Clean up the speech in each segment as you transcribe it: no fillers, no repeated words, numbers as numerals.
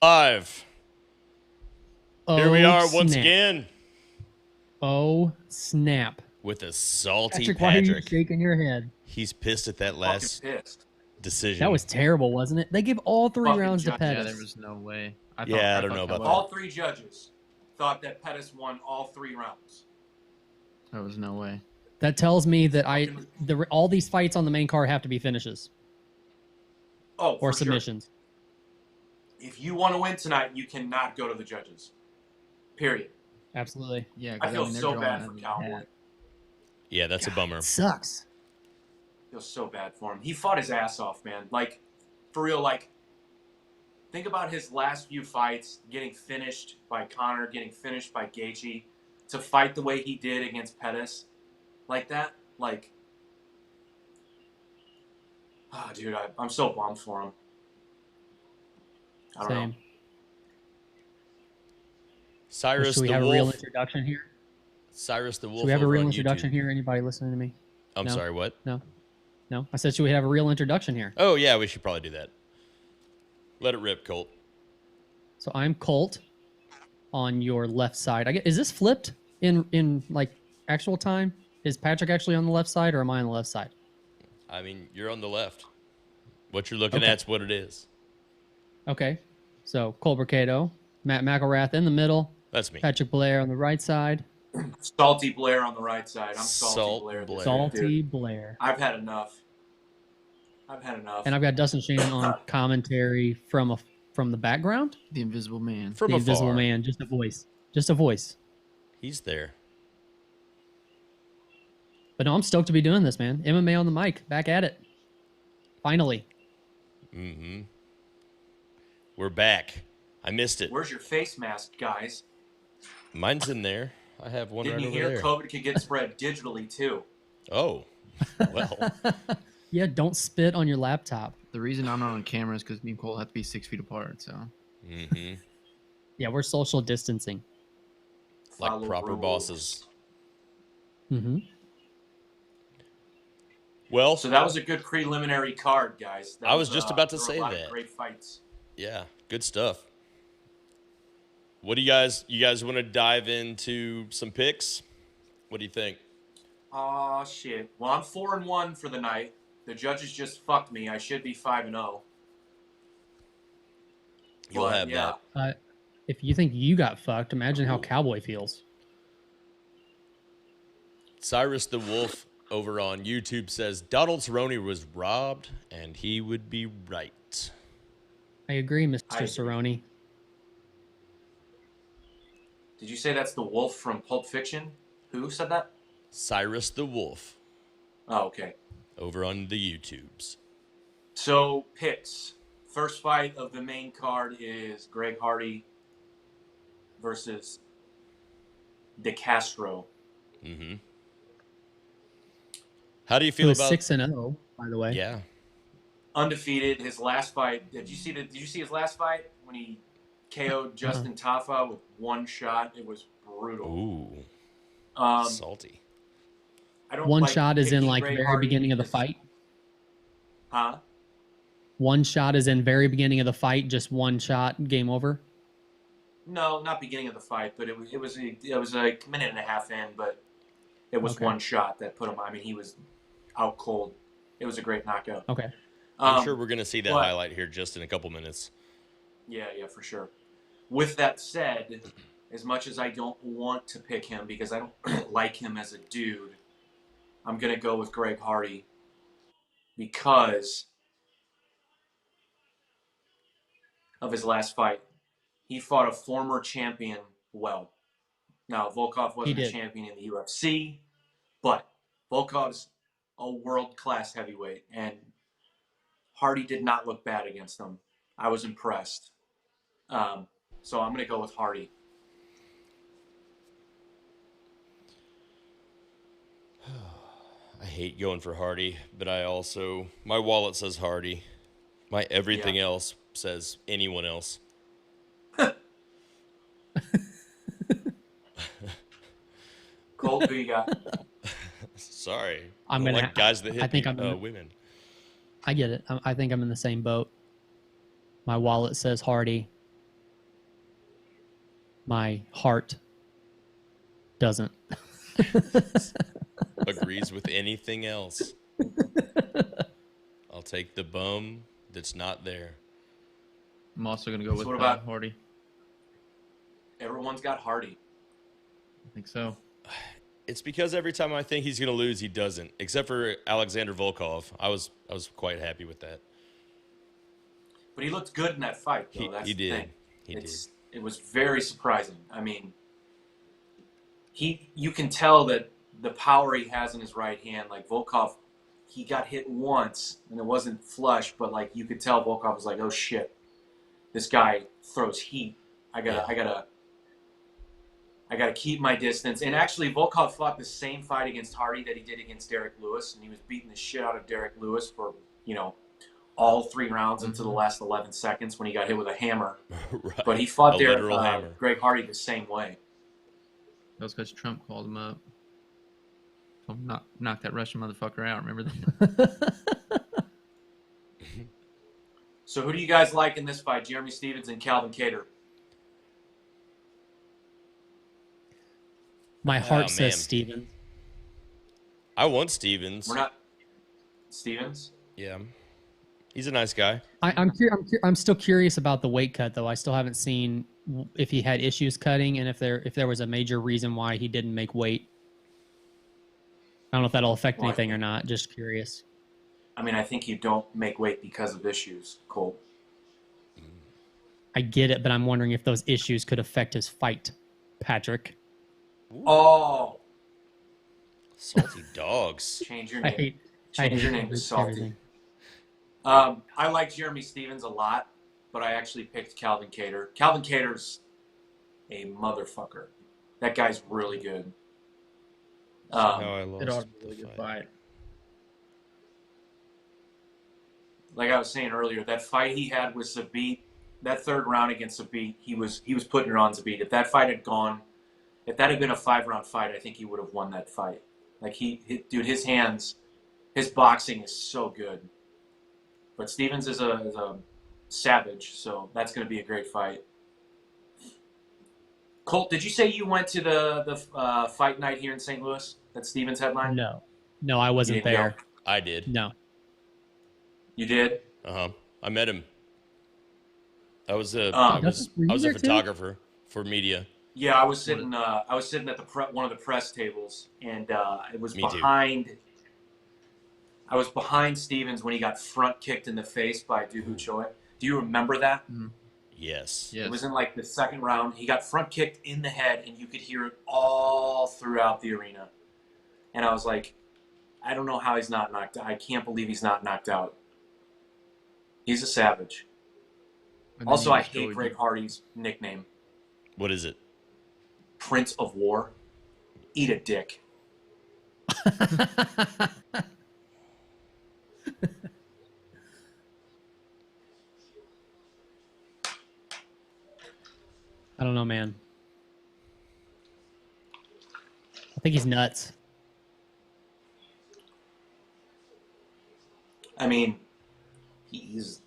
Live. Here we are once snap. again Oh, snap. with a salty Patrick, why are you Patrick. shaking your head? He's pissed at that last decision. That was terrible, wasn't it? They give all three Fucking rounds to judge. Pettis. Yeah, there was no way. I don't know about that. All three judges thought that Pettis won all 3 rounds. There was no way. That tells me that all these fights on the main card have to be finishes Oh, or for submissions. Sure. If you want to win tonight, you cannot go to the judges. Period. Absolutely. Yeah, I feel so bad for Cowboy. Yeah, that's a bummer. It sucks. I feel so bad for him. He fought his ass off, man. Like, for real, like, think about his last few fights, getting finished by Conor, getting finished by Gaethje, to fight the way he did against Pettis. Like that, like, oh, dude, I'm so bummed for him. I don't know. Cyrus Should we the have Wolf. a real introduction here? Cyrus the Wolf. Should we have a over real on introduction YouTube. here? Anybody listening to me? I'm No? sorry, what? No. I said, should we have a real introduction here? Oh, yeah, we should probably do that. Let it rip, Colt. So I'm Colt on your left side. Is this flipped in like actual time? Is Patrick actually on the left side or am I on the left side? I mean, you're on the left. What you're looking at's what it is. Okay. So Cole Mercado, Matt McElrath in the middle. That's me. Patrick Blair on the right side. Salty Blair on the right side. I'm Salty Blair. Salty Blair. I've had enough. And I've got Dustin Shane on commentary from the background. The Invisible Man. From the afar. Invisible Man, just a voice. Just a voice. He's there. But no, I'm stoked to be doing this, man. MMA on the mic. Back at it. Finally. Mm-hmm. We're back. I missed it. Where's your face mask, guys? Mine's in there. I have one Didn't right you over hear there. COVID could get spread digitally, too? Oh, well. Yeah, don't spit on your laptop. The reason I'm not on camera is because me and Cole have to be 6 feet apart. So. Mm-hmm. Yeah, we're social distancing. Like Follow proper rules. bosses. Mm-hmm. Well, So that was a good preliminary card, guys. I was just about to there were say a lot of that. Great fights. yeah, good stuff. What do you guys want to dive into some picks? What do you think? Oh shit. Well, I'm 4-1 for the night. The judges just fucked me. I should be 5-0. You'll have that. If you think you got fucked, imagine how Cowboy feels. Cyrus the Wolf over on YouTube says Donald Cerrone was robbed, and he would be right. I agree, Mr. I agree. Cerrone. Did you say that's the wolf from Pulp Fiction? Who said that? Cyrus the Wolf Oh, okay. over on the YouTubes. So, picks. First fight of the main card is Greg Hardy versus Castro. Mm-hmm. How do you He feel was about 6-0, by the way. Yeah. Undefeated. His last fight. Did you see his last fight when he KO'd Justin Tafa with one shot? It was brutal. Ooh. Salty. I don't One like shot is in picking like Greg very Hardy beginning of the because- fight. Huh? One shot is in very beginning of the fight, just one shot, game over. No, not beginning of the fight, but it was a minute and a half in, but it was Okay. one shot that put him. I mean, he was out cold. It was a great knockout. Okay. I'm sure we're going to see that but- highlight here just in a couple minutes. Yeah, for sure. With that said, as much as I don't want to pick him because I don't like him as a dude, I'm going to go with Greg Hardy because of his last fight. He fought a former champion well. Now, Volkov wasn't He a did. champion in the UFC, but Volkov's a world-class heavyweight, and Hardy did not look bad against him. I was impressed. So I'm going to go with Hardy. I hate going for Hardy, but my wallet says Hardy. My everything else says anyone else. Colt, who you got? Sorry. I'm I don't gonna like guys that hit I think I'm gonna- women. I get it. I think I'm in the same boat. My wallet says Hardy. My heart doesn't. Agrees with anything else. I'll take the bum that's not there. I'm also gonna go with what about- Hardy. Everyone's got Hardy. I think so. It's because every time I think he's going to lose, he doesn't. Except for Alexander Volkov. I was quite happy with that. But he looked good in that fight, though. That's He the did. thing. He did. It was very surprising. I mean, you can tell that the power he has in his right hand, like Volkov, he got hit once and it wasn't flush, but like you could tell Volkov was like, "Oh shit, this guy throws heat. I gotta keep my distance." And actually, Volkov fought the same fight against Hardy that he did against Derek Lewis, and he was beating the shit out of Derek Lewis for all 3 rounds into the last 11 seconds when he got hit with a hammer. Right. But he fought A literal hammer. Greg Hardy the same way. That was because Trump called him up. So knock that Russian motherfucker out. Remember that? So who do you guys like in this fight? Jeremy Stephens and Calvin Kattar. My heart man. says Steven. I want Stevens. We're not Stephens. Yeah. He's a nice guy. I'm still curious about the weight cut, though. I still haven't seen if he had issues cutting and if there was a major reason why he didn't make weight. I don't know if that'll affect anything or not. Just curious. I mean, I think you don't make weight because of issues, Cole. I get it, but I'm wondering if those issues could affect his fight, Patrick. Oh, Salty dogs. change your I name. hate Change your name to Salty. everything. I like Jeremy Stephens a lot, but I actually picked Calvin Kattar. Calvin Kattar's a motherfucker. That guy's really good. No, I lost It ought to be a the really good fight. fight. Like I was saying earlier, that fight he had with Zabit, that 3rd round against Zabit, he was putting it on Zabit. If that fight had gone, if that had been a 5-round fight, I think he would have won that fight. Like dude, his hands, his boxing is so good. But Stephens is a savage, so that's going to be a great fight. Colt, did you say you went to the fight night here in St. Louis? That Stephens headline? No, I wasn't You didn't there. go? I did. No. You did? Uh-huh. I met him. I was a Were you a there too? photographer for media. Yeah, I was sitting at one of the press tables, and it was Me too. behind. I was behind Stephens when he got front kicked in the face by Doo Ho Choi. Do you remember that? Yes. Yes. It was in like the 2nd round. He got front kicked in the head, and you could hear it all throughout the arena. And I was like, I don't know how he's not knocked out. I can't believe he's not knocked out. He's a savage. And then Also, he I destroyed hate Greg you. Hardy's nickname, What is it? Prince of War. Eat a dick. I don't know, man. I think he's nuts. I mean, he's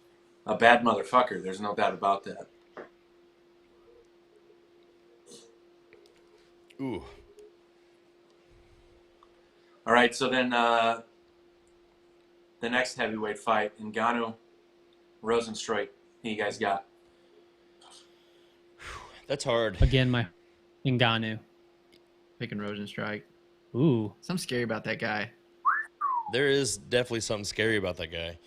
a bad motherfucker. There's no doubt about that. Ooh. All right, so then the next heavyweight fight, Ngannou, Rozenstruik. Who you guys got? That's hard. Again, my Ngannou. Picking Rozenstruik. Ooh. Something scary about that guy. There is definitely something scary about that guy.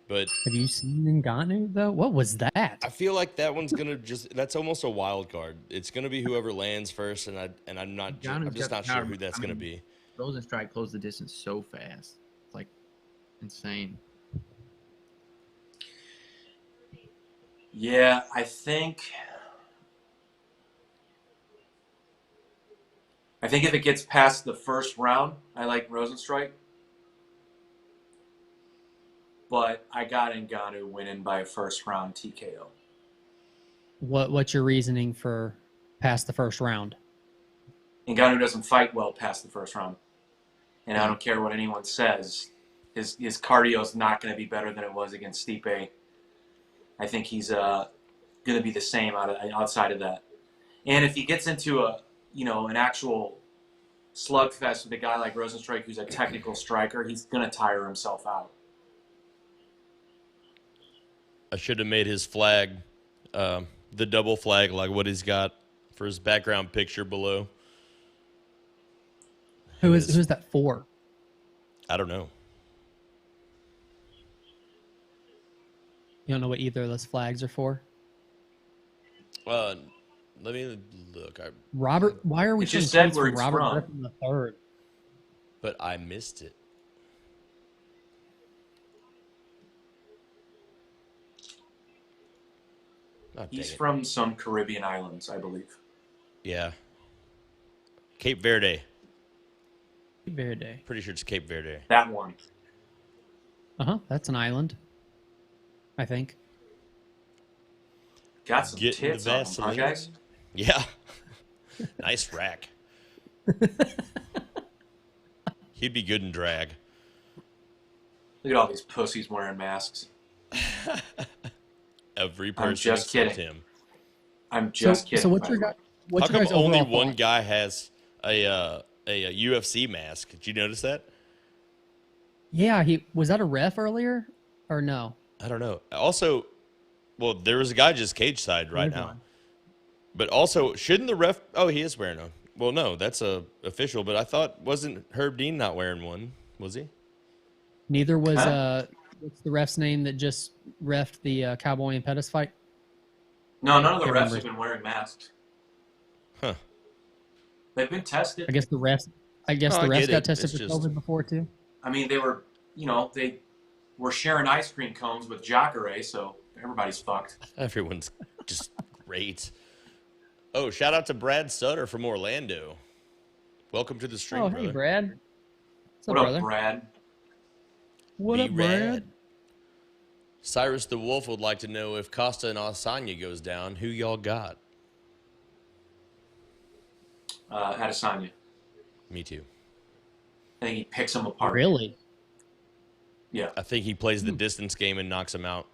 But Have you seen Ngannou, though? What was that? I feel like that one's gonna that's almost a wild card. It's gonna be whoever lands first, and I'm Ngannou's just got not the sure power. who that's I gonna mean, be. Rozenstruik closed the distance so fast. It's like insane. Yeah, I think if it gets past the 1st round, I like Rozenstruik. But I got Ngannou winning by a 1st round TKO. What's your reasoning for past the 1st round? Ngannou doesn't fight well past the 1st round. And I don't care what anyone says. His cardio is not going to be better than it was against Stipe. I think he's going to be the same outside of that. And if he gets into an actual slugfest with a guy like Rozenstruik, who's a technical striker, he's gonna tire himself out. I should have made his flag the double flag, like what he's got for his background picture below. Who's that for? I don't know. You don't know what either of those flags are for? Let me look. Robert, why are we It just seeing said tweets where from he's Robert from. Griffin the third? But I missed it. Oh, dang He's it. from some Caribbean islands, I believe. Yeah. Cape Verde. Verde. Pretty sure it's Cape Verde. That one. That's an island. I think. Got some Getting the tits on him, huh, Vaseline. guys? Yeah. Nice rack. He'd be good in drag. Look at all these pussies wearing masks. Every person just except kidding. him. I'm just kidding. So what's by your the guy? way. What's How your come guys' only overall one thought? guy has a UFC mask? Did you notice that? Yeah, was that a ref earlier or no? I don't know. Also, well, there was a guy just cage side right There's now. one. But also, shouldn't the ref? Oh, he is wearing one. Well, no, that's official. But I thought wasn't Herb Dean not wearing one? Was he? Neither was Huh? what's the ref's name that just refed the Cowboy and Pettis fight? No, none of the Can't refs remember. have been wearing masks. Huh. They've been tested. I guess the refs. I guess No, the I refs get got it. tested It's for just- COVID before too. I mean, they were sharing ice cream cones with Jacare, so everybody's fucked. Everyone's just great. Oh, shout out to Brad Sutter from Orlando. Welcome to the stream, Oh, brother. hey, Brad. What's up, What brother? up, Brad? What Be up, Brad? rad. Cyrus the Wolf would like to know if Costa and Asanya goes down, who y'all got? Adesanya. Me too. I think he picks them apart. Really? Yeah, I think he plays the distance game and knocks him out.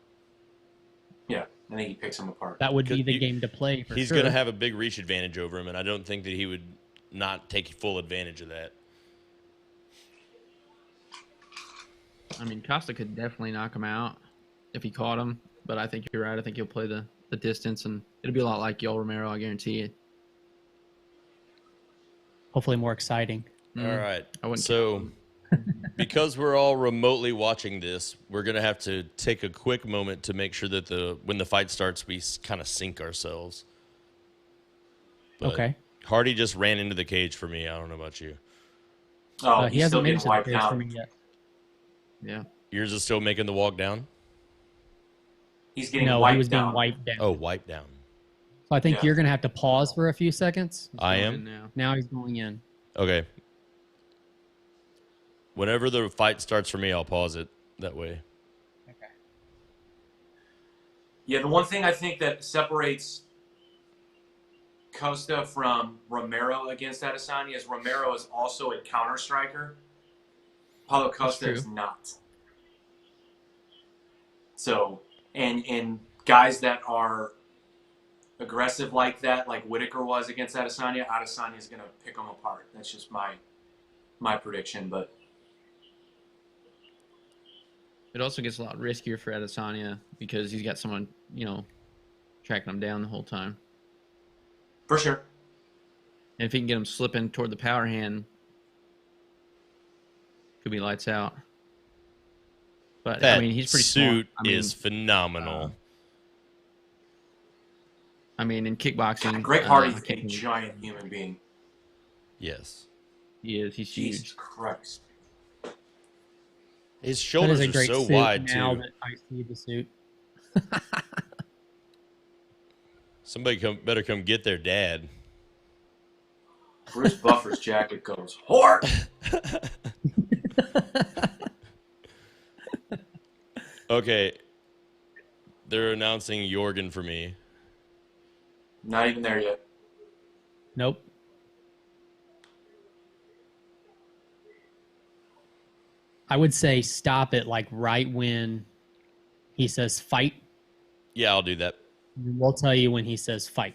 yeah. I think he picks them apart. That would be the He- game to play for He's sure. going to have a big reach advantage over him, and I don't think that he would not take full advantage of that. I mean, Costa could definitely knock him out if he caught him, but I think you're right. I think he'll play the distance, and it'll be a lot like Yoel Romero, I guarantee it. Hopefully more exciting. All right. I wouldn't So, because we're all remotely watching this, we're going to have to take a quick moment to make sure that when the fight starts, we kind of sync ourselves. But Okay. Hardy just ran into the cage for me. I don't know about you. Oh, He he's still hasn't made it getting to the wiped cage for out. me yet. Yeah. Yours is still making the walk down? He's getting No, he wiped was being down. wiped down. Oh, wipe down. So I think Yeah. you're going to have to pause for a few seconds. I Going am? in now. Now he's going in. Okay. Whenever the fight starts for me, I'll pause it that way. Okay. Yeah, the one thing I think that separates Costa from Romero against Adesanya is Romero is also a counter striker. Paulo Costa true. is not. So, and guys that are aggressive like that, like Whitaker was against Adesanya, Adesanya is going to pick them apart. That's just my prediction. But It also gets a lot riskier for Adesanya because he's got someone, tracking him down the whole time. for sure, And if he can get him slipping toward the power hand, could be lights out. But That I mean, he's pretty suit smart. is phenomenal. I mean, in kickboxing, Greg I Hardy's can't a think- giant human being. Yes. He is. He's Jesus huge. Christ. His That shoulders is a are great so suit wide, now too. that I see the suit. Somebody better come get their dad. Bruce Buffer's jacket goes hard. Okay. They're announcing Jorgen for me. Not even there yet. Nope. I would say stop it like right when he says fight. Yeah, I'll do that. We'll tell you when he says fight.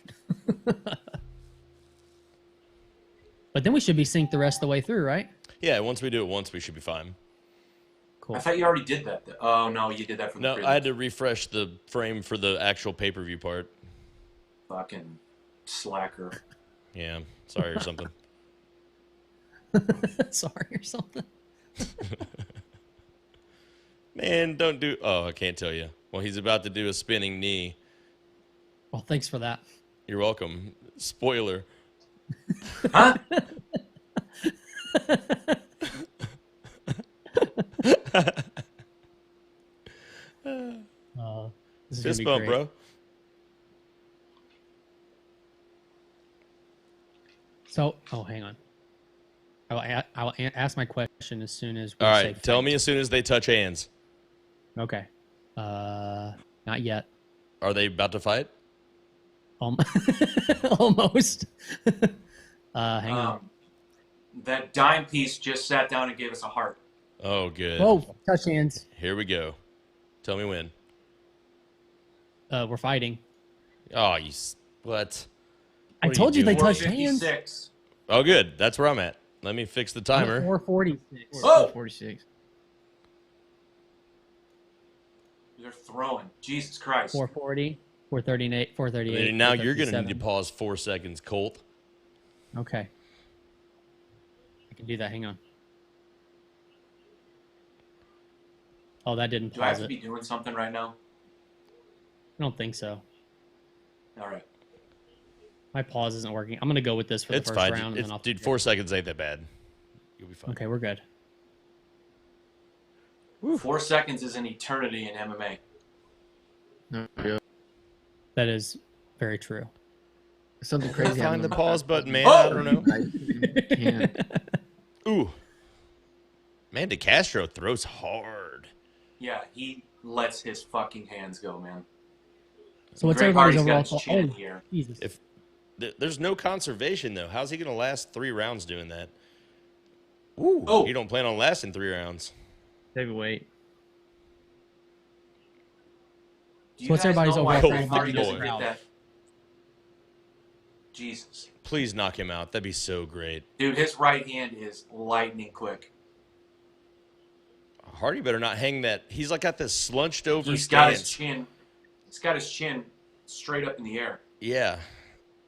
But then we should be synced the rest of the way through, right? Yeah, once we do it once, we should be fine. Cool. I thought you already did that. Oh, no, you did that for the No, Prelude. I had to refresh the frame for the actual pay-per-view part. Fucking slacker. Yeah, sorry or something. Sorry or something. Man, don't do... Oh, I can't tell you. Well, he's about to do a spinning knee. Well, thanks for that. You're welcome. Spoiler. Huh? This is Fist gonna be bump, great. bro. So, hang on. I'll ask my question as soon as we All say right, tell fight. me as soon as they touch hands. Okay. Not yet. Are they about to fight? Almost. Hang on. That dime piece just sat down and gave us a heart. Oh, good. Whoa! Touch hands. Here we go. Tell me when. We're fighting. Oh, what? I What are told you they doing? touched hands. 456. Oh, good. That's where I'm at. Let me fix the timer. 446. Oh! 46. They're throwing. Jesus Christ. 440. 438. 438. And now you're going to need to 437. pause 4 seconds, Colt. Okay. I can do that. Hang on. Oh, that didn't Do I have pause to it. be doing something right now? I don't think so. All right. My pause isn't working. I'm gonna go with this for It's the first fine. round, and then I'll. Dude, 4 seconds ain't that bad. You'll be fine. Okay, we're good. 4 seconds is an eternity in MMA. No, yeah. That is very true. Something Couldn't crazy. find the happened. pause button, man. Oh! I don't know. I can't. Ooh. Man, Castro throws hard. Yeah, he lets his fucking hands go, man. So what's Greg everybody's Hardy's got overall his thought? chin Oh, here. Jesus. If there's no conservation, though, how's he going to last 3 rounds doing that? Ooh. Oh. You don't plan on lasting 3 rounds. David, wait. Do So what's guys everybody's know why overall Greg thought? Hardy doesn't Boy. get that? Jesus. Please knock him out. That'd be so great. Dude, his right hand is lightning quick. Hardy better not hang that. He's like got this slunched over He's got his stance. chin. He's got his chin straight up in the air. Yeah.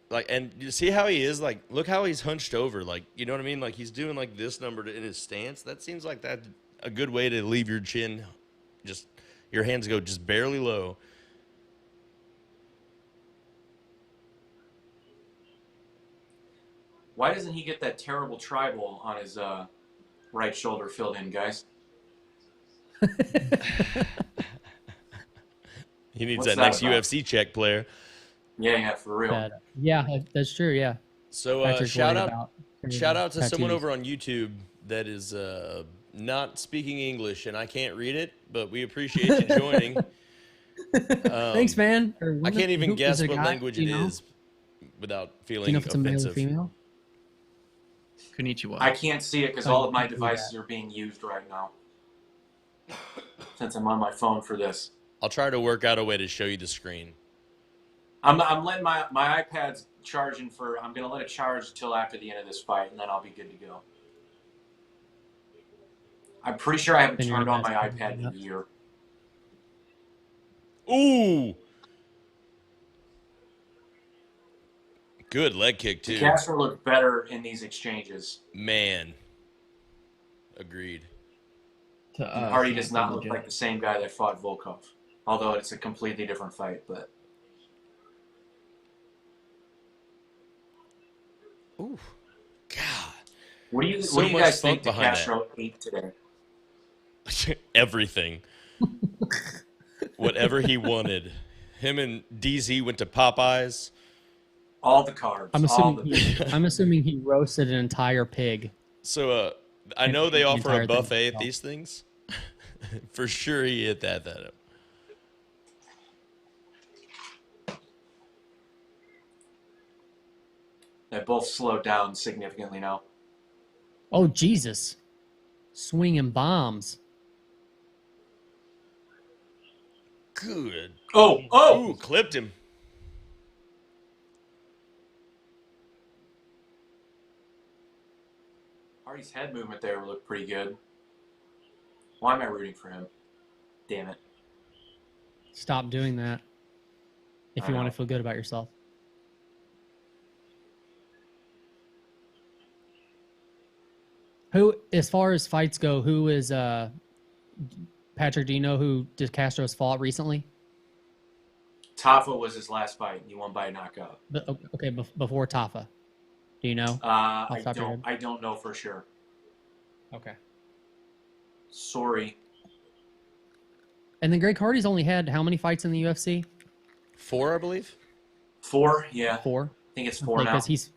Like, and you see how he is? Like, look how he's hunched over. Like, you know what I mean? Like, he's doing like this number in his stance. That seems like that a good way to leave your chin, just your hands go just barely low. Why doesn't he get that terrible tribal on his right shoulder filled in, guys? He needs What's that that next about? UFC check player. Yeah, for real. Yeah, that's true. Yeah. So Patrick's shout worried out about to someone tattoos. over on YouTube that is not speaking English, and I can't read it, but we appreciate you joining. Thanks, man. Or I woman. can't even Who- guess is it a what guy? language Do it you know? is without Do you feeling know if it's a male or offensive. female? Konnichiwa. I can't see it because Oh, all of my you can do devices are being used right now. Since I'm on my phone for this. I'll try to work out a way to show you the screen. I'm letting my iPad's charging for, I'm going to let it charge until after the end of this fight, and then I'll be good to go. I'm pretty sure I haven't Then you're turned on my gonna have to iPad in a do year. Ooh! Good leg kick, too. Castro looked better in these exchanges. Man. Agreed. Hardy does not look like the same guy that fought Volkov. Although it's a completely different fight, but... Ooh. God. What do you So much guys funk think behind Castro ate today? Everything. Whatever he wanted. Him and DZ went to Popeyes. All the carbs. I'm assuming he roasted an entire pig. So I know And they the offer entire a thing buffet at itself. these things. For sure he hit that up. They both slowed down significantly now. Oh Jesus! Swinging bombs. Good. Oh! Ooh, clipped him. Oh, Hardy's head movement there looked pretty good. Why am I rooting for him? Damn it. Stop doing that if I you know. want to feel good about yourself. Who, as far as fights go, who is Patrick? Do you know who did Castro's fought recently? Tafa was his last fight. He won by a knockout. Okay, before Tafa. Do you know? Off the top of your head? I don't know for sure. Okay. Sorry. And then Greg Hardy's only had how many fights in the UFC? 4, I believe. 4, yeah. 4. I think it's 4 now. Because he's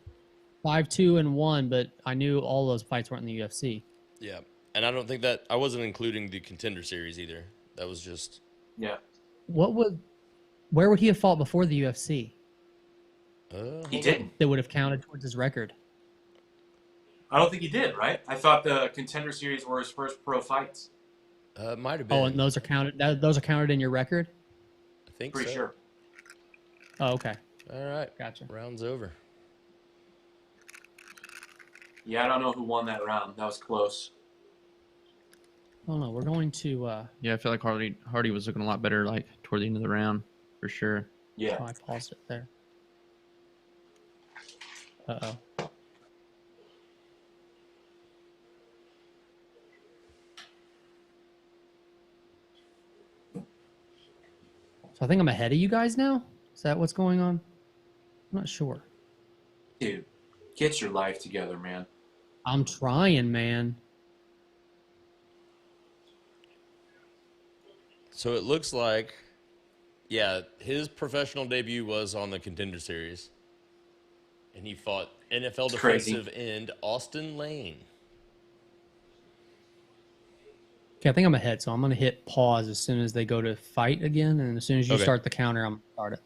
5-2-1, but I knew all those fights weren't in the UFC. Yeah, and I don't think that I wasn't including the Contender Series either. That was just Yeah. Where would he have fought before the UFC He didn't. that would have counted towards his record? I don't think he did, right? I thought the Contender Series were his first pro fights. Might have been. Oh, and those are counted. Those are counted in your record. I think Pretty so. sure. Oh, okay, All right, gotcha. round's over. Yeah, I don't know who won that round. That was close. Oh no, we're going to. Yeah, I feel like Hardy was looking a lot better like toward the end of the round for sure. Yeah. Oh, I paused it there. Uh-oh. So I think I'm ahead of you guys now? Is that what's going on? I'm not sure. Dude, get your life together, man. I'm trying, man. So it looks like, yeah, his professional debut was on the Contender Series, and he fought NFL It's crazy. defensive end Austin Lane. Okay, I think I'm ahead, so I'm going to hit pause as soon as they go to fight again, and as soon as you Okay. start the counter, I'm going to start it.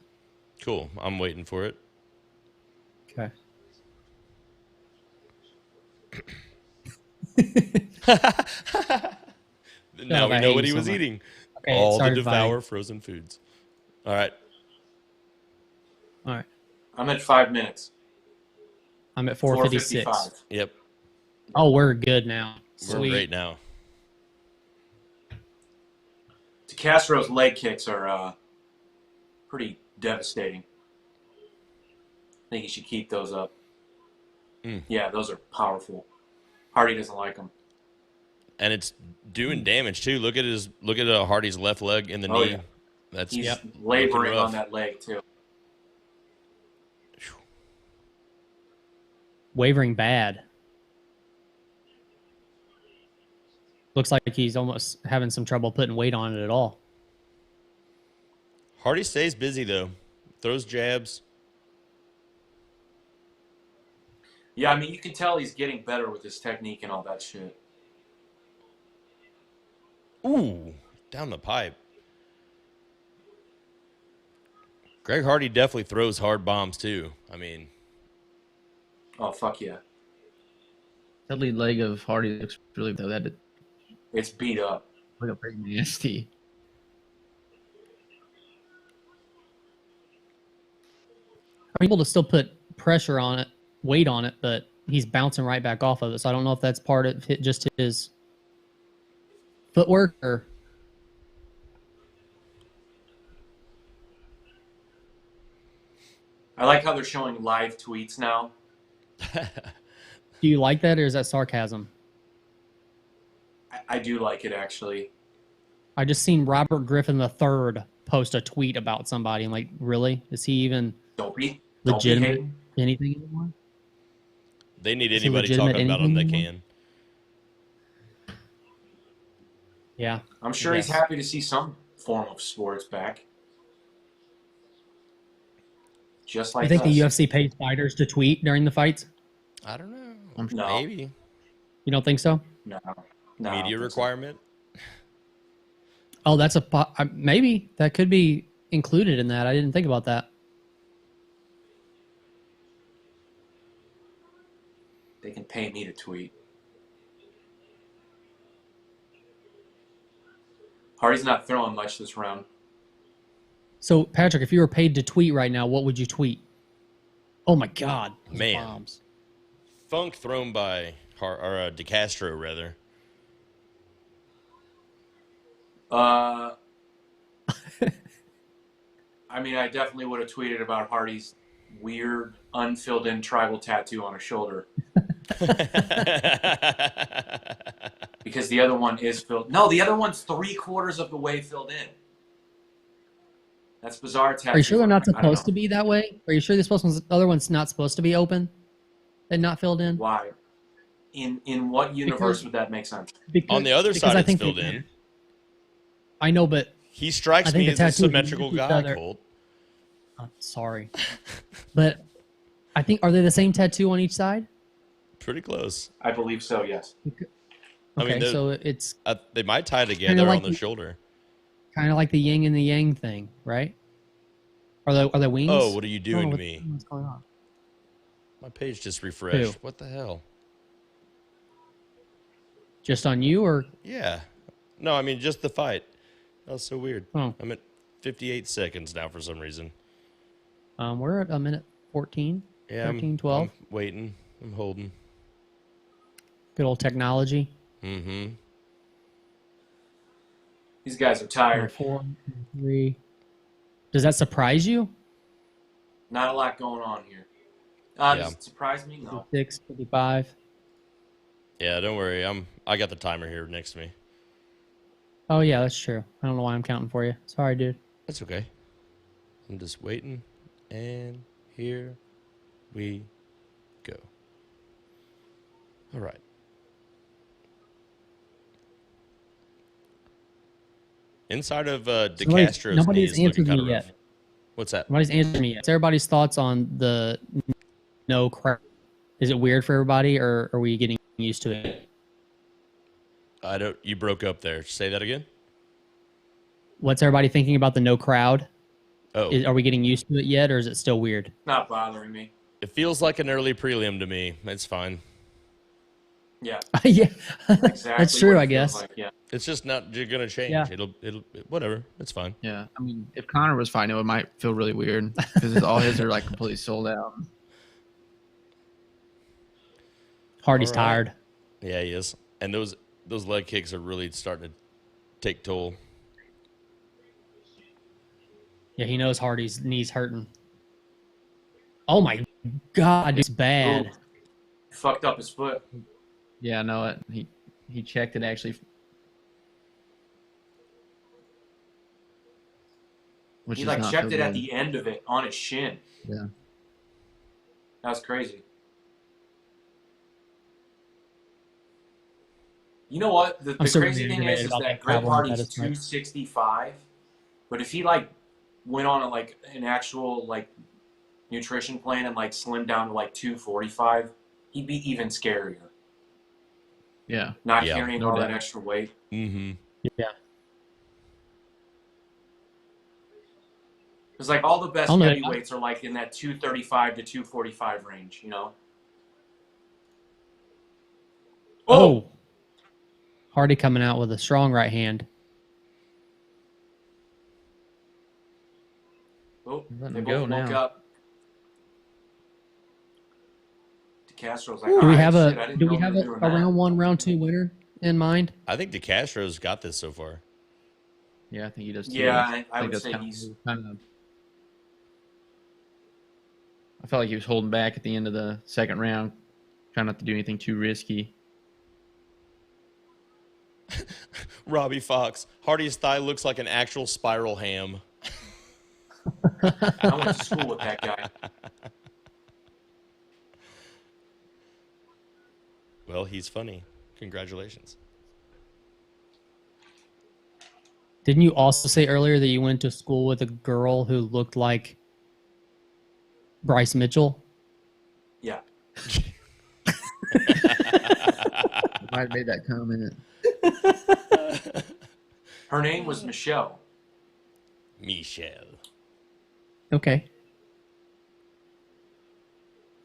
Cool. I'm waiting for it. Okay. Now we I know hate what you he so was much. eating. Okay, it All the started devour fighting. frozen foods. All right. All right. I'm at 5 minutes. I'm at 4:56. 4:55. Yep. Oh, we're good now. We're Sweet. great now. Castro's leg kicks are pretty devastating. I think he should keep those up. Mm. Yeah, those are powerful. Hardy doesn't like them. And it's doing damage too. Look at Hardy's left leg in the Oh, knee. yeah. That's He's looking laboring rough. on that leg, too. Wavering bad. Looks like he's almost having some trouble putting weight on it at all. Hardy stays busy though. Throws jabs. Yeah, I mean, you can tell he's getting better with his technique and all that shit. Ooh, down the pipe. Greg Hardy definitely throws hard bombs too. I mean, Oh, fuck yeah. That lead leg of Hardy looks really though. That did It's beat up. look pretty nasty. I'm able to still put pressure on it, weight on it, but he's bouncing right back off of it. So I don't know if that's part of just his footwork or. I like how they're showing live tweets now. Do you like that, or is that sarcasm? I do like it, actually. I just seen Robert Griffin III post a tweet about somebody. I'm like, really? Is he even Don't be legitimate hating. anything anymore? they need Is he anybody legitimate talking about him that anymore? can. Yeah. I'm sure he's Yes. happy to see some form of sports back. Just like I think us. the UFC pays fighters to tweet during the fights. I don't know. No. Maybe You don't think so? No. No, I don't media think so. requirement. Oh, that's maybe that could be included in that. I didn't think about that. They can pay me to tweet. Hardy's not throwing much this round. So, Patrick, if you were paid to tweet right now, what would you tweet? Oh my God, those Man. bombs. Funk thrown by or De Castro rather. I mean, I definitely would have tweeted about Hardy's weird, unfilled-in tribal tattoo on his shoulder. Because the other one is filled. No, the other one's 3/4 of the way filled in. That's bizarre tattoo. Are you sure they're not I don't supposed know. to be that way? Are you sure the other one's not supposed to be open and not filled in? Why? In what universe would that make sense? On the other side, I it's think filled in. I know, but He strikes I think me the as a tattoos symmetrical match each guy, other. Colt. Sorry, but I think, are they the same tattoo on each side? Pretty close. I believe so. Yes. I mean, Okay, so it's they might tie together like on the shoulder. kind of like the yin and the yang thing, right? Are they wings? Oh, what are you I don't doing know to me? What's going on? My page just refreshed. Who? What the hell? Just on you, or Yeah. No, I mean just the fight. That was so weird. Oh. I'm at 58 seconds now for some reason. we're at a minute 14, Yeah, 13, 12. I'm waiting. I'm holding. Good old technology. Mm-hmm. These guys are tired. 4, 3. Does that surprise you? Not a lot going on here. Yeah. Does it surprise me? No. 56, 55. Yeah, don't worry. I got the timer here next to me. Oh yeah, that's true. I don't know why I'm counting for you. Sorry, dude. That's okay. I'm just waiting, and here we go. All right. Inside of De Castro's knee nobody's is looking answered kind me of yet. rough. What's that? Nobody's answered me yet. What's everybody's thoughts on the no crowd? Is it weird for everybody, or are we getting used to it? I don't. You broke up there. Say that again. What's everybody thinking about the no crowd? Oh, Are we getting used to it yet, or is it still weird? Not bothering me. it feels like an early prelim to me. It's fine. Yeah. Yeah, Exactly. that's true. what it I feels guess. Like, yeah. It's just not going to change. Yeah. It'll whatever. It's fine. Yeah, I mean, if Connor was fighting, it might feel really weird because all his are like completely sold out. Hardy's All right. tired. Yeah, he is. And those leg kicks are really starting to take toll. Yeah, he knows Hardy's knees hurting. Oh my God, it's bad. Ooh. Fucked up his foot. Yeah, I know it. He checked it actually, which He is like not checked so it at good. the end of it on his shin. Yeah. That was crazy. You know what? The I'm so crazy thing aggravated is about that that Greg problem Hardy's status, right? 265, but if he like went on an actual like nutrition plan and like slimmed down to like 245, he'd be even scarier. Yeah. Not Yeah, carrying no all doubt. that extra weight. Mm-hmm. Yeah. Because like all the best I'll know. heavyweights are like in that 235 to 245 range, you know? Oh. Hardy coming out with a strong right hand. Oh, Letting they him both go woke now. up. Castro's like, Do we have shit, I didn't know we a were doing that. round 1, round 2 winner in mind? I think De Castro's got this so far. Yeah, I think he does too. Yeah, I think would that's say kind he's. of. I felt like he was holding back at the end of the second round, trying not to do anything too risky. Robbie Fox. Hardy's thigh looks like an actual spiral ham. I went to school with that guy. Well, he's funny. Congratulations. Didn't you also say earlier that you went to school with a girl who looked like Bryce Mitchell? Yeah. I might have made that comment. Her name was Michelle. Michelle. Okay.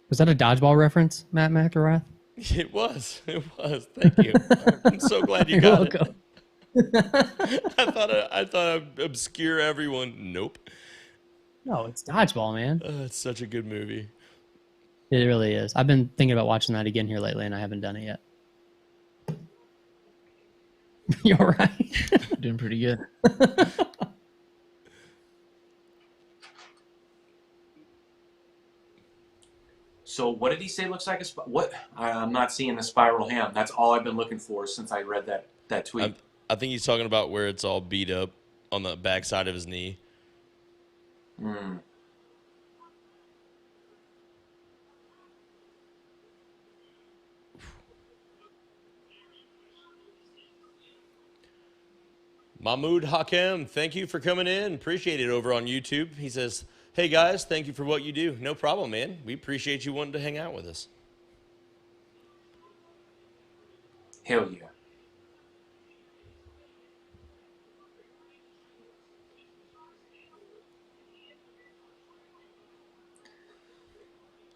Was that a dodgeball reference, Matt McElrath? It was. It was. Thank you. I'm so glad you You're got welcome. it. I thought I'd obscure everyone. Nope. No, it's dodgeball, man. It's such a good movie. It really is. I've been thinking about watching that again here lately, and I haven't done it yet. You're right. Doing pretty good. So what did he say looks like what? I'm not seeing the spiral ham. That's all I've been looking for since I read that tweet. I think he's talking about where it's all beat up on the backside of his knee. Hmm. Mahmoud Hakem, thank you for coming in. Appreciate it over on YouTube. He says, hey guys, thank you for what you do. No problem, man. We appreciate you wanting to hang out with us. Hell yeah.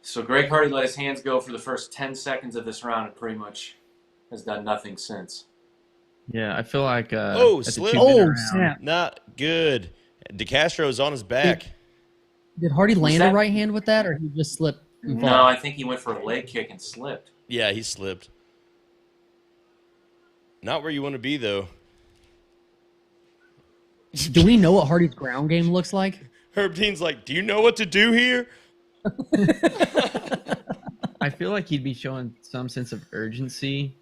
So Greg Hardy let his hands go for the first 10 seconds of this round and pretty much has done nothing since. Yeah, I feel like slip. Snap. Not good. Castro's on his back. Did Hardy land that? a right hand with that, or he just slipped? And No, fall? I think he went for a leg kick and slipped. Yeah, he slipped. Not where you want to be, though. Do we know what Hardy's ground game looks like? Herb Dean's like, do you know what to do here? I feel like he'd be showing some sense of urgency,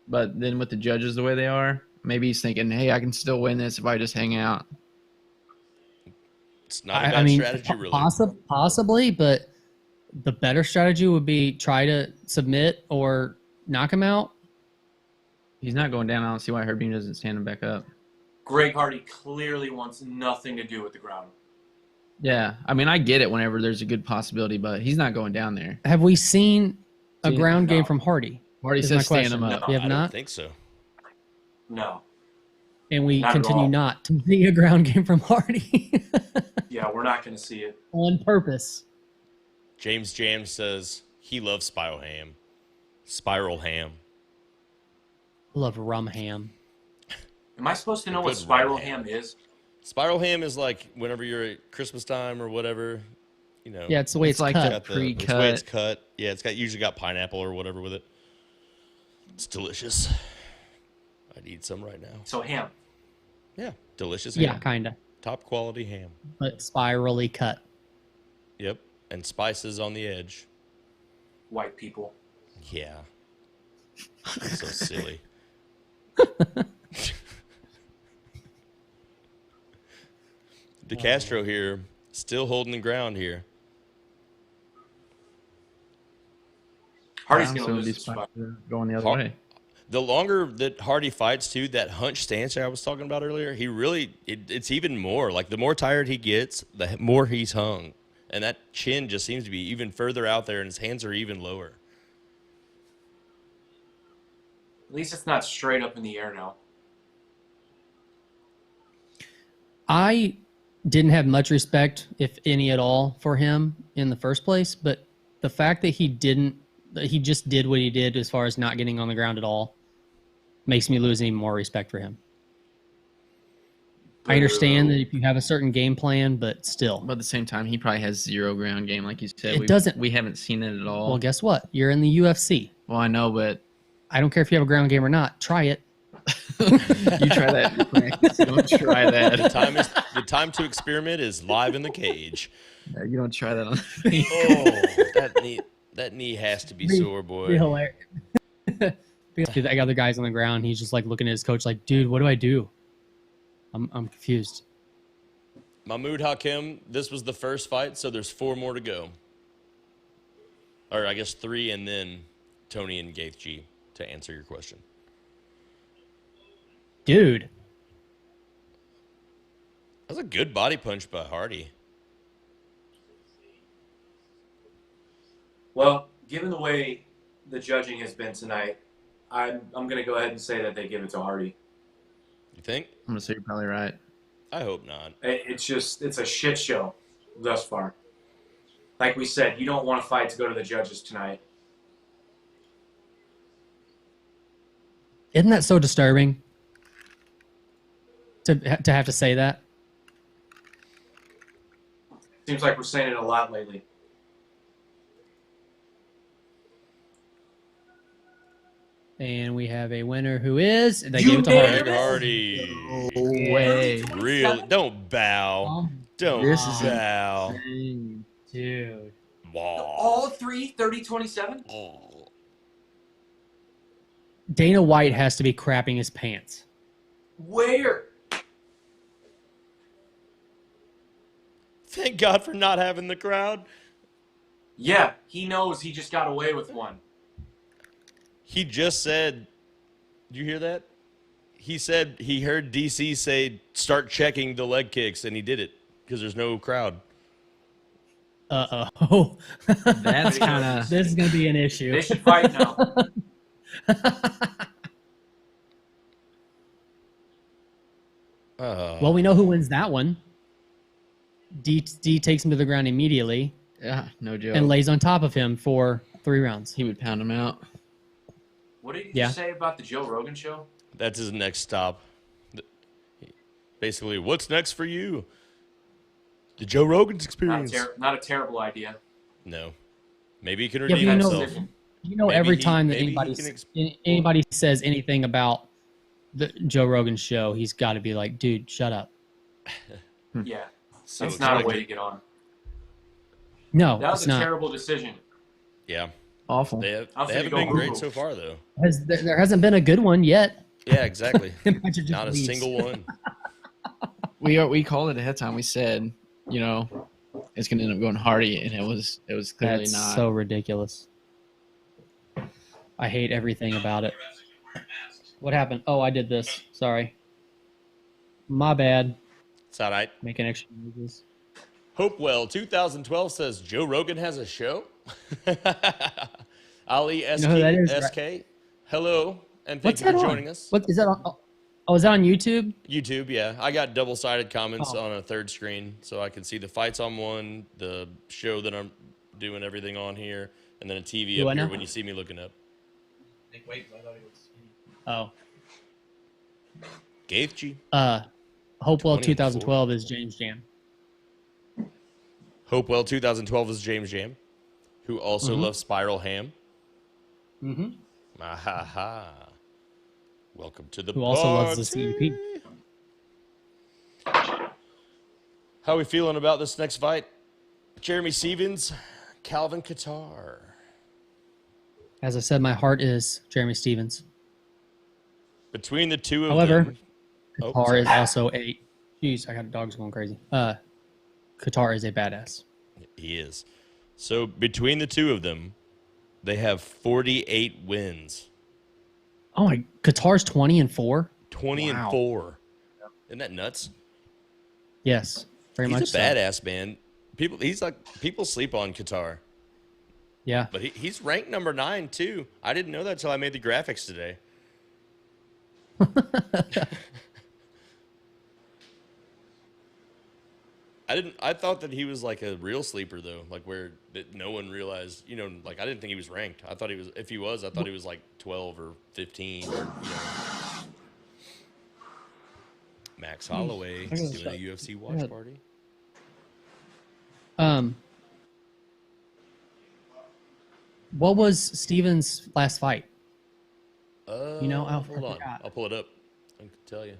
but then with the judges the way they are, maybe he's thinking, hey, I can still win this if I just hang out. It's not a bad strategy, really. Possibly, but the better strategy would be try to submit or knock him out. He's not going down. I don't see why Herb Dean doesn't stand him back up. Greg Hardy clearly wants nothing to do with the ground. Yeah, I mean, I get it whenever there's a good possibility, but he's not going down there. Have we seen a Seen- ground game no. from Hardy? Hardy Is says my stand question. him up. No. We have I not, don't think so. No. and we Not at continue all. not to see a ground game from Hardy Yeah, we're not going to see it. on purpose. James Jam says he loves spiral ham. Spiral ham. I love rum ham. Am I supposed to know Good what spiral rum ham. ham is? Spiral ham is like whenever you're at Christmas time or whatever, you know. Yeah, it's the way it's like cut. the- got the it's the way pre-cut. it's cut. Yeah, it's got usually got pineapple or whatever with it. It's delicious. I'd eat some right now. So ham. Yeah, delicious Yeah, ham. kind of, Top quality ham. but spirally cut. Yep, and spices on the edge. White people. Yeah. So silly. Castro here, still holding the ground here. Hardy's Yeah, going so to lose these this fight. fights are going the other Har- way. The longer that Hardy fights, too, that hunch stance I was talking about earlier, he really, it's even more. Like, the more tired he gets, the more he's hung. And that chin just seems to be even further out there, and his hands are even lower. At least it's not straight up in the air now. I didn't have much respect, if any at all, for him in the first place, but the fact that he just did what he did as far as not getting on the ground at all makes me lose even more respect for him. I understand that if you have a certain game plan, but still. But at the same time, he probably has zero ground game, like you said. It We haven't seen it at all. Well, guess what? You're in the UFC. Well, I know, but I don't care if you have a ground game or not. Try it. you try that in practice. You don't try that. The time to experiment is live in the cage. No, you don't try that on. Oh, that knee has to be sore, Be boy. hilarious. The other guy's on the ground. He's just like looking at his coach, like, "Dude, what do I do? I'm confused." Mahmoud Hakem, this was the first fight, so there's 4 more to go. Or I guess 3, and then Tony and Gaethje to answer your question. Dude, That was a good body punch by Hardy. Well, given the way the judging has been tonight, I'm going to go ahead and say that they give it to Hardy. You think? I'm gonna say you're probably right. I hope not. It's a shit show thus far. Like we said, you don't want a fight to go to the judges tonight. isn't that so disturbing to have to say that? Seems like we're saying it a lot lately. And we have a winner who is. They You gave it to named Hardy. Greg Hardy. No way. Really? Don't bow. Don't This is bow. insane. Dude. Wow. All three 30-27? Oh. Dana White has to be crapping his pants. Where? Thank God for not having the crowd. Yeah, he knows he just got away with one. He just said, did you hear that? He said he heard DC say, start checking the leg kicks, and he did it because there's no crowd. Uh-oh. That's kind of. This is going to be an issue. They should fight now. Well, we know who wins that one. D takes him to the ground immediately Yeah, no joke. and lays on top of him for 3 rounds. He would pound him out. What did you Yeah. say about the Joe Rogan show? That's his next stop. Basically, what's next for you? The Joe Rogan's experience. Not a terrible idea. No. Maybe he can Yeah, redeem but himself. Every Maybe he- time that maybe he anybody says anything about the Joe Rogan show, he's got to be like, dude, shut up. Yeah, So it's not a way expected. to get on. No, That was it's a not. terrible decision. Yeah. Awful. They I'm haven't finna go been great Google. so far, though. There hasn't been a good one yet. Yeah, exactly. Imagine just Not a leaves. single one. We called it ahead of time. We said, it's gonna end up going Hardy, and it was clearly That's not. so ridiculous. I hate everything about it. What happened? Oh, I did this. Sorry. My bad. It's all right. Making extra noises. Hopewell 2012 says Joe Rogan has a show. Ali You know who that is, SK. Hello, and thank What's you for that on? joining us. What is that on? Oh, is that on YouTube? YouTube, yeah. I got double-sided comments Oh. on a third screen, so I can see the fights on one, the show that I'm doing everything on here, and then a TV Do up I here know? when you see me looking up. Oh. Gaethje. Hopewell 24. 2012 is James Jam. Hopewell 2012 is James Jam, who also loves Spiral Ham. Mm-hmm. Ha. Welcome to the Who also loves the party. CMP. How are we feeling about this next fight? Jeremy Stevens, Calvin Kattar. As I said, my heart is Jeremy Stevens. Between the two of However, them. Oh, Kattar sorry. is also a. Jeez, I got dogs going crazy. Kattar is a badass. He is. So between the two of them, they have 48 wins. Oh my! Kattar's 20-4. 20 Wow. and 4. Isn't that nuts? Yes, very He's much a so. badass, man. People sleep on Kattar, Yeah. but he's ranked number 9 too. I didn't know that till I made the graphics today. I thought that he was like a real sleeper though, like where that no one realized, like I didn't think he was ranked. I thought he was, if he was, I thought he was like 12 or 15 or, Max Holloway I gotta doing shut- a UFC watch ahead. party. What was Stevens' last fight? I Hold on. forgot. I'll pull it up. I can tell you.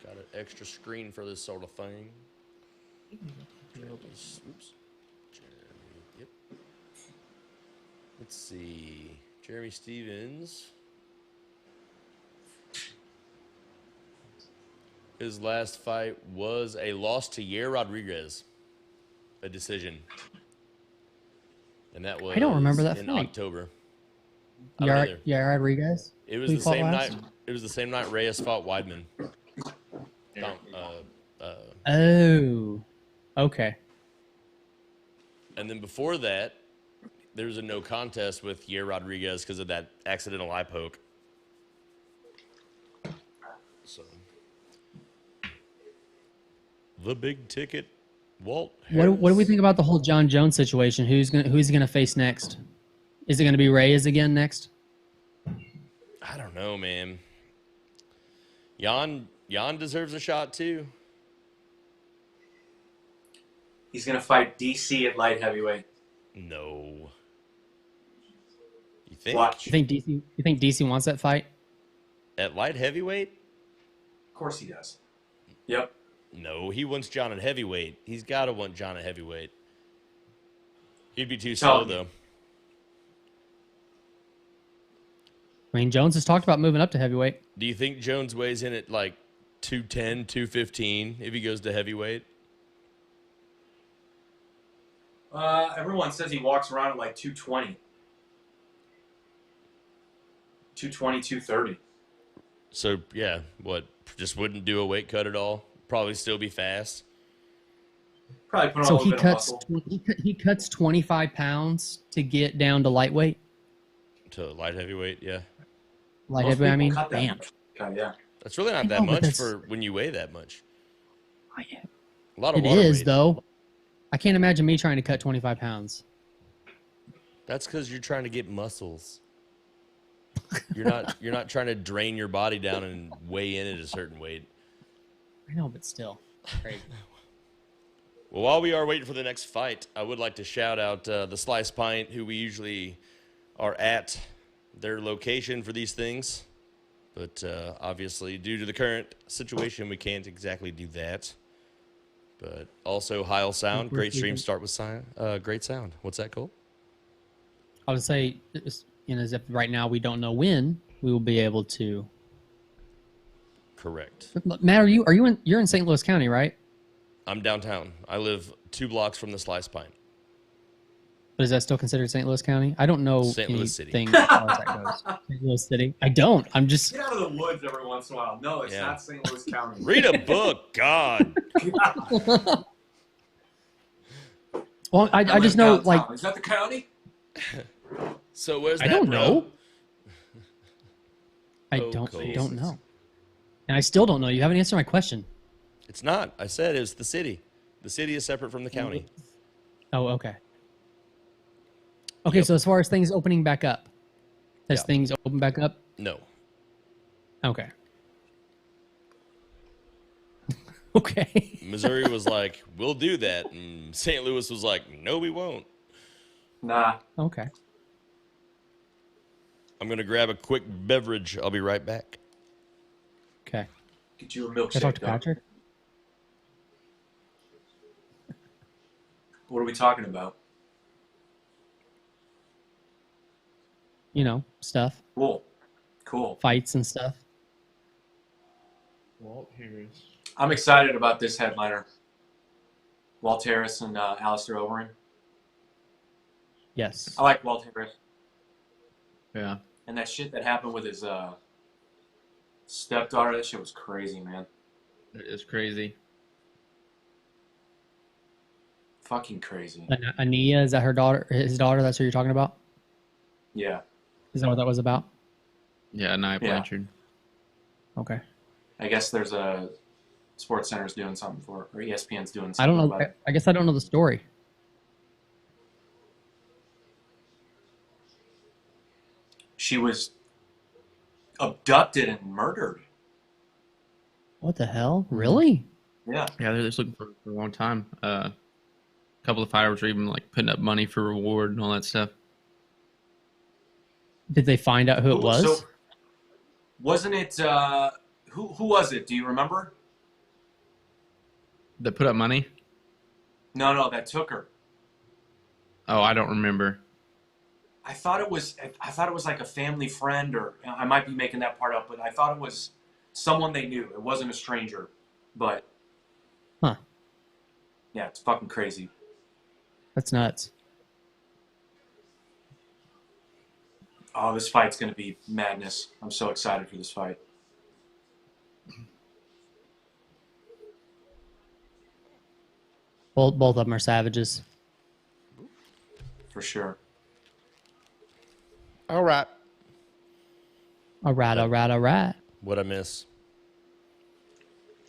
Got an extra screen for this sort of thing. Oops. Jeremy. Yep. Let's see. Jeremy Stevens. His last fight was a loss to Yair Rodriguez. A decision. And that was I don't remember that in fight. October. I don't either. Yeah, Rodriguez. It was Who the fought same last? night. It was the same night Reyes fought Weidman. Oh, okay. And then before that, there was a no contest with Yair Rodriguez because of that accidental eye poke. So, the big ticket, Walt. What do we Harris. think about the whole John Jones situation? Who's gonna face next? Is it gonna be Reyes again next? I don't know, man. Jan deserves a shot too. He's gonna fight DC at light heavyweight. No. You think? Watch. You think DC wants that fight? At light heavyweight? Of course he does. Yep. No, he wants John at heavyweight. He's got to want John at heavyweight. He'd be too Tell slow, me. though. I mean, Jones has talked about moving up to heavyweight. Do you think Jones weighs in at like 210, 215 if he goes to heavyweight? Everyone says he walks around at like 220. 220, 230. So, yeah, what? Just wouldn't do a weight cut at all? Probably still be fast? Probably put on a So little he bit cuts of muscle. he cuts 25 pounds to get down to lightweight. To light heavyweight, yeah. Light Most heavyweight. I people mean, cut that damn. much. Okay, yeah. That's really not I that know, but much that's- for when you weigh that much. I- A lot of It water is weight. though. I can't imagine me trying to cut 25 pounds. That's because you're trying to get muscles. You're not trying to drain your body down and weigh in at a certain weight. I know, but still, crazy. Well, while we are waiting for the next fight, I would like to shout out the Slice Pint, who we usually are at their location for these things. But obviously, due to the current situation, we can't exactly do that. But also, Heil Sound, great streams start with great sound. What's that, Cole? I would say, as if right now we don't know when we will be able to. Correct. Matt, you're in St. Louis County, right? I'm downtown. I live 2 blocks from the Slice Pint. But is that still considered St. Louis County? I don't know St. Louis City. anything as far as that goes. St. Louis City. I don't. I'm just. Get out of the woods every once in a while. No, it's Yeah. not St. Louis County. Read a book, God. Well, I just know live like downtown. Is that the county? So where's I that, don't bro? know. I Oh, don't Cole. know. And I still don't know. You haven't answered my question. It's not. I said it's the city. The city is separate from the county. Oh, okay. Okay, Yep. so as far as things opening back up, has Yeah. things opened back up? No. Okay. Okay. Missouri was like, we'll do that. And St. Louis was like, no, we won't. Nah. Okay. I'm going to grab a quick beverage. I'll be right back. Okay. Get you a Can I milkshake. talk to Doug. Patrick? What are we talking about? You know, stuff, Cool. fights and stuff. Walt Harris. I'm excited about this headliner. Walt Harris and Alistair Overeem. Yes. I like Walt Harris. Yeah. And that shit that happened with his stepdaughter, that shit was crazy, man. It is crazy. Fucking crazy. Ania, is that her daughter? His daughter? That's who you're talking about? Yeah. Is that what that was about? Yeah, Nia Blanchard. Okay. I guess there's a Sports Center's doing something for it, or ESPN's doing something I don't know. about it. I guess I don't know the story. She was abducted and murdered. What the hell? Really? Yeah. Yeah, they're just looking for a long time. A couple of fighters were even like putting up money for reward and all that stuff. Did they find out who it was? So, wasn't it who was it? Do you remember? They put up money? No, that took her. Oh, I don't remember. I thought it was like a family friend, or I might be making that part up, but I thought it was someone they knew. It wasn't a stranger, but Huh. yeah, it's fucking crazy. That's nuts. Oh, this fight's gonna be madness. I'm so excited for this fight. Both of them are savages. For sure. All right. All right. What'd I miss?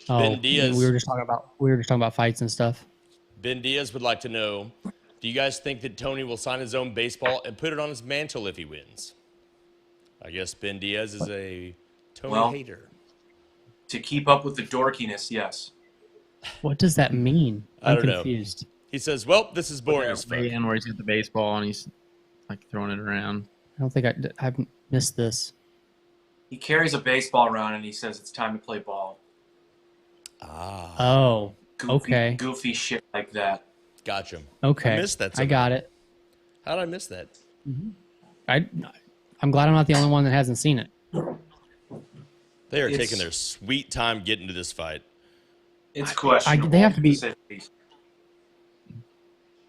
Oh, Ben Diaz. we were just talking about fights and stuff. Ben Diaz would like to know, do you guys think that Tony will sign his own baseball and put it on his mantle if he wins? I guess Ben Diaz is a Tony hater. To keep up with the dorkiness, yes. What does that mean? I I'm don't know. confused. He says, well, this is boring as fuck. And where he's got the baseball and he's like throwing it around. I don't think I've missed this. He carries a baseball around and he says it's time to play ball. Ah, Oh, Goofy, okay. goofy shit like that. gotcha. Okay. I missed that. I got it. How did I miss that? I'm glad I'm not the only one that hasn't seen it. They are It's- taking their sweet time getting to this fight. It's questionable. they have to be- say the least.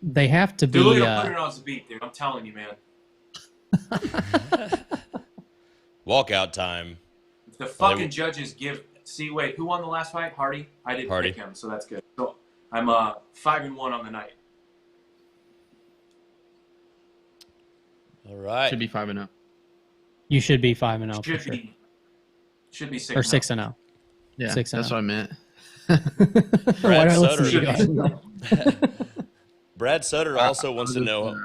They have to be. Dude, look at put it on the beat, dude. I'm telling you, man. Walkout time. If the fucking judges give. See, wait, who won the last fight? Hardy. I didn't Hardy. pick him, so that's good. So I'm 5-1 on the night. All right. Should be 5-0. You should be 5-0 for Should sure, be. Should be 6. or 6-0. Yeah, 6-0. that's what I meant. Why do I listen to Sutter. you guys? Brad Sutter also wants to know, Uh,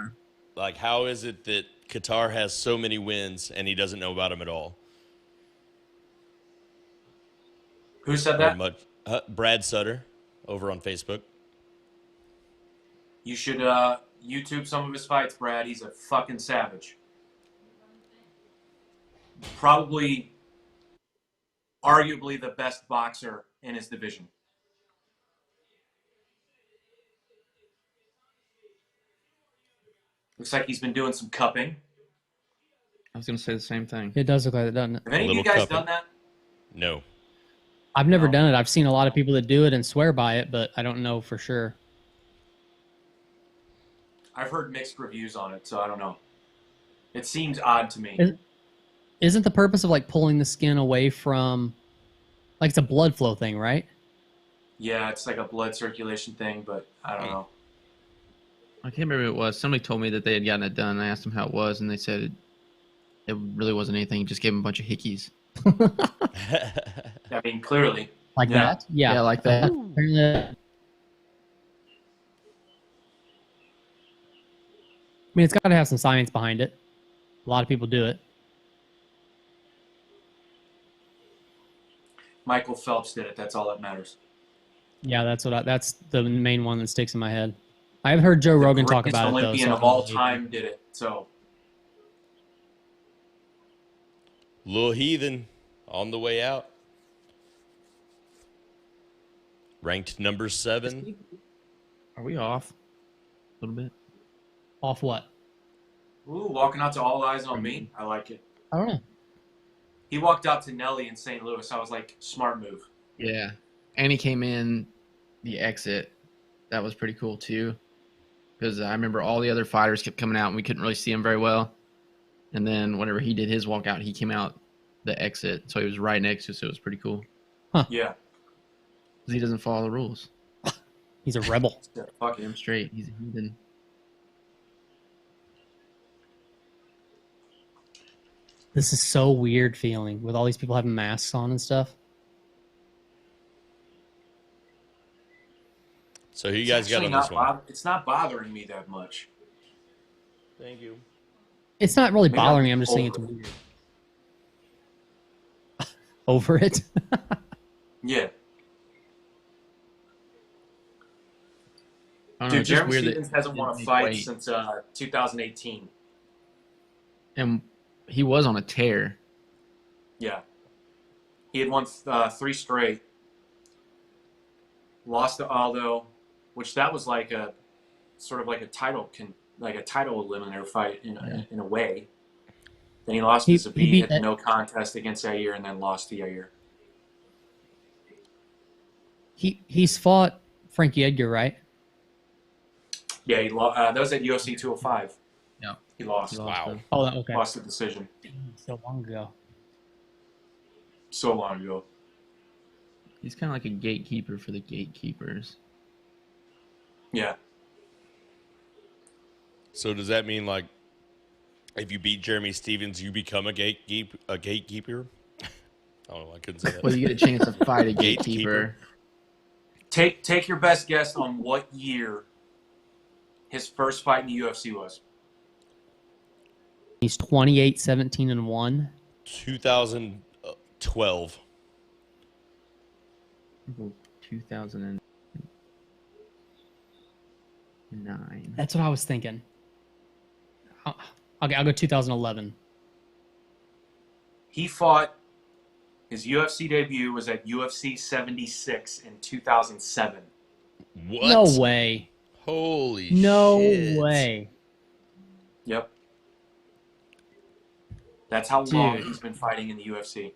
like, how is it that Kattar has so many wins and he doesn't know about them at all? Who said Or that? much, Brad Sutter over on Facebook. You should YouTube some of his fights, Brad. He's a fucking savage. Probably, arguably the best boxer in his division. Looks like he's been doing some cupping. I was gonna say the same thing. It does look like it, doesn't it? Have any of you little guys cupping. done that? No. I've never No. done it. I've seen a lot of people that do it and swear by it, but I don't know for sure. I've heard mixed reviews on it, so I don't know. It seems odd to me. Isn't the purpose of like pulling the skin away from, like, it's a blood flow thing, right? Yeah, it's like a blood circulation thing, but I don't know. I can't remember who it was. Somebody told me that they had gotten it done. I asked them how it was, and they said it really wasn't anything. It just gave them a bunch of hickeys. I mean, clearly. Like Yeah. that? Yeah. Yeah, like that. Apparently- I mean, it's got to have some science behind it. A lot of people do it. Michael Phelps did it. That's all that matters. Yeah, that's the main one that sticks in my head. I've heard Joe Rogan talk Greatest about it though. Olympian so of all time did it. So Little Heathen on the way out. Ranked number 7. Are we off a little bit? Off what? ooh, walking out to All Eyes on Me. I like it. I don't know. He walked out to Nelly in St. Louis. I was like, smart move. Yeah. And he came in the exit. That was pretty cool too. Because I remember all the other fighters kept coming out and we couldn't really see him very well. And then whenever he did his walkout, he came out the exit. So he was right next to us. So it was pretty cool. Yeah. Because he doesn't follow the rules. He's a rebel. Yeah, fuck him. Damn straight. He's a heathen. This is so weird feeling with all these people having masks on and stuff. So who you guys got Actually on this one? It's not bothering me that much. Thank you. It's not really Maybe bothering I'm me. I'm just saying it's over it. weird. Over it? Yeah. I don't know, Dude, it's just Jeremy weird that Stevens hasn't he won a didn't make fight weight. since 2018. And he was on a tear. Yeah. He had won 3 straight. Lost to Aldo, which that was like a sort of like a title eliminator fight in a way. Then he lost to He Zabit, beat had that- no contest against Yair, and then lost to Yair. He's fought Frankie Edgar, right? Yeah, he that was at UFC 205. Yeah. He lost. He lost Wow. to- Oh, okay. Lost the decision So long ago. so long ago. He's kind of like a gatekeeper for the gatekeepers. Yeah. So does that mean, like, if you beat Jeremy Stevens, you become a gatekeeper? I don't know. I couldn't say that. Well, you get a chance to fight a Gatekeeper. gatekeeper. Take your best guess on what year his first fight in the UFC was. He's 28, 17, and 1. 2012. 2009. That's what I was thinking. I'll go 2011. He fought. His UFC debut was at UFC 76 in 2007. What? No way. Holy No shit. way. Yep. That's how long Dude. he's been fighting in the UFC.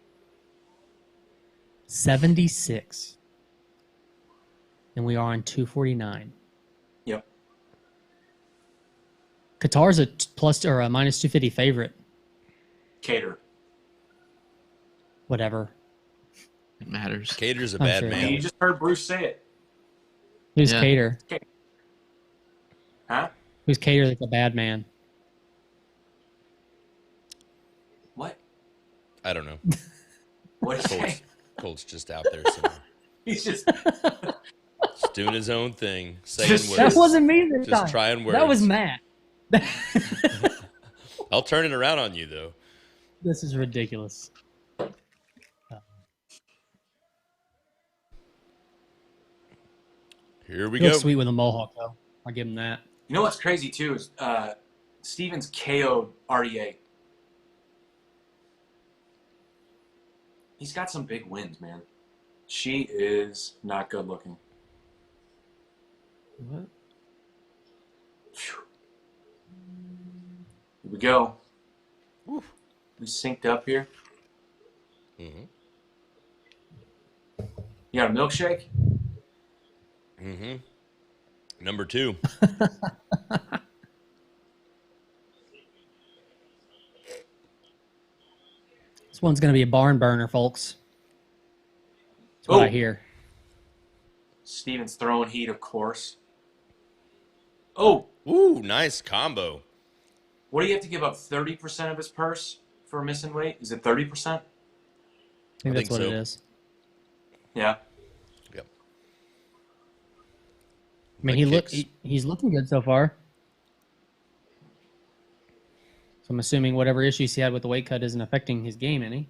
76. And we are on 249. Yep. Kattar's a plus or a minus 250 favorite. Kattar. Whatever. It matters. Cater's a I'm bad sure it man. You just heard Bruce say it. Who's Yeah. Kattar? Huh? Who's Kattar that's a bad man? What? I don't know. What did he say? Colt's just out there somewhere. He's just. Just doing his own thing, saying Just- words. That wasn't me this Just time. trying words. That was Matt. I'll turn it around on you, though. This is ridiculous. Here we He looks go. sweet with a mohawk, though. I'll give him that. You know what's crazy too is Stevens KO'd RDA. He's got some big wins, man. She is not good looking. What? Phew. Here we go. Woo. We synced up here. Mm-hmm. You got a milkshake? Mm-hmm. Number 2. This one's going to be a barn burner, folks. That's what I Oh. hear. Stevens throwing heat, of course. Oh, Ooh, nice combo. what do you have to give up? 30% of his purse for missing weight? Is it 30%? I think that's think what so. it is. Yeah. Yep. I mean, he's looking good so far. So I'm assuming whatever issues he had with the weight cut isn't affecting his game any.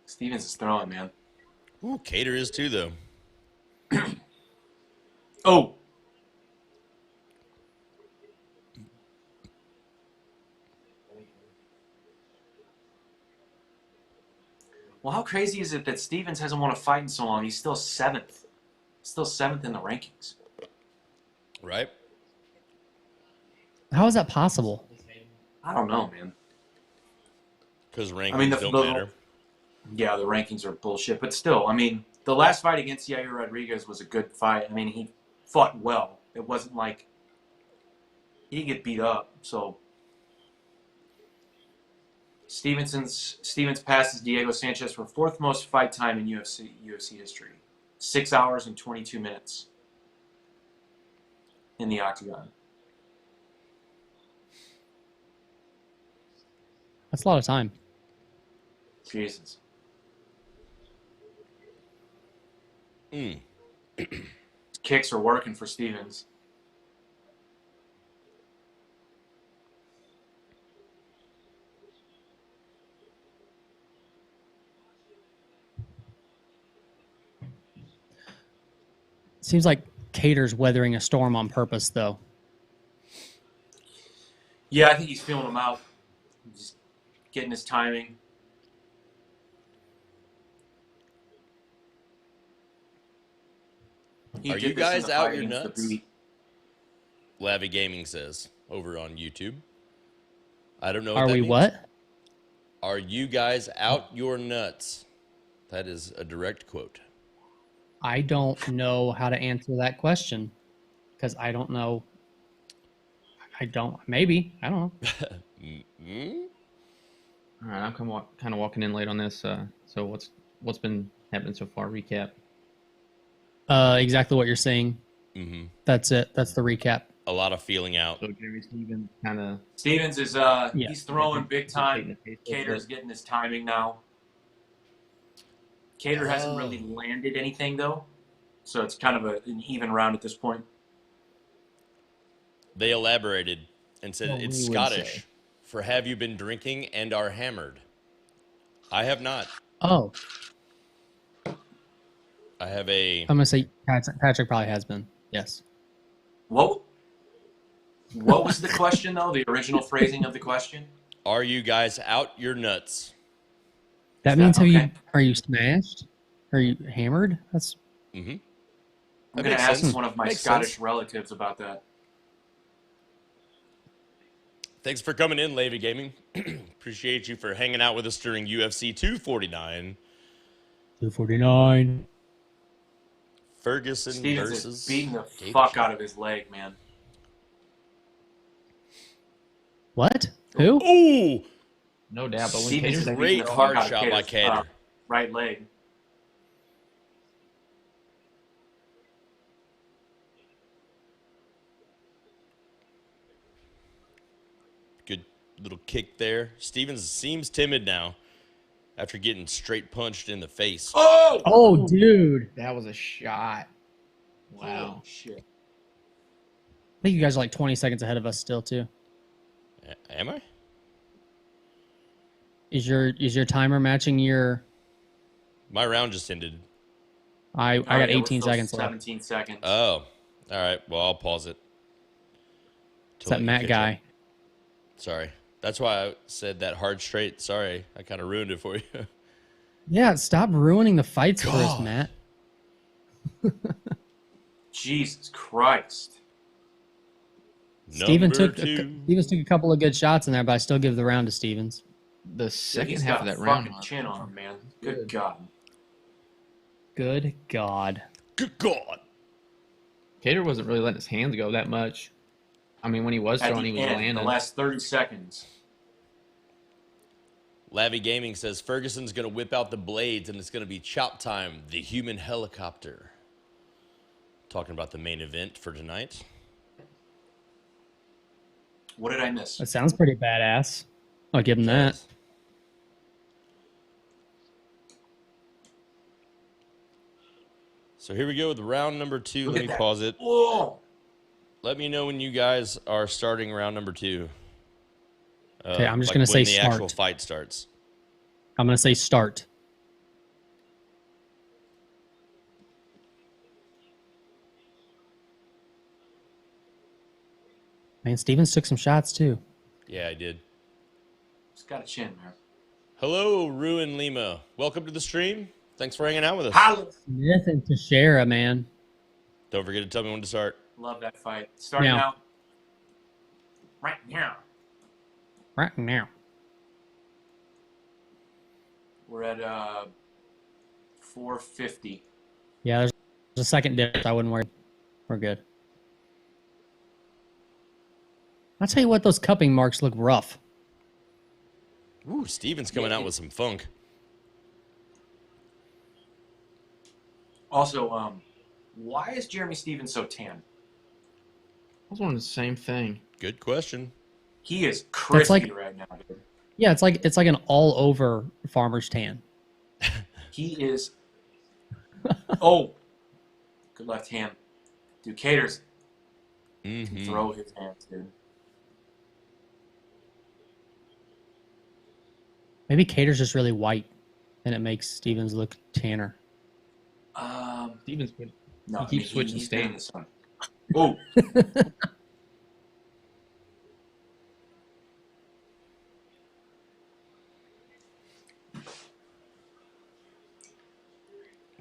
Stevens is throwing, man. Ooh, Cater is too, though. Oh. Well, how crazy is it that Stevens hasn't won a fight in so long? He's still 7th. Still 7th in the rankings. Right? How is that possible? I don't know, man. Because rankings I mean, don't matter. Yeah, the rankings are bullshit. But still, I mean, the last fight against Yair Rodriguez was a good fight. I mean, he fought well. It wasn't like he didn't get beat up. So Stevens passes Diego Sanchez for 4th most fight time in UFC history. 6 hours and 22 minutes in the octagon. That's a lot of time. Jesus. Mm. Kicks are working for Stevens. Seems like Cater's weathering a storm on purpose, though. Yeah, I think he's feeling him out. Just getting his timing. He Are did you this in guys the out fight your against the nuts? Booty. Lavy Gaming says over on YouTube. I don't know. Are that we means. what? Are you guys out your nuts? That is a direct quote. I don't know how to answer that question because I don't know. Maybe. I don't know. Mm-hmm. All right, I'm kind of walking in late on this. So what's been happening so far? Recap. Exactly what you're saying. Mm-hmm. That's it. That's the recap. A lot of feeling out. So Jeremy Stevens kind of Stevens is Yeah. he's throwing big time. Cater's getting his timing now. Cater hasn't really landed anything though, so it's kind of an even round at this point. They elaborated and said Well, it's we would Scottish say. for have you been drinking and are hammered? I have not. Oh, I have a. I'm gonna say Patrick probably has been. Yes. What was the question though? The original phrasing of the question? Are you guys out your nuts? That Is means that okay? are you smashed? Are you hammered? That's Mm-hmm. I'm That gonna makes ask sense. one of my Makes Scottish sense. relatives about that. Thanks for coming in, Levy Gaming. Appreciate you for hanging out with us during UFC 249. 249. Ferguson Stevens is versus beating the fuck Gaethje. out of his leg, man. What? Who? Ooh, No doubt. But when Stevens Cater's is like, beating great the fuck hard out of shot by Cater's, Kattar. right leg. Good little kick there. Stevens seems timid now after getting straight punched in the face. Oh! Oh, dude. that was a shot. Wow. Holy shit. I think you guys are like 20 seconds ahead of us still too. Am I? Is your timer matching your? My round just ended. I Oh, got yeah, we're 18 still seconds left. 17 seconds. Oh, all right. Well, I'll pause it. It's that Matt guy. Sorry. That's why I said that hard straight. Sorry. I kind of ruined it for you. Yeah, stop ruining the fights for us, God. Matt. Jesus Christ. Stevens Number took two. a couple of good shots in there, but I still give the round to Stevens. The Dude, second he's half got of that a round. fucking chin on him, man. Good God. Good God. Good God. Cater wasn't really letting his hands go that much. I mean, when he was At throwing, the he was end, landing. the last 30 seconds. Lavi Gaming says Ferguson's going to whip out the blades and it's going to be chop time. The human helicopter. Talking about the main event for tonight. What did I miss? That sounds pretty badass. I'll give him that. Yes. So here we go with round number two. Look Let at me that. pause it. Whoa! Let me know when you guys are starting round number two. Okay, I'm just like gonna say when the actual start. fight starts. I'm going to say start. Man, Stevens took some shots too. Yeah, I did. He's got a chin, man. Hello, Ruin Lima. Welcome to the stream. Thanks for hanging out with us. Holla! Smith and Teixeira, man. Don't forget to tell me when to start. Love that fight. Starting Now. out. Right now. Right now. We're at 450. Yeah, there's a second dip. I wouldn't worry. We're good. I'll tell you what, those cupping marks look rough. Ooh, Steven's coming out with some funk. Also, why is Jeremy Stevens so tan? I was wondering the same thing. Good question. He is crispy like- right now, dude. Yeah, it's like an all over farmer's tan. He is. Oh, good left hand, dude. Caters can throw his hands, dude. Maybe Cater's just really white, and it makes Stevens look tanner. Stevens, No, He keeps switching he's been in the stance. sun. Oh,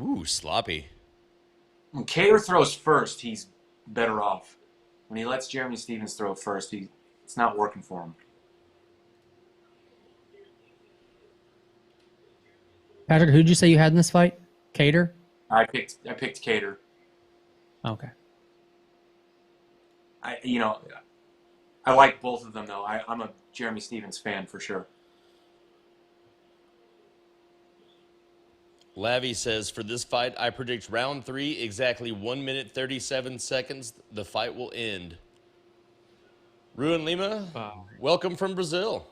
Ooh, sloppy. when Cater throws first, he's better off. When he lets Jeremy Stevens throw first, it's not working for him. Patrick, who'd you say you had in this fight? Cater? I picked Cater. Okay. I like both of them though. I'm a Jeremy Stevens fan for sure. Lavi says, for this fight, I predict round 3, exactly 1 minute, 37 seconds. The fight will end. Ruin Lima, welcome from Brazil.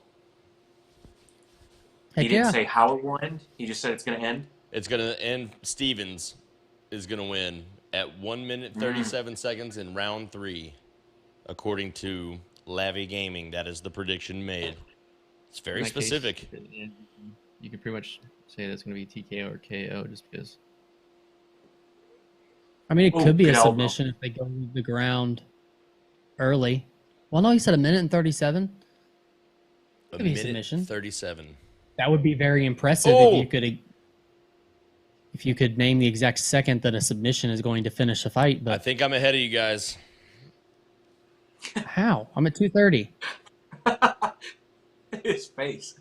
Heck He didn't yeah. say how it will end. He just said it's going to end. It's going to end. Stevens is going to win at 1 minute, 37 seconds in round 3, according to Lavi Gaming. That is the prediction made. It's very in that case, specific. you could pretty much say that's going to be TKO or KO just because I mean, it Ooh, could be a good elbow. submission if they go to the ground early. Well, no, he said a minute and 37. A Could be a minute submission. 37. That would be very impressive Oh! if you could name the exact second that a submission is going to finish a fight. I But think I'm ahead of you guys. how? I'm at 230. His face.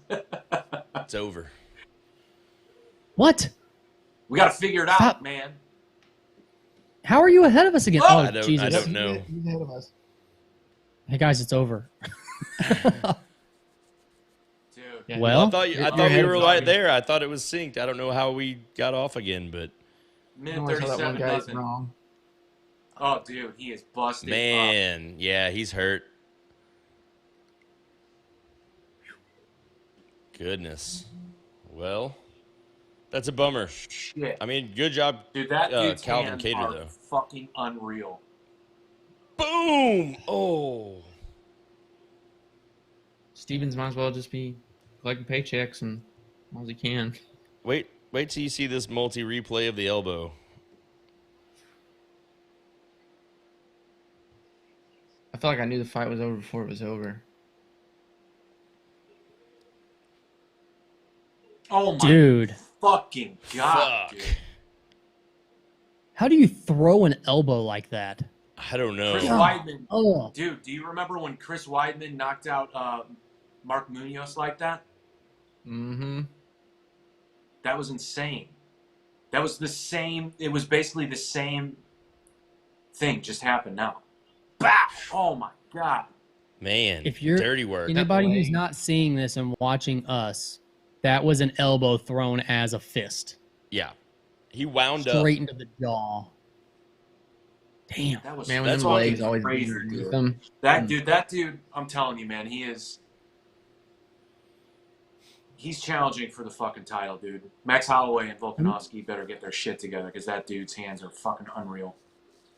It's over. What? We got to figure it Stop. out, man. How are you ahead of us again? Oh! Oh, I don't Jesus. know. He's ahead of us. Hey, guys, it's over. Dude. Yeah. Well, I thought you're you ahead were of right us. there. I thought it was synced. I don't know how we got off again, but I Minute don't like how that 37, one guy's nothing. wrong. Oh, dude, he is busted up. man, yeah, he's hurt. Goodness. Well, that's a bummer. Shit. I mean, good job, Dude, that dude's Calvin hands Kattar, are though. fucking unreal. Boom! Oh. Stevens might as well just be collecting paychecks and as long as he can. Wait till you see this multi-replay of the elbow. I felt like I knew the fight was over before it was over. Oh my dude, fucking god, Fuck. dude. how do you throw an elbow like that? I don't know. Chris God. Weidman, Oh, dude, do you remember when Chris Weidman knocked out Mark Munoz like that? Mm-hmm. That was insane. That was the same. It was basically the same thing just happened now. Bah! Oh my god. Man, if you're dirty work. anybody who's leg. not seeing this and watching us, that was an elbow thrown as a fist Yeah. He wound up. straight into the jaw. Damn. That was Man, when that's them legs fucking always crazy, being underneath dude. them. That dude, I'm telling you, man, he's challenging for the fucking title, dude. Max Holloway and Volkanovski better get their shit together because that dude's hands are fucking unreal.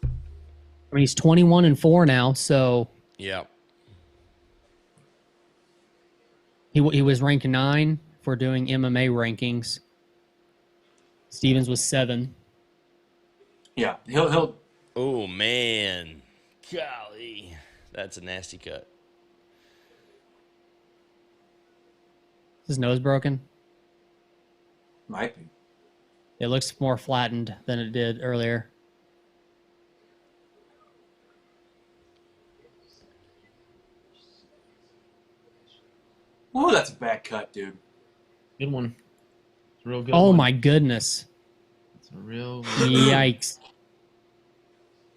I mean, he's 21-4 now, so Yeah. he was ranked 9 for doing MMA rankings. Stevens was 7. Yeah, he'll Oh, man. Golly. That's a nasty cut. Is his nose broken? might be. It looks more flattened than it did earlier. Ooh, that's a bad cut, dude. Good one. It's a real good Oh one. my goodness. It's a real Yikes.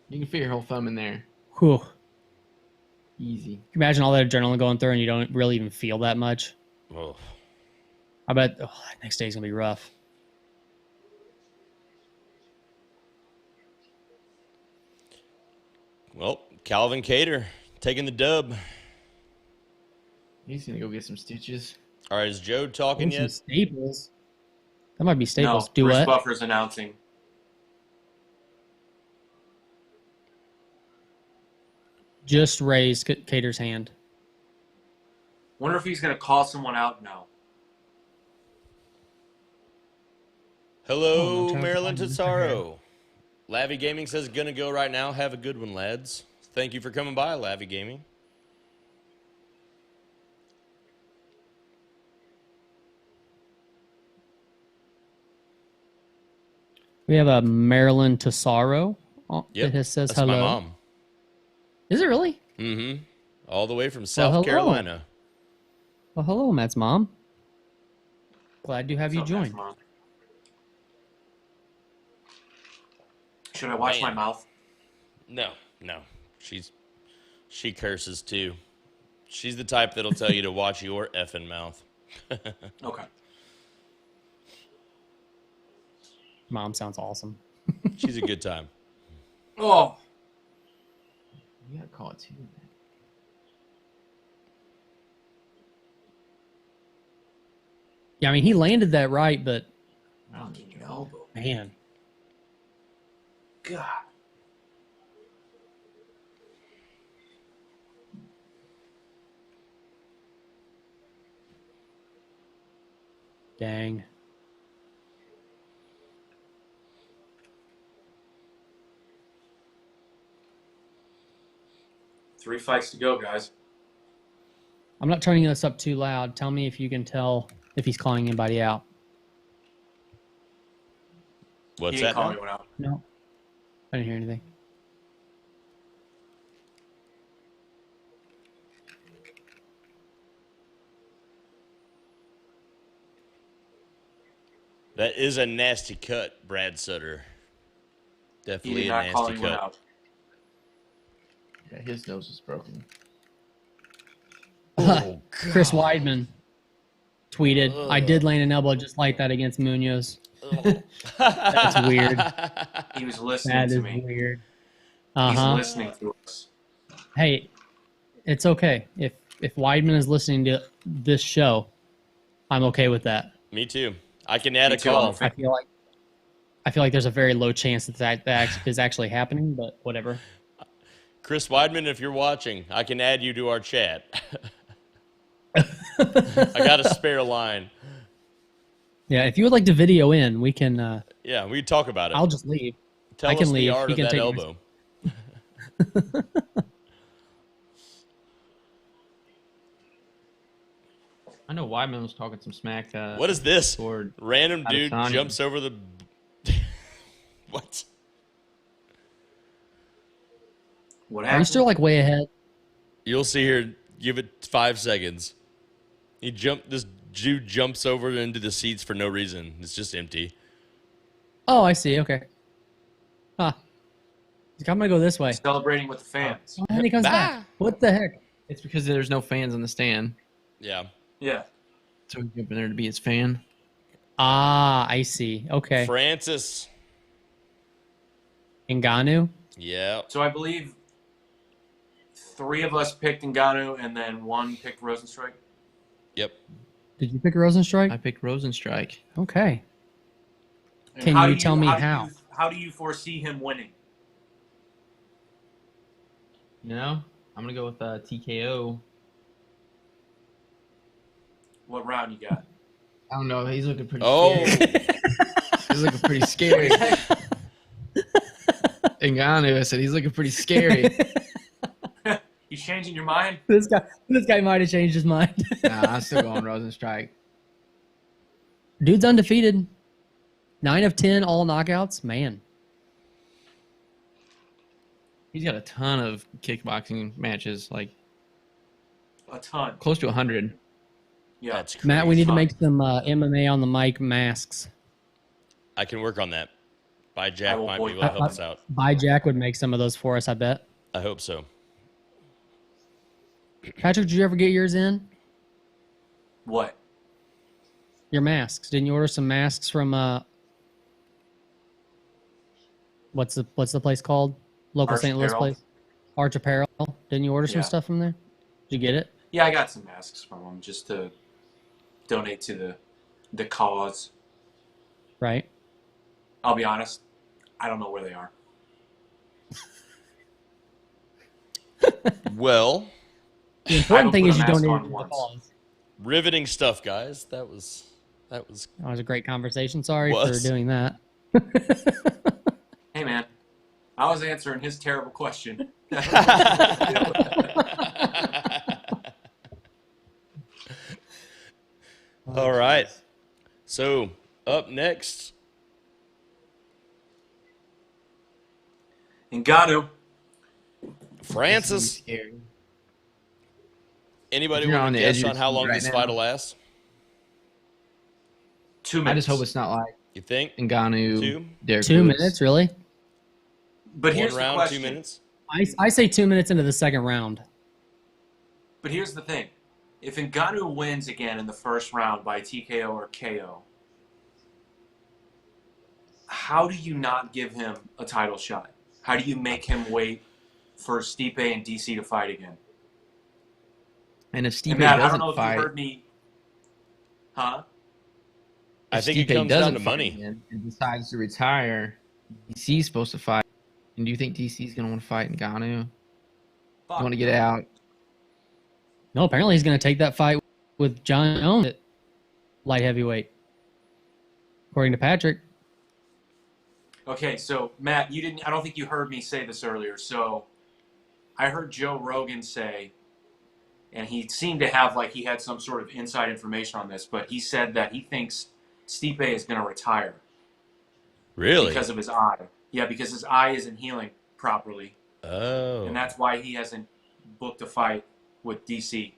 You can fit your whole thumb in there. Whew. Can Easy. you imagine all that adrenaline going through and you don't really even feel that much? Oh. I bet next day's going to be rough. Well, Calvin Kattar taking the dub. He's gonna go get some stitches. All right, is Joe talking Some yet? Staples. That might be Staples. No, Do Bruce what? Buffer's announcing. Just raised Cater's hand. Wonder if he's gonna call someone out now. Hello, Oh, I'm trying to Maryland find Tesaro. Lavi Gaming says gonna go right now. Have a good one, lads. Thank you for coming by, Lavi Gaming. We have a Maryland Tesaro Yep, that says that's hello. my mom. Is it really? Mm-hmm. All the way from South hello. Carolina. Well, hello, Matt's mom. Glad to have you What's up, join. Mom? Should I watch Man. my mouth? No. She curses too. She's the type that'll tell you to watch your effing mouth. Okay. Mom sounds awesome. She's a good time. Oh, You gotta call it too. Yeah, I mean, he landed that right, but fucking elbow. man, God. dang. 3 fights to go, guys. I'm not turning this up too loud. Tell me if you can tell if he's calling anybody out. What's He ain't that calling now? anyone out. No. I didn't hear anything. That is a nasty cut, Brad Sutter. He Definitely did a not call nasty anyone cut. out. Yeah, his nose is broken. Oh, Chris Weidman tweeted, I did land an elbow just like that against Munoz. That's weird. He was listening That to is me. weird. He's Uh-huh. listening to us. Hey, it's okay. If Weidman is listening to this show, I'm okay with that. Me too. I can add Me a too, I'm call. a fan. I feel like there's a very low chance that is actually happening, but whatever. Chris Weidman, if you're watching, I can add you to our chat. I got a spare line. Yeah, if you would like to video in, we can. Yeah, we talk about it. I'll just leave. Tell I can us leave. the art He of can that take elbow. I know Wyman was talking some smack. What is this? Toward Random dude Adesanya. jumps over the... What? What Are happened? you still like way ahead? You'll see here. Give it 5 seconds. This dude jumps over into the seats for no reason. It's just empty. Oh, I see. Okay. Huh. He's like, I'm gonna go this way. Celebrating with the fans. Oh, and he comes back. What the heck? It's because there's no fans in the stand, Yeah. Yeah. so he's jumping there to be his fan. Ah, I see. Okay. Francis. Ngannou. Yeah. So I believe 3 of us picked Ngannou and then 1 picked Rozenstruik. Yep. Did you pick Rozenstruik? I picked Rozenstruik. Okay. And Can how you do tell me how? how? How do you foresee him winning? You know, I'm gonna go with TKO. What round you got? I don't know. He's looking pretty. Oh. Scary. He's looking pretty scary. Ngannou, I said he's looking pretty scary. You changing your mind? This guy might have changed his mind. Nah, I'm still going Rozenstruik. Dude's undefeated. 9 of 10, all knockouts. Man. He's got a ton of kickboxing matches, like A ton. close to 100. Yeah. That's crazy. Matt, we need to Ton. make some MMA on the mic masks. I can work on that. By Jack I will might be able to boycott. help us out. By Jack would make some of those for us, I bet. I hope so. Patrick, did you ever get yours in? What? Your masks. Didn't you order some masks from what's the place called? Local Arch St. Louis Apparel. place? Arch Apparel. Didn't you order some Yeah. stuff from there? Did you get it? Yeah, I got some masks from him just to donate to the cause. Right. I'll be honest, I don't know where they are. Well, The important thing put is a you mask donated on to the once. cause. riveting stuff, guys. That was That was a great conversation. Sorry Was. for doing that. Hey, man, I was answering his terrible question. all right. So up next, Ngannou. Francis. Scary. Anybody If you're want on to the edge guess of on your how seat long right this now. fight will last? 2 I minutes. just hope it's not like You think? Ngannou, Two? Derek 2 Lewis. minutes, really? But here's One the round, question. 2 minutes. I say 2 minutes into the second round. But here's the thing. If Ngannou wins again in the first round by TKO or KO, how do you not give him a title shot? How do you make him wait for Stipe and DC to fight again? And if Stipe And Matt, I don't doesn't know if fight, you heard me. Huh? I if think it Stipe comes down doesn't to fight money. again and decides to retire, DC's supposed to fight. And do you think DC's going to want to fight Ngannou? Fuck. You want to get out? No, apparently he's going to take that fight with John Jones at light heavyweight, according to Patrick. Okay, so Matt, you didn't. I don't think you heard me say this earlier. So I heard Joe Rogan say, and he seemed to have like he had some sort of inside information on this, but he said that he thinks Stipe is going to retire Really? because of his eye. Yeah, because his eye isn't healing properly, and Oh. that's why he hasn't booked a fight with DC.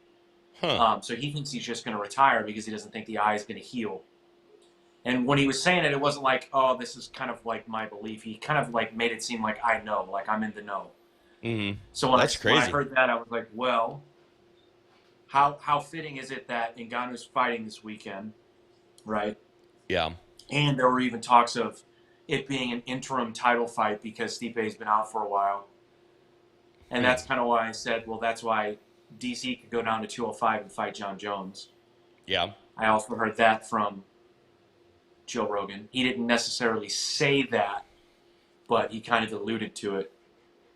Huh. So he thinks he's just going to retire because he doesn't think the eye is going to heal. And when he was saying it, it wasn't like, oh, this is kind of like my belief. He kind of like made it seem like I know, like I'm in the know. Mm-hmm. So when That's when I crazy. heard that, I was like, well, how fitting is it that Ngannou's fighting this weekend, right? Yeah. And there were even talks of it being an interim title fight because Stipe's been out for a while. And that's kind of why I said, well, that's why DC could go down to 205 and fight John Jones. Yeah. I also heard that from Joe Rogan. He didn't necessarily say that, but he kind of alluded to it,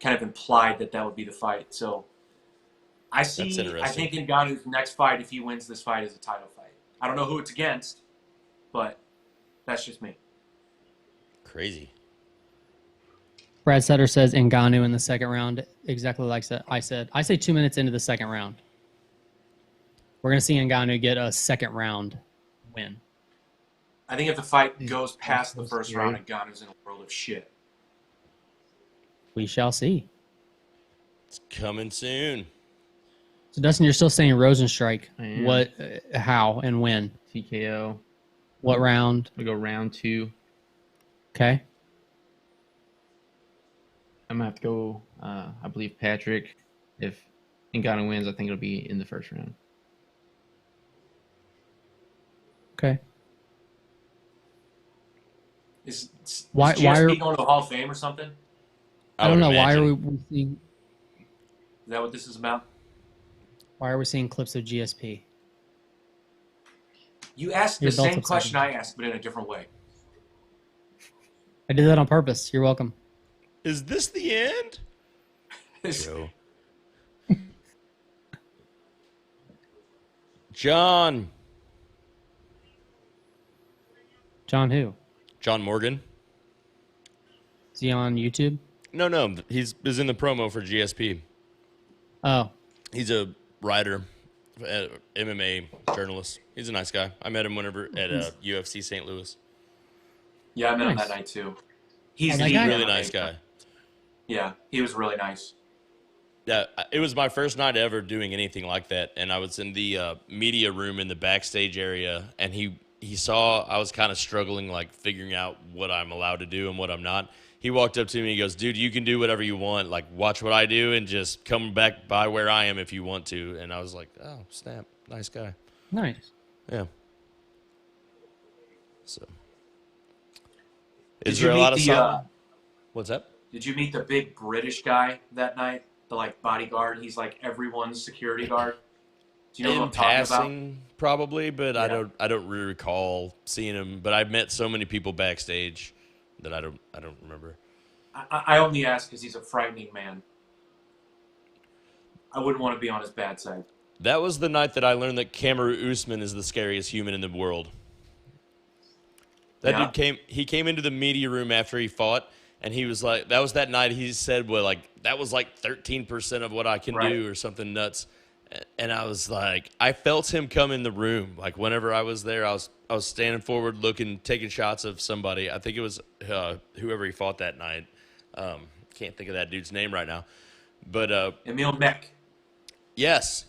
kind of implied that that would be the fight. So I think Ngannou's next fight, if he wins this fight, is a title fight. I don't know who it's against, but that's just me. Crazy. Brad Sutter says Ngannou in the second round, exactly like I said. I say 2 minutes into the second round. We're going to see Ngannou get a second round win. I think if the fight goes past the first round, Ngannou's in a world of shit. We shall see. It's coming soon. So, Dustin, you're still saying Rozenstruik. I am. What, how, and when? TKO. What round? We go round 2. Okay. I'm gonna have to go. I believe Patrick. If Ngannou wins, I think it'll be in the first round. Is Okay. Why GSP are- going to the Hall of Fame or something? I don't would know. imagine. Why are we seeing? Is that what this is about? Why are we seeing clips of GSP? You asked Your the belt's same upside question down. I asked, but in a different way. I did that on purpose. You're welcome. Is this the end? Joe. John. John, who? John Morgan. Is he on YouTube? No. He's in the promo for GSP. Oh, He's a writer, MMA journalist. He's a nice guy. I met him whenever at UFC St. Louis. Yeah, I met him Nice. that night too. He's that the guy? Really MMA nice guy. Yeah, he was really nice. Yeah, it was my first night ever doing anything like that, and I was in the media room in the backstage area, and he saw I was kind of struggling, like figuring out what I'm allowed to do and what I'm not. He walked up to me and he goes, dude, you can do whatever you want. Like, watch what I do and just come back by where I am if you want to. And I was like, oh, snap. Nice guy. nice. Yeah. So. Did Is you there a meet lot of the, something? What's up? Did you meet the big British guy that night? The like bodyguard. He's like everyone's security guard. Do you know In what I'm talking about? passing, probably, but Yeah. I don't really recall seeing him. But I've met so many people backstage that I don't remember. I only ask because he's a frightening man. I wouldn't want to be on his bad side. That was the night that I learned that Kamaru Usman is the scariest human in the world. That Yeah. dude came into the media room after he fought, and he was like, that was that night he said, well, like, that was like 13% of what I can Right. do or something nuts. And I was like, I felt him come in the room. Like, whenever I was there, I was standing forward looking, taking shots of somebody. I think it was whoever he fought that night. Can't think of that dude's name right now. But Emil Meck. yes.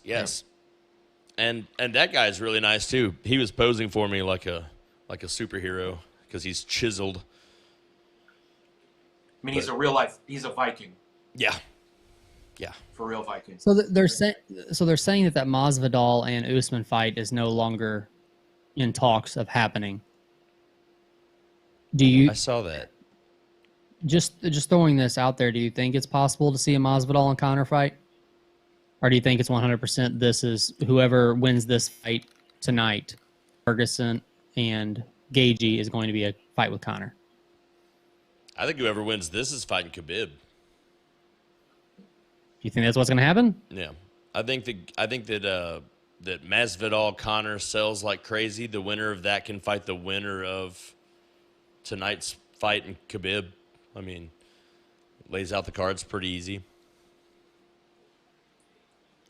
And that guy's really nice too. He was posing for me like a superhero because he's chiseled. I mean, he's a Viking. Yeah. For real Viking. So they're saying that Masvidal and Usman fight is no longer in talks of happening. Do you I saw that. just throwing this out there? Do you think it's possible to see a Masvidal and Conor fight, or do you think it's 100% this is whoever wins this fight tonight, Ferguson and Gaethje, is going to be a fight with Conor? I think whoever wins this is fighting Khabib. Do you think that's what's going to happen? Yeah, I think that Masvidal Conor sells like crazy. The winner of that can fight the winner of tonight's fight in Khabib. I mean, lays out the cards pretty easy.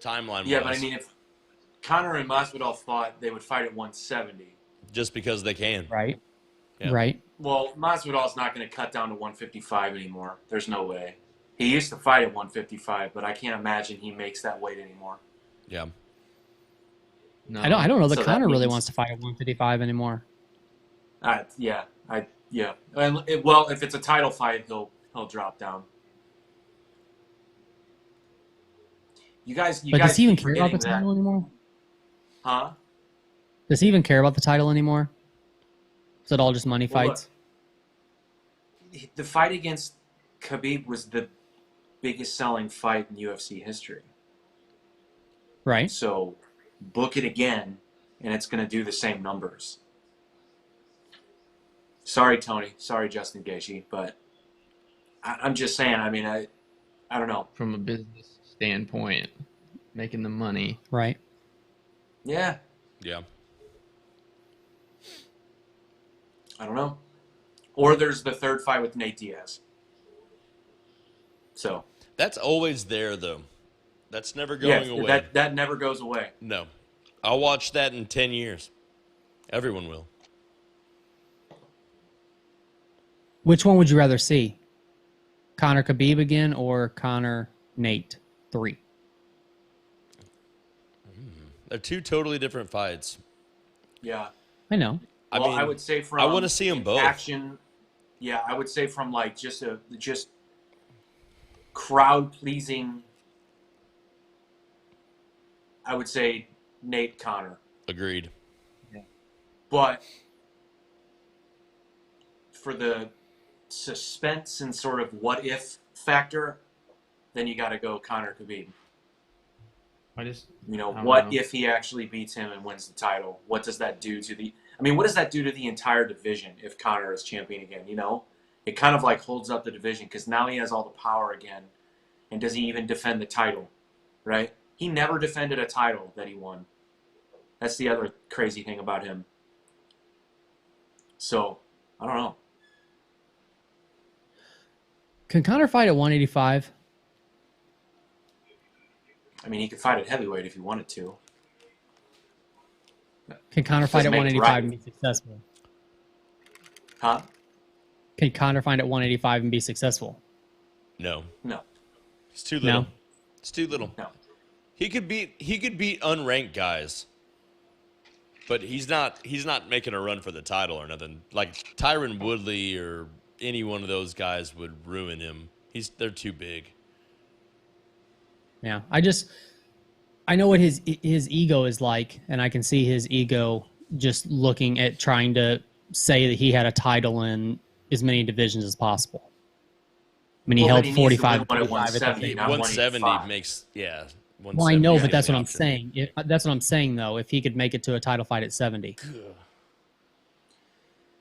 timeline. Yeah, but I mean, if Conor and Masvidal fought, they would fight at 170. just because they can. Right. Yeah. Right. Well, Masvidal's not going to cut down to 155 anymore. There's no way. He used to fight at 155, but I can't imagine he makes that weight anymore. Yeah. No. I don't know that So that Conor really means- wants to fight at 155 anymore. Yeah. And well, if it's a title fight, he'll drop down. You guys But does he even keep care about the forgetting title anymore? Huh? Does he even care about the title anymore? Is it all just money Well, fights? Look, the fight against Khabib was the biggest selling fight in UFC history. Right. So book it again, and it's going to do the same numbers. Sorry, Tony. Sorry, Justin Gaethje, but I'm just saying. I mean, I don't know. From a business standpoint, making the money. Right. Yeah, Yeah. I don't know. Or there's the third fight with Nate Diaz. So That's always there, though. That's never going away. that never goes away. No. I'll watch that in 10 years. Everyone will. Which one would you rather see? Conor Khabib again or Conor Nate 3? They're two totally different fights. Yeah. I know. I Well, mean, I would say from I want to see them both. action. Yeah, I would say from like just crowd pleasing. I would say Nate Conor, Agreed. but for the suspense and sort of what if factor, then you got to go Conor Khabib. I just You know, I don't what know. if he actually beats him and wins the title? What does that do to the? I mean, what does that do to the entire division if Conor is champion again? You know, it kind of like holds up the division because now he has all the power again. And does he even defend the title? Right? He never defended a title that he won. That's the other crazy thing about him. So I don't know. Can Conor fight at 185? I mean, he could fight at heavyweight if he wanted to. Can Conor fight at Doesn't make it 185 right. and be successful? Huh? Can Conor fight at 185 and be successful? No. No. It's too little. No. It's too little. No. He could beat unranked guys. But he's not making a run for the title or nothing. Like Tyron Woodley or any one of those guys would ruin him. They're too big. Yeah. I know what his ego is like, and I can see his ego just looking at trying to say that he had a title in as many divisions as possible. I mean, he Well, held but he needs to 45 win one at 45 at the 170, same not 170 185. makes 170 Well, I know, is but that's the what I'm option. saying. That's what I'm saying, though. If he could make it to a title fight at 70,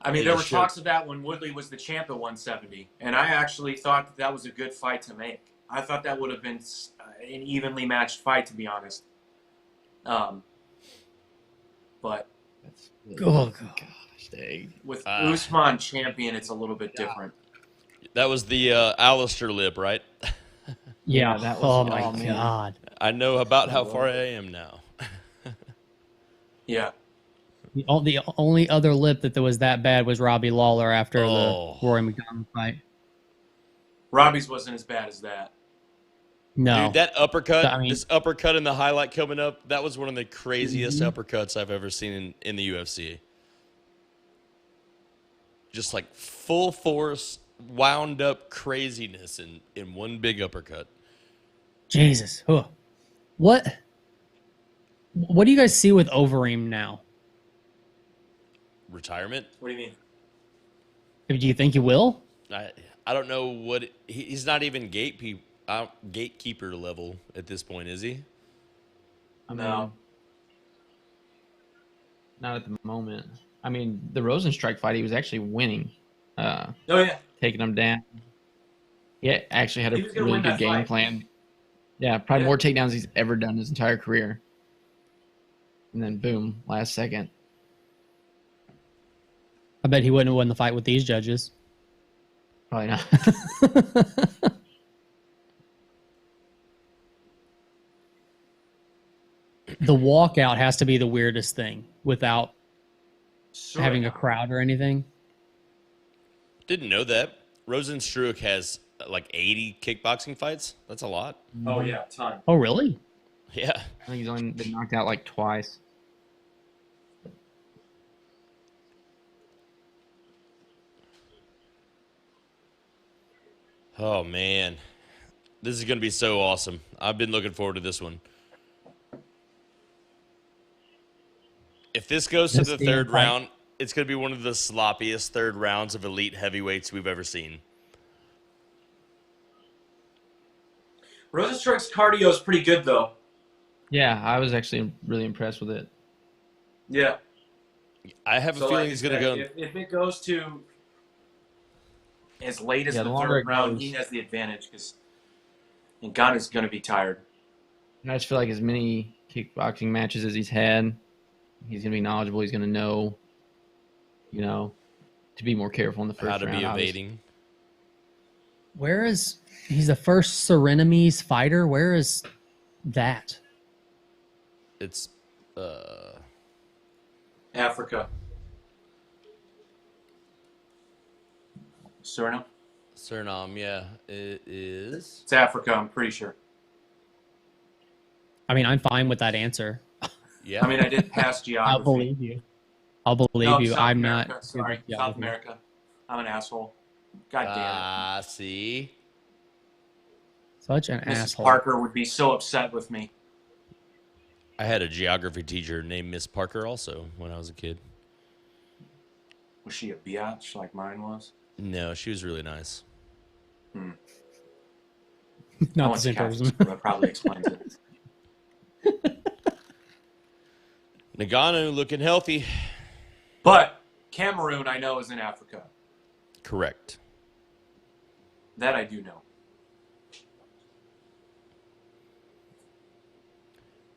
I mean, Yeah, there were should. talks of that when Woodley was the champ at 170, and I actually thought that was a good fight to make. I thought that would have been an evenly matched fight, to be honest. But That's, Oh, gosh, dang. with Ah. Usman champion, it's a little bit different. That was the Alistair lip, right? yeah. that was- Oh my oh, man. god. I know about how far I am now. Yeah. The only other lip that was that bad was Robbie Lawler after Oh. the Rory McDonald fight. Robbie's wasn't as bad as that. No, Dude, that uppercut, I mean- this uppercut in the highlight coming up, that was one of the craziest Mm-hmm. uppercuts I've ever seen in the UFC. Just like full force, wound up craziness in one big uppercut. Jesus. Huh. What do you guys see with Overeem now? Retirement? What do you mean? Do you think he will? I don't know what he's not even gatekeeper level at this point, is he? I mean, No. not at the moment. I mean, the Rozenstruik fight, he was actually winning, Oh, yeah. taking him down. He actually had a He was gonna really win good that game fight. plan. Yeah, probably Yeah. more takedowns he's ever done his entire career. And then boom, last second. I bet he wouldn't have won the fight with these judges. Probably not. the walkout has to be the weirdest thing without having a Suriname. crowd or anything. Didn't know that. Rozenstruik has like 80 kickboxing fights. That's a lot. Oh yeah, a ton. Oh, really? Yeah. I think he's only been knocked out like twice. Oh man, this is gonna be so awesome. I've been looking forward to this one. If this goes to This the being third fight- round, it's gonna be one of the sloppiest third rounds of elite heavyweights we've ever seen. Rozenstruik's cardio is pretty good though. Yeah, I was actually really impressed with it. Yeah. I have a So feeling like he's I gonna said, go. If it goes to as late as Yeah, the the longer third it round, goes- he has the advantage because Ngannou's going to be tired. And I just feel like as many kickboxing matches as he's had, he's going to be knowledgeable. He's going to know, to be more careful in the first How to round. be obviously. evading. Where is he's the first Surinamese fighter? Where is that? It's Africa. Suriname? Suriname. Yeah, it is. It's Africa, I'm pretty sure. I mean, I'm fine with that answer. Yeah. I mean, I did pass geography. I'll believe you. I'll believe No, you. South I'm America. not. Sorry, Yeah, South America. I'm an asshole. God damn Ah, see. Such an it. Mrs. asshole. Parker would be so upset with me. I had a geography teacher named Miss Parker also when I was a kid. Was she a biatch like mine was? No, she was really nice. I Not the went to same Catholic person. school. That probably explains it. Ngannou looking healthy. But Cameroon, I know, is in Africa. Correct. That I do know.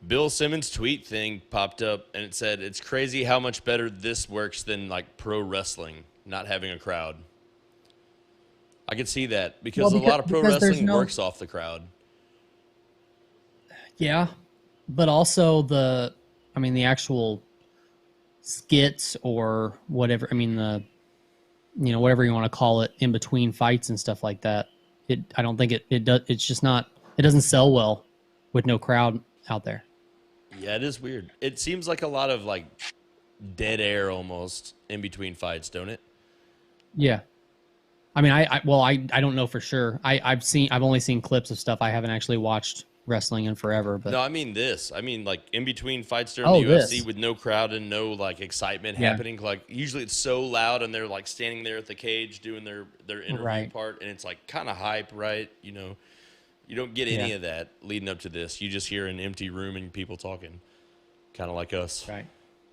Bill Simmons' tweet thing popped up and it said, "It's crazy how much better this works than like pro wrestling, not having a crowd." I could see that because, Well, a lot of pro because there's wrestling no- works off the crowd. Yeah, but also the actual skits or whatever. I mean whatever you want to call it in between fights and stuff like that. I don't think it does. It's just not. It doesn't sell well with no crowd out there. Yeah, it is weird. It seems like a lot of like dead air almost in between fights, don't it? Yeah. I mean, I don't know for sure. I've only seen clips of stuff. I haven't actually watched wrestling in forever. But No, I mean this. I mean like in between fights during Oh, the UFC this. with no crowd and no like excitement Yeah. happening. Like usually it's so loud and they're like standing there at the cage doing their interview Right. part and it's like kind of hype, right? You don't get any of that leading up to this. You just hear an empty room and people talking, kind of like us. right,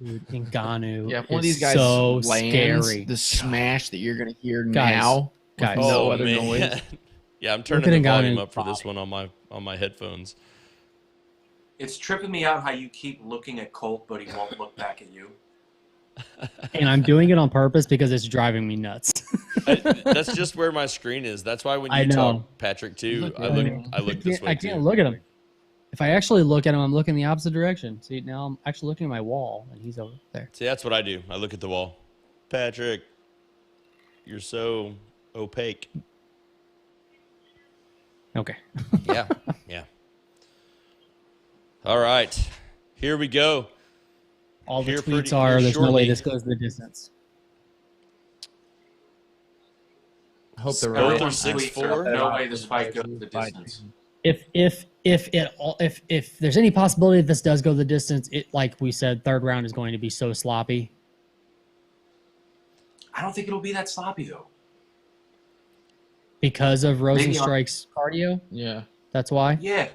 dude, Ngannou. Yeah, if one of is these guys so lands scary. the smash that you're going to hear Guys, now with guys. no Oh other man, noise. yeah, I'm Look turning at the Ngannou's volume up for this body. one on my headphones. It's tripping me out how you keep looking at Colt, but he won't look back at you. And I'm doing it on purpose because it's driving me nuts. That's just where my screen is. That's why when I you know. talk, Patrick, too, Look I at look him. I look this way I too. can't look at him. If I actually look at him, I'm looking the opposite direction. See, now I'm actually looking at my wall, and he's over there. See, that's what I do. I look at the wall. Patrick, you're so opaque. Okay. Yeah, yeah. All right, here we go. All the Here tweets pretty- are, here there's no way shortly. this goes the distance. Hope the Both Everyone are tweets 6'4". No way this fight goes the distance. If there's any possibility that this does go the distance, it like we said, third round is going to be so sloppy. I don't think it'll be that sloppy though. Because of Maybe Rozenstruik's cardio? Yeah. That's why? Yeah.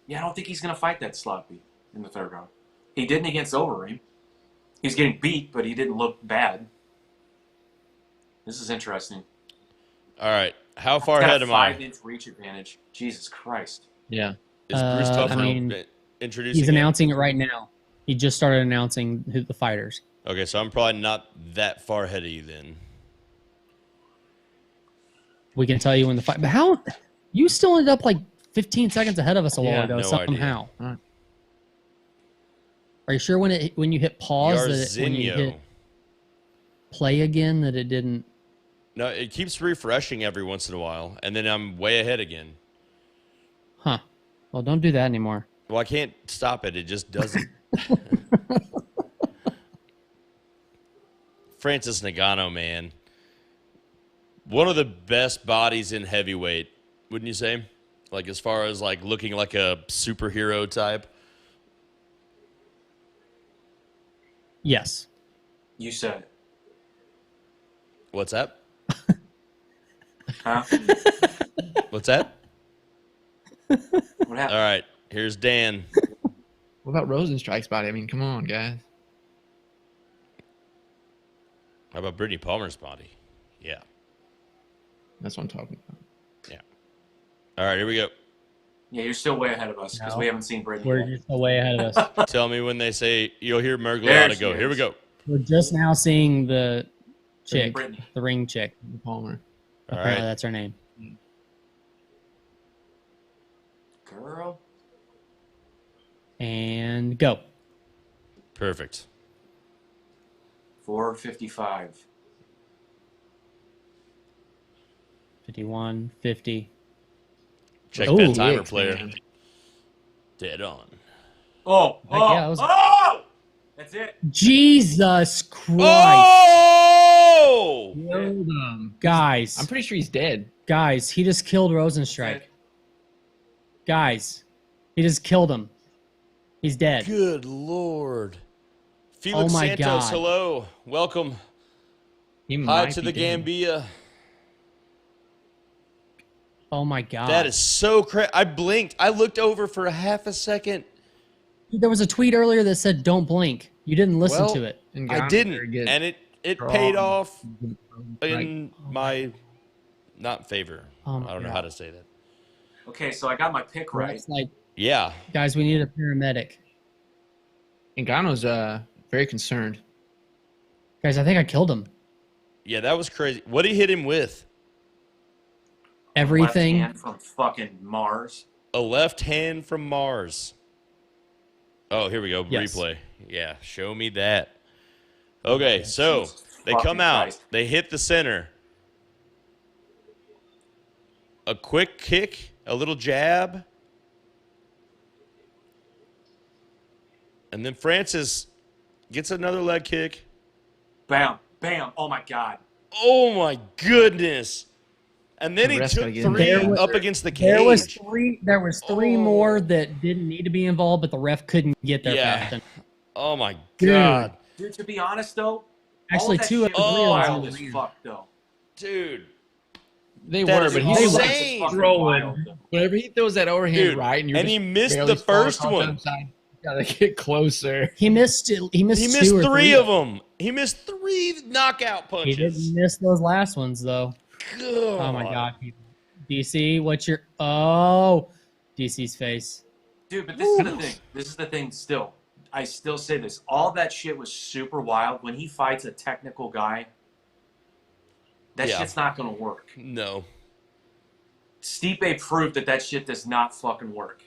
Yeah, I don't think he's gonna fight that sloppy in the third round. He didn't against Overeem. He's getting beat, but he didn't look bad. This is interesting. All right, how far He's got ahead a am I? 5-inch reach advantage. Jesus Christ. Yeah. Is Bruce I Buffer mean, introducing He's it? announcing it right now. He just started announcing who the fighters. Okay, so I'm probably not that far ahead of you then. We can tell you when the fight. But how? You still ended up like 15 seconds ahead of us a while Yeah, ago no somehow. idea. Are you sure when you hit pause when you Yarzinho. hit play again that it didn't? No, it keeps refreshing every once in a while, and then I'm way ahead again. Huh. Well, don't do that anymore. Well, I can't stop it. It just doesn't. Francis Ngannou, man. One of the best bodies in heavyweight, wouldn't you say? Like, as far as, like, looking like a superhero type. Yes. You said it. What's that? Huh? What's that? What All happened? right, here's Dan. What about Rozenstruik's body? I mean, come on, guys. How about Brittany Palmer's body? Yeah. That's what I'm talking about. Yeah. All right, here we go. Yeah, you're still way ahead of us because No. we haven't seen Brittany We're yet. just way ahead of us. Tell me when they say you'll hear There Mergliata she go. Here we is. go. We're just now seeing the chick, Brittany. the ring chick. Palmer. All Apparently, right. that's her name. Girl. And go. Perfect. 4:55. 51, 50. Check Ooh. that timer, Yikes, player. man. Dead on. Oh, Heck yeah, that was- oh! That's it. Jesus Christ. Oh! Killed him. Guys, I'm pretty sure he's dead. guys, he just killed Rozenstruik. Guys, he just killed him. He's dead. Good Lord. Felix Oh my Santos, God. hello. Welcome. He Hi might to be the dead. Gambia. Oh my God. That is so crazy. I blinked. I looked over for a half a second. There was a tweet earlier that said, don't blink. You didn't listen Well, to it. And I Ngannou didn't. very good. And it Strong. paid off Like, in my not favor. Oh my I don't know God. how to say that. Okay, so I got my pick right. It's like, Yeah. guys, we need a paramedic. Ngannou's very concerned. Guys, I think I killed him. Yeah, that was crazy. What did he hit him with? Everything. Left hand from fucking Mars. A left hand from Mars. Oh, here we go. Yes. Replay. Yeah, show me that. Okay, so Jesus they fucking come out. Christ. They hit the center. A quick kick, a little jab. And then Francis gets another leg kick. Bam, bam. Oh my God. Oh my goodness. And then The he ref's took gotta get in three there. up against the cage. There was three Oh. more that didn't need to be involved, but the ref couldn't get there Yeah. fast enough. Oh my Dude. God. Dude, to be honest though, Actually, all that two shit of the was three of wild them as were fuck though. Dude. They That were, is but All he's that insane. was like fucking throwing. wild, though. Whenever he throws that overhand Dude, right, and you're and just he missed barely the first falling one. upside, you gotta get closer. He missed it. He missed, He missed two or three of them. He missed three knockout He punches. didn't miss those last ones though. God. Oh my God, people. DC, what's your DC's face? Dude, but this is the thing. This is the thing still. I still say this. All that shit was super wild. When he fights a technical guy, that Yeah. shit's not going to work. No. Stipe proved that shit does not fucking work.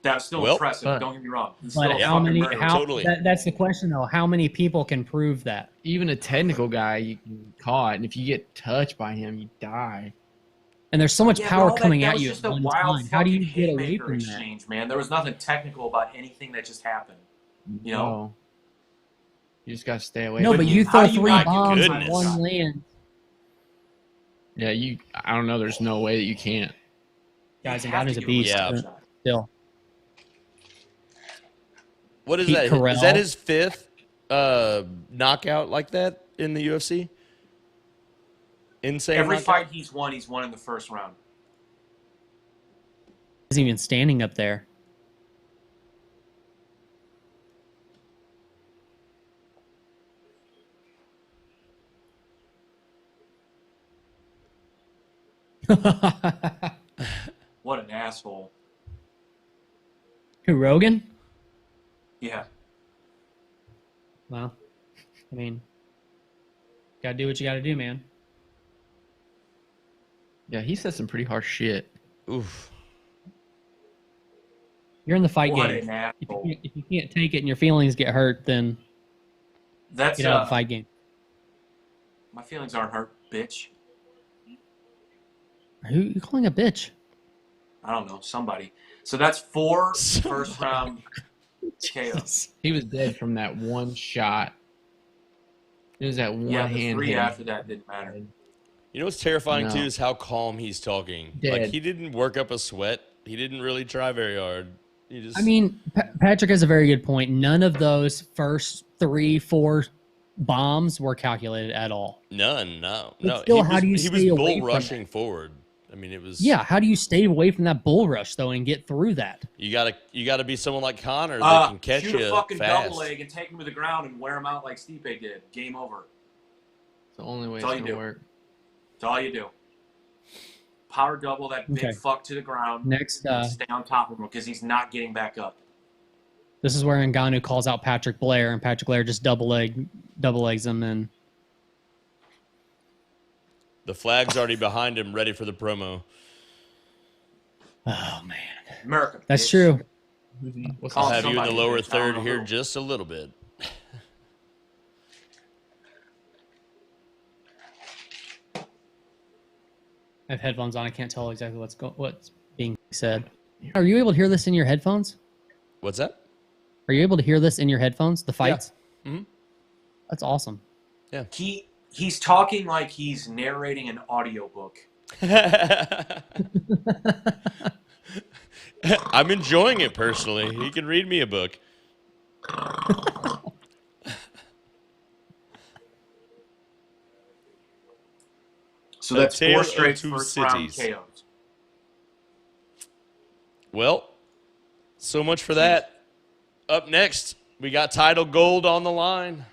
That's still Well, impressive. but- Don't get me wrong. He's But still a how fucking many? murderer. How Totally. that's the question though. How many people can prove that? Even a technical guy, you can caught, and if you get touched by him, you die. And there's so much Yeah, but power all that- coming that at was you just at a one wild time. How do you fucking get away haymaker from that? exchange, man. There was nothing technical about anything that just happened. You know? Oh. You just gotta stay away. No, But but you- you how throw do you three not get bombs goodness. in one land, Yeah, I don't know. There's no way that you can't. guys. You And have God to is a give him beast. Yeah. shot. Still, What is Pete that? Carell. Is that his fifth knockout like that in the UFC? Insane. Every knockout? fight he's won in the first round. isn't even standing up there. What an asshole. Who, Rogan? Yeah. Well, I mean, gotta do what you gotta do, man. Yeah, he said some pretty harsh shit. Oof. You're in the fight What game. an asshole. If you can't take it and your feelings get hurt, then That's get out of the fight game. my feelings aren't hurt, bitch. Who are you calling a bitch? I don't know, somebody. So that's 4 first round KOs. He was dead from that one shot. It was that one Yeah, the hand 3 hit him. after that didn't matter. You know what's terrifying No. too is how calm he's talking. Like Dead. he didn't work up a sweat. He didn't really try very hard. He just. I mean, Patrick has a very good point. None of those first 3, 4 bombs were calculated at all. None. No. But No. still, he how was, do you he stay was away bull from rushing that? forward. I mean, it was. Yeah, how do you stay away from that bull rush though and get through that? You gotta be someone like Connor that can catch shoot you a fucking fast. double leg and take him to the ground and wear him out like Stipe did. Game over. It's the only way That's all it's you gonna do. work. That's all you do. Power double that big Okay. fuck to the ground. Next, And stay on top of him because he's not getting back up. this is where Ngannou calls out Patrick Blair, and Patrick Blair just double legs him, and The flag's already behind him, ready for the promo. oh man, America. that's bitch. true. What's Call I'll that? have you in the somebody, lower bitch. I don't third know here who. just a little bit. I have headphones on. I can't tell exactly what's being said. Are you able to hear this in your headphones? What's that? Are you able to hear this in your headphones? The fights? Mhm. That's awesome. He's talking like he's narrating an audiobook. I'm enjoying it personally. He can read me a book. So A that's Tale 4 of straight Two first round Cities. KOs. Well, so much for that. Up next, we got title gold on the line.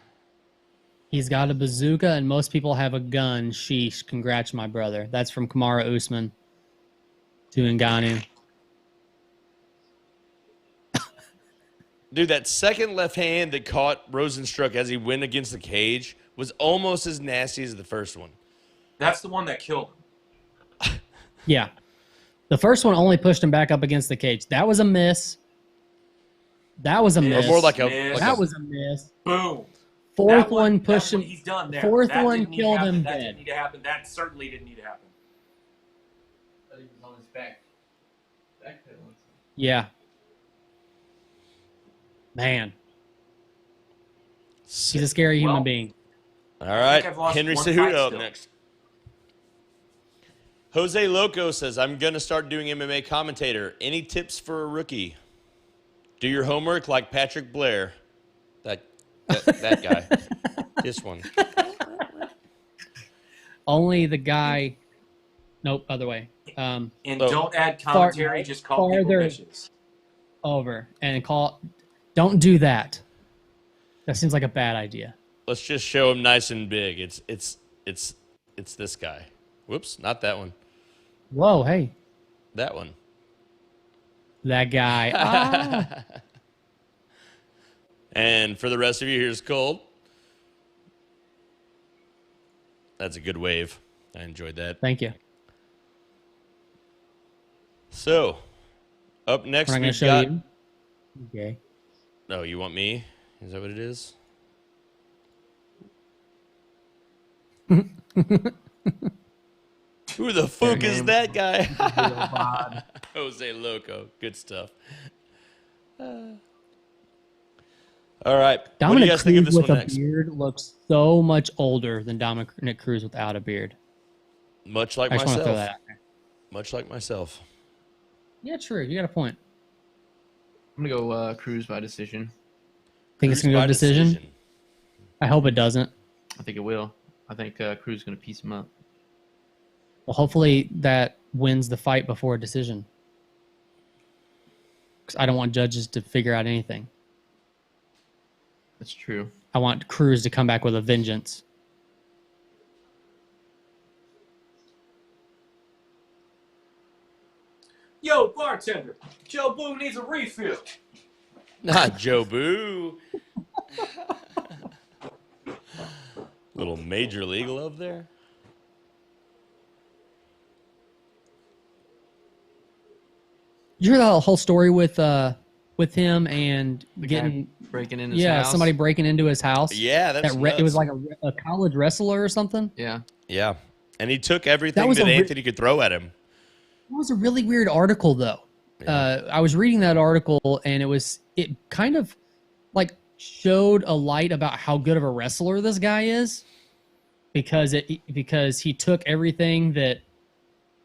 He's got a bazooka, and most people have a gun. Sheesh. Congrats, my brother. That's from Kamara Usman to Ngannou. Dude, that second left hand that caught Rozenstruik as he went against the cage was almost as nasty as the first one. That's the one that killed him. Yeah. The first one only pushed him back up against the cage. That was a miss. That was a Miss. miss. Or more like a Miss. That was a miss. Boom. Fourth That one pushed him. He's done there. Fourth That one didn't need to killed happen. him That dead. didn't need to happen. That certainly didn't need to happen. He was on his back. Yeah. Man. He's a scary human Well, being. All right, I've lost Henry one fight Cejudo up still. next. Jose Loco says, I'm going to start doing MMA commentator. Any tips for a rookie? Do your homework like Patrick Blair. That guy. This one. Only the guy. Nope, other way. And Oh. don't add commentary. Just call people farther- bitches. Over and call. Don't do that. That seems like a bad idea. Let's just show him nice and big. It's this guy. Whoops, not that one. Whoa, hey, That one. that guy. Ah. And for the rest of you, here's Cold. That's a good wave. I enjoyed that. Thank you. So, up next, We're not going to we've show got... you. Okay. Oh, you want me? Is that what it is? Who the fuck is name. that guy? Jose Loco. Good stuff. All right. What do you Dominic guys think of Cruz this with one a next? beard looks so much older than Dominic Cruz without a beard. Much like I just want to throw myself. that out there. Much like myself. Yeah, true. You got a point. I'm gonna go Cruz by decision. Think it's Cruz going to go by decision? I hope it doesn't. I think it will. I think Cruz is gonna piece him up. Well, hopefully that wins the fight before a decision. Because I don't want judges to figure out anything. That's true. I want Cruz to come back with a vengeance. Yo, bartender. Joe Boo needs a refill. Not Joe Boo. Little major league love there. You hear the whole story with with him and getting breaking into his house. somebody breaking into his house. Yeah, that's it was nuts. like a college wrestler or something. Yeah. Yeah, and he took everything was that a re- Anthony could throw at him. It was a really weird article, though. I was reading that article, and it kind of like showed a light about how good of a wrestler this guy is, because he took everything that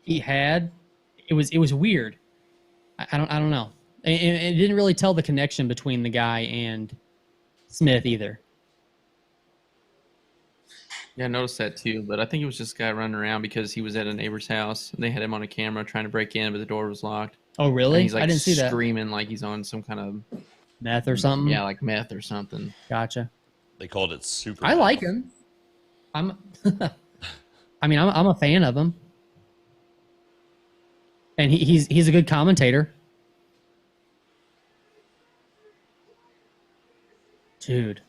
he had. It was weird. I don't know. And it didn't really tell the connection between the guy and Smith either. Yeah, I noticed that too, but I think it was just a guy running around because he was at a neighbor's house and they had him on a camera trying to break in, but the door was locked. Oh, really? And he's like I didn't see that. screaming like he's on some kind of Meth or something? yeah, like meth or something. Gotcha. They called it super. I like him. I'm a fan of him. And he's a good commentator. Dude.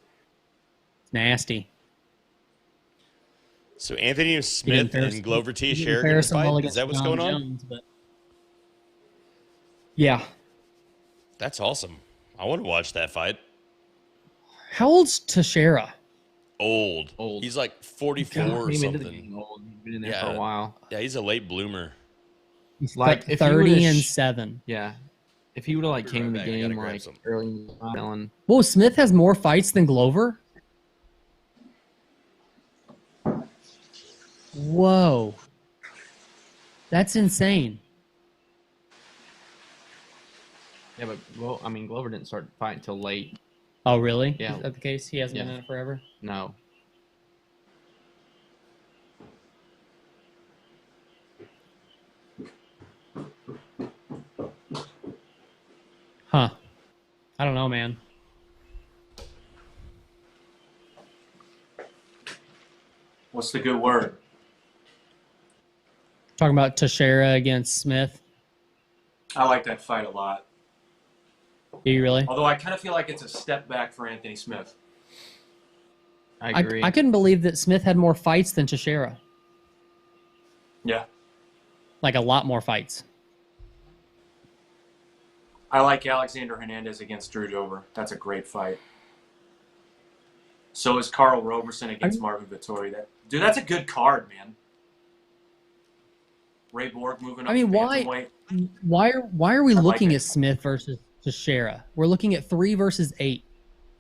It's nasty. So Anthony Smith and Glover Teixeira Ferguson fight. well Is that what's John going on? Jones, but... Yeah. That's awesome. I want to watch that fight. How old's Teixeira? Old. Old. He's like 44 or He's something. old. He's been in there Yeah. for a while. Yeah, he's a late bloomer. He's Like, like if he 30 would've and sh- 7. Yeah. If he would have like Be came in right the back. I gotta game grab like some. early in the melon. Whoa, Smith has more fights than Glover? Whoa. That's insane. Yeah, but Glover didn't start fighting until late. Oh, really? Yeah. Is that the case? He hasn't been Yeah. in it forever? No. Huh. I don't know, man. What's the good word? Talking about Teixeira against Smith. I like that fight a lot. Do you really? Although I kind of feel like it's a step back for Anthony Smith. I agree. I couldn't believe that Smith had more fights than Teixeira. Yeah. Like a lot more fights. I like Alexander Hernandez against Drew Dober. That's a great fight. So is Carl Roberson against Marvin Vettori. That's a good card, man. Ray Borg moving up. I mean, to why bantamweight. why are we like looking it. at Smith versus Teixeira? We're looking at 3 versus 8.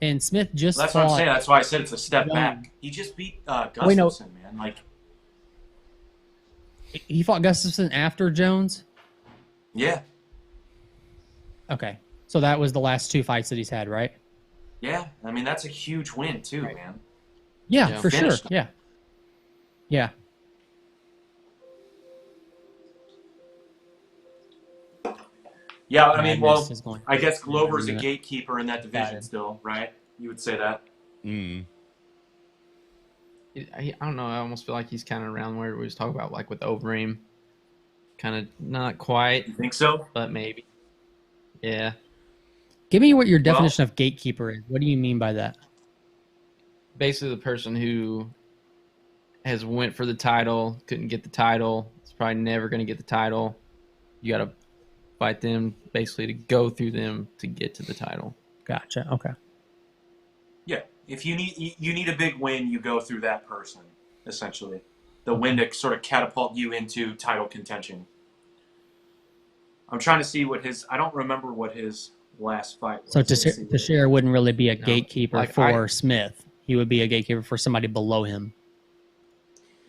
And Smith just That's fought. what I'm saying. That's why I said it's a step Young. back. He just beat Gustafsson, Wait, no. man. Like, He fought Gustafsson after Jones? yeah. Okay. So that was the last 2 fights that he's had, right? Yeah. I mean, that's a huge win, too, man. Yeah, Yeah. for sure. Finished. Yeah. Yeah. Yeah, I mean, well, Madness is going- I guess Glover's a minute. gatekeeper in that division it. still, right? You would say that. Mm. I don't know. I almost feel like he's kind of around where we was talking about, like with Overeem. Kind of not quite, You think so? but maybe. Yeah. Give me what your definition of gatekeeper is. What do you mean by that? Basically, the person who has went for the title, couldn't get the title, is probably never going to get the title. You got to fight them, basically, to go through them to get to the title. Gotcha. Okay. Yeah. If you need a big win, you go through that person, essentially. The win to sort of catapult you into title contention. I'm trying to see what I don't remember what his last fight was. So Let's see what it Teixeira wouldn't really be a No. gatekeeper Like, for Smith. He would be a gatekeeper for somebody below him.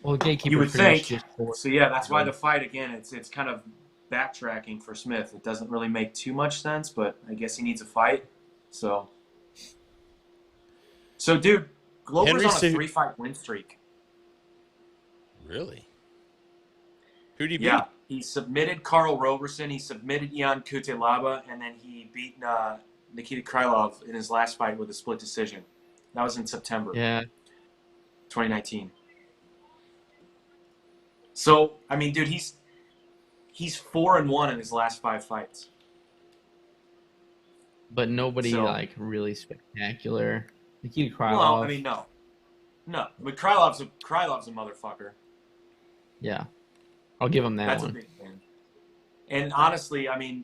Well, the gatekeeper You would pretty much think. just for- So yeah, that's why the fight again. It's kind of backtracking for Smith. It doesn't really make too much sense, but I guess he needs a fight. So dude, Glover's Henry on a said- 3-fight win streak. Really? Who did he beat? Yeah, he submitted Carl Roberson, he submitted Ian Kutelaba, and then he beat Nikita Krylov in his last fight with a split decision. That was in September Yeah. 2019. So I mean, dude, he's 4-1 in his last 5 fights. But nobody, So- like, really spectacular. Nikita Krylov. Well, I mean, no. But Krylov's a motherfucker. Yeah. I'll give him that That's one. a big thing. And honestly, I mean,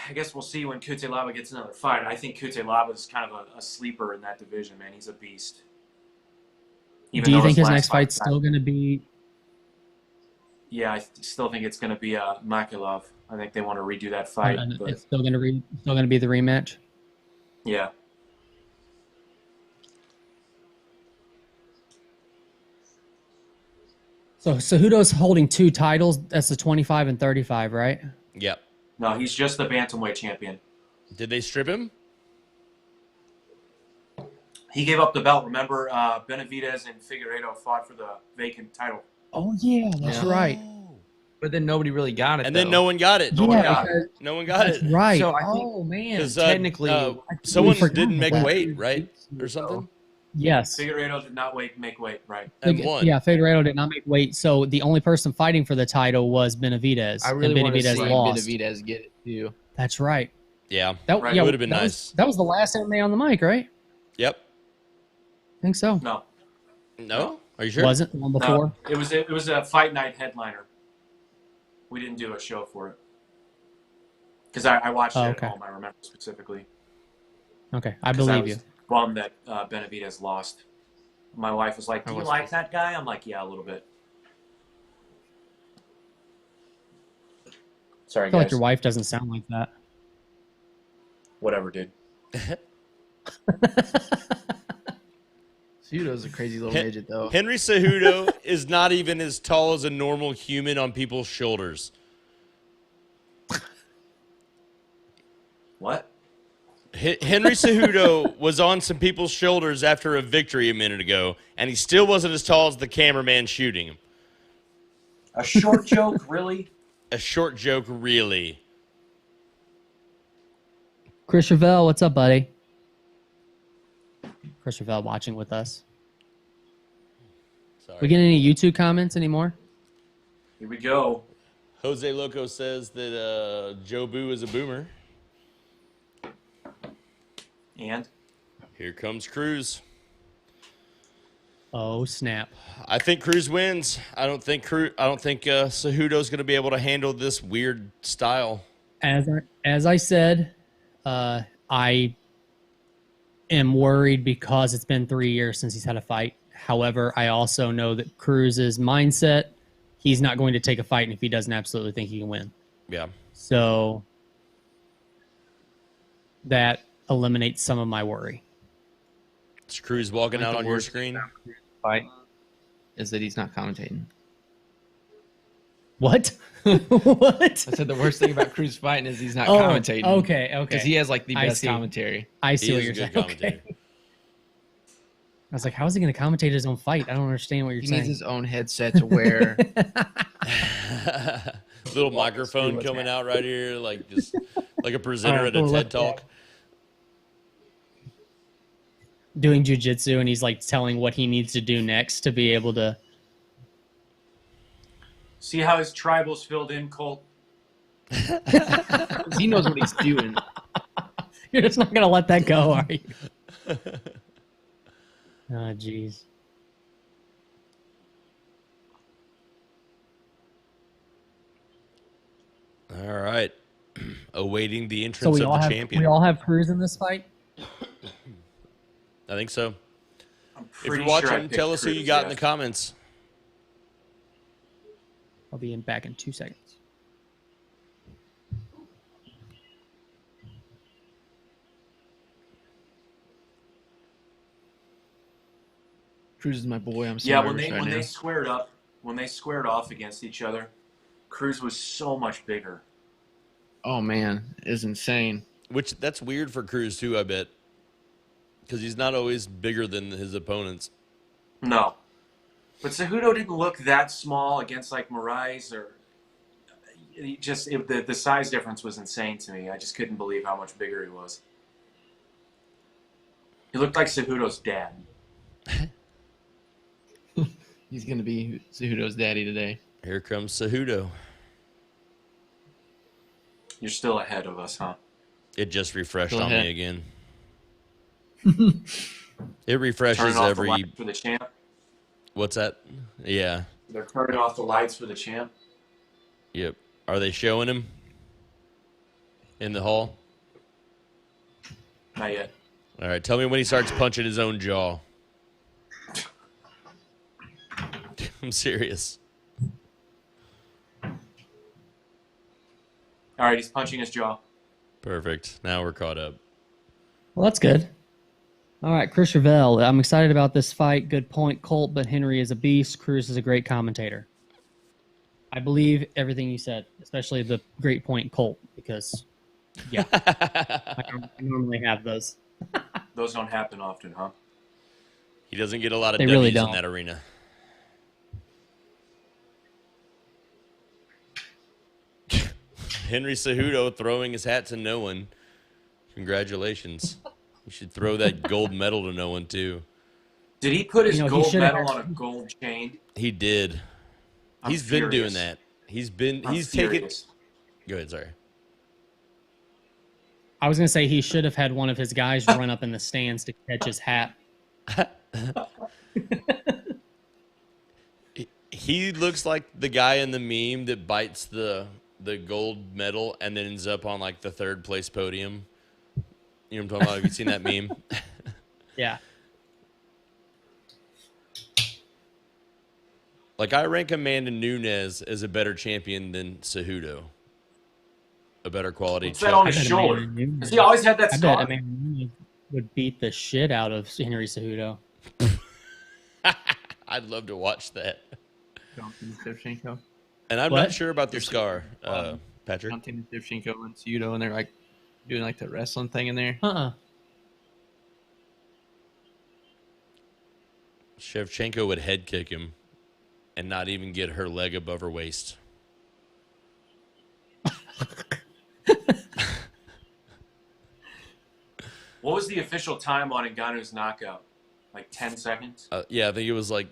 I guess we'll see when Cutelaba gets another fight. I think Cutelaba is kind of a sleeper in that division, man. He's a beast. Do you think his last next fight's still going to be? Yeah, I still think it's going to be Makalov. I think they want to redo that fight. But It's still going to be the rematch. yeah. So Cejudo's holding 2 titles. That's the 25 and 35, right? Yep. No, he's just the bantamweight champion. Did they strip him? He gave up the belt. Remember, Benavidez and Figueiredo fought for the vacant title. Oh yeah, that's right. But then nobody really got it. And then no one got it. one got No one got it. Right. So I think- oh man. Because technically, someone forgot didn't make about weight, right? Or something? Yes. Figueiredo did not make weight, right? And won. Yeah, Figueiredo did not make weight. So the only person fighting for the title was Benavidez. I really and want to Benavidez see lost. Benavidez get it too. That's right. Yeah. That Right. yeah, It would've been that nice. that was the last MMA on the mic, right? Yep. I think so. No, No? Are you sure? Wasn't the one before? no. It was a fight night headliner. We didn't do a show for it because I watched it at okay. home. I remember specifically. Okay, I 'Cause believe was you. Bummed that Benavidez lost. My wife was like, "Do you like that guy?" I'm like, "Yeah, a little bit." Sorry, I feel guys. like your wife doesn't sound like that. Whatever, dude. Cejudo's a crazy little midget though. Henry Cejudo is not even as tall as a normal human on people's shoulders. What? Henry Cejudo was on some people's shoulders after a victory a minute ago, and he still wasn't as tall as the cameraman shooting him. A short joke, really? A short joke, really. Chris Revelle, what's up, buddy? Chris Revelle watching with us. Sorry. We get any YouTube comments anymore? Here we go. Jose Loco says that Joe Boo is a boomer. And Here comes Cruz. Oh snap! I think Cruz wins. I don't think Cejudo's going to be able to handle this weird style. As I said, I am worried because it's been 3 years since he's had a fight. However, I also know that Cruz's mindset, he's not going to take a fight if he doesn't absolutely think he can win. Yeah. So that eliminates some of my worry. It's Cruz walking Like out the on your worst screen. Fight is that he's not commentating. What? What? I said the worst thing about Cruz fighting is he's not Oh, commentating. okay. Because he has like the I best see. commentary. I see He what is you're a saying. good Okay. commentator. I was like, how is he going to commentate his own fight? I don't understand what you're He saying. needs his own headset to wear. Little microphone what's coming out right here, like just like a presenter at a Little TED Talk. Doing jujitsu, and he's like telling what he needs to do next to be able to. see how his tribals filled in, Colt? He knows what he's doing. You're just not going to let that go, are you? Oh, jeez. All right. Awaiting the So entrance of the champion. we all have Cruz in this fight. I think so. I'm If pretty you're watching, sure I picked tell us who you Cruz, got in yeah. the comments. I'll be back in 2 seconds. Cruz is my boy. I'm so Yeah, nervous right when now. they squared up, when they squared off against each other, Cruz was so much bigger. Oh man, it's insane. Which that's weird for Cruz too, I bet. Because he's not always bigger than his opponents. No, but Cejudo didn't look that small against like Moraes or. The size difference was insane to me. I just couldn't believe how much bigger he was. He looked like Cejudo's dad. He's gonna be Cejudo's daddy today. Here comes Cejudo. You're still ahead of us, huh? It just refreshed Go on ahead. me again. It refreshes Turning off the every. lights for the champ. What's that? Yeah. They're turning off the lights for the champ. Yep. Are they showing him? in the hall? Not yet. All right, tell me when he starts punching his own jaw. I'm serious. All right, he's punching his jaw. Perfect. Now we're caught up. Well, that's good. All right, Chris Revelle. I'm excited about this fight. Good point, Colt, but Henry is a beast. Cruz is a great commentator. I believe everything you said, especially the great point, Colt, because, yeah, I normally have those. Those don't happen often, huh? He doesn't get a lot of They W's really in don't. that arena. Henry Cejudo throwing his hat to no one. Congratulations. You should throw that gold medal to no one, too. Did he put his He gold should have medal on a actually- gold chain? He did. He's been doing that. He's taken. Furious. Go ahead, sorry. I was going to say he should have had one of his guys run up in the stands to catch his hat. He looks like the guy in the meme that bites the gold medal and then ends up on like the third place podium. You know what I'm talking about? Have you seen that meme? Yeah. Like, I rank Amanda Nunes as a better champion than Cejudo. A better quality. What's that on his I bet shoulder? Amanda Nunes- Has he always had that I scar? bet Amanda Nunes would beat the shit out of Henry Cejudo. I'd love to watch that. Jonathan Shevchenko. And I'm What? not sure about their scar, Patrick. Jonathan Shevchenko and Cejudo, and they're like doing like the wrestling thing in there. Shevchenko would head kick him and not even get her leg above her waist. What was the official time on Ngannou's knockout? Like 10 seconds? Yeah, I think it was like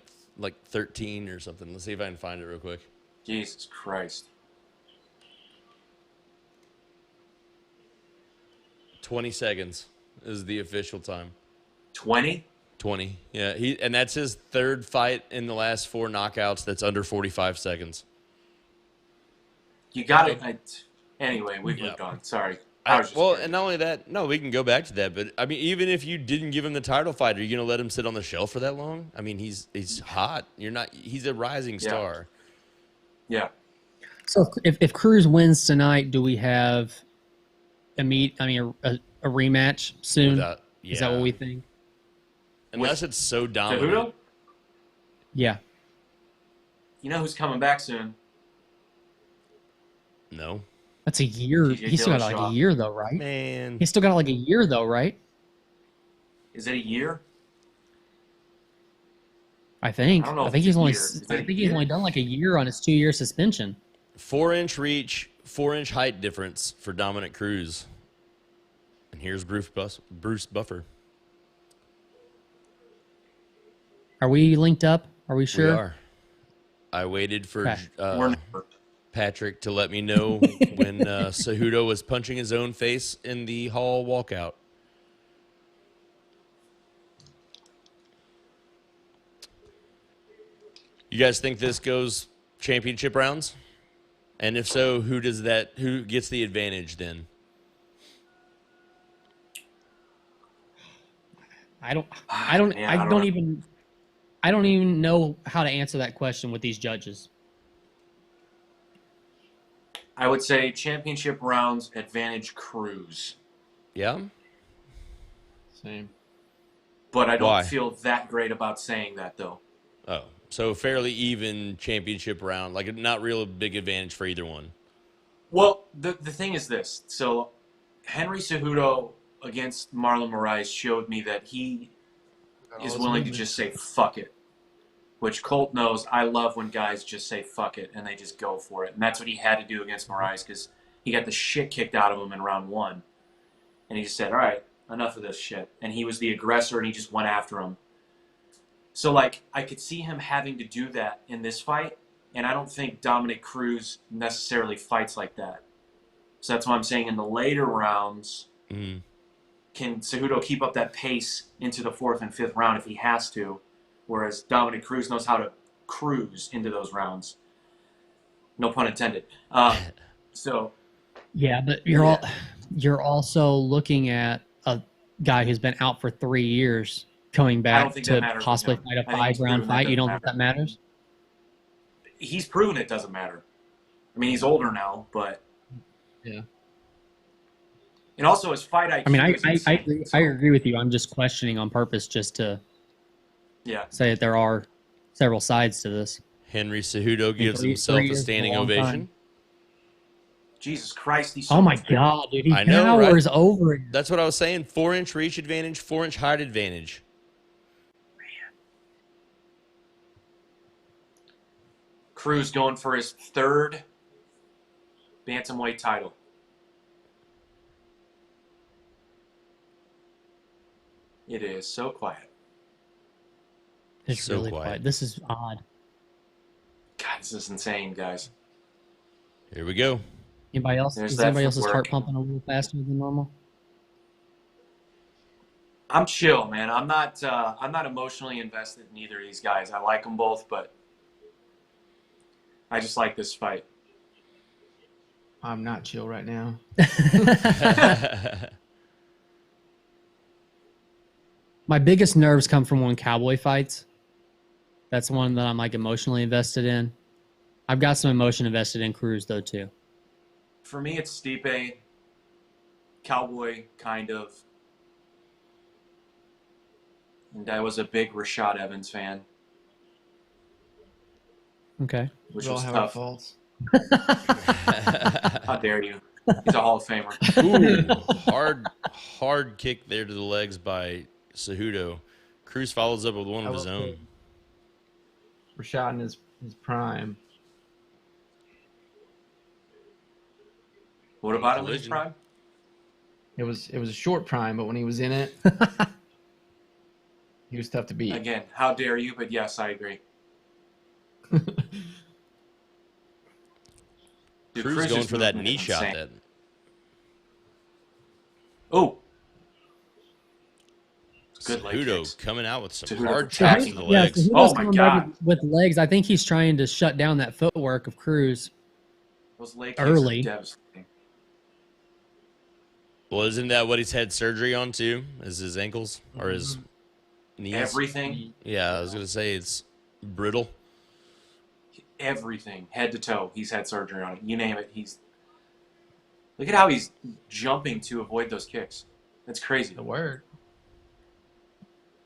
13 or something. Let's see if I can find it real quick. Jesus Christ. 20 seconds is the official time. 20? 20. Yeah, and that's his third fight in the last 4 knockouts that's under 45 seconds. You got it. Anyway, we've moved on. Sorry. Well, and not only that, no, we can go back to that, but I mean, even if you didn't give him the title fight, are you going to let him sit on the shelf for that long? I mean, he's hot. He's a rising star. Yeah. So if Cruz wins tonight, do we have a rematch soon? Yeah. Is that what we think? Unless it's so dominant. Cejudo? Yeah. You know who's coming back soon? No. That's a year. TJ He's still got like Dillashaw. a year though, right? Man. He's still got like a year though, right? Is it a year? I think. I don't know I if think it's he's a only. year. Is it I a think he's year? only done like a year on his 2-year suspension. 4-inch reach, 4-inch height difference for Dominic Cruz. And here's Bruce Buffer. Are we linked up? Are we sure? We are. I waited for Okay. We're never. Patrick to let me know when Cejudo was punching his own face in the hall walkout. You guys think this goes championship rounds? And if so, who gets the advantage then? I don't even know how to answer that question with these judges. I would say championship rounds advantage Cruz. Yeah? Same. But I don't Why? feel that great about saying that, though. Oh, so fairly even championship round, like not real big advantage for either one. Well, the thing is this. So Henry Cejudo against Marlon Moraes showed me that he is willing to just say fuck it. Which Colt knows I love when guys just say fuck it and they just go for it. And that's what he had to do against Moraes because he got the shit kicked out of him in round 1. And he just said, all right, enough of this shit. And he was the aggressor and he just went after him. So, like, I could see him having to do that in this fight. And I don't think Dominic Cruz necessarily fights like that. So that's why I'm saying in the later rounds, Mm. can Cejudo keep up that pace into the 4th and 5th round if he has to? Whereas Dominic Cruz knows how to cruise into those rounds. No pun intended. So Yeah, but you're also looking at a guy who's been out for 3 years coming I back don't think that to matters with possibly him. fight a I think he's 5-round proven that fight. You doesn't don't think matter. that matters? He's proven it doesn't matter. I mean, he's older now, but Yeah. and also his fight IQ. I mean, is insane, agree, so, I agree with you. I'm just questioning on purpose just to yeah. say that there are several sides to this. Henry Cejudo gives three himself a years is a standing long ovation. time. Jesus Christ, he's so Oh my much bigger. God, dude. He I know, right? towers over it. That's what I was saying. 4-inch reach advantage, 4-inch height advantage. Cruz going for his 3rd bantamweight title. It is so quiet. It's So really quiet. quiet. This is odd. God, this is insane, guys. Here we go. Anybody else? There's Is that anybody else's heart footwork. pumping a little faster than normal? I'm chill, man. I'm not emotionally invested in either of these guys. I like them both, but I just like this fight. I'm not chill right now. My biggest nerves come from when Cowboy fights. That's one that I'm like emotionally invested in. I've got some emotion invested in Cruz though too. For me, it's Stipe, Cowboy, kind of. And I was a big Rashad Evans fan, Okay. which We all was have our tough. faults. How dare you? He's a Hall of Famer. Ooh, hard kick there to the legs by Cejudo. Cruz follows up with one of his own. Rashad in his prime. What about him in his Collision. prime? It was a short prime, but when he was in it, he was tough to beat. Again, how dare you? But yes, I agree. Dude, Cruz going Cruz's for that movement knee is shot. insane. That Oh, good leg Cejudo kicks. coming out with some Cejudo hard attacking. chops to the Yeah, legs. so Oh Cejudo's my coming back God. with legs. I think he's trying to shut down that footwork of Cruz. Those leg kicks Early. are devastating. Well, isn't that what he's had surgery on too? Is his ankles or his knees? Everything, Yeah, I was gonna say it's brittle. everything, head to toe. He's had surgery on it. You name it. Look at how he's jumping to avoid those kicks. That's crazy. The word.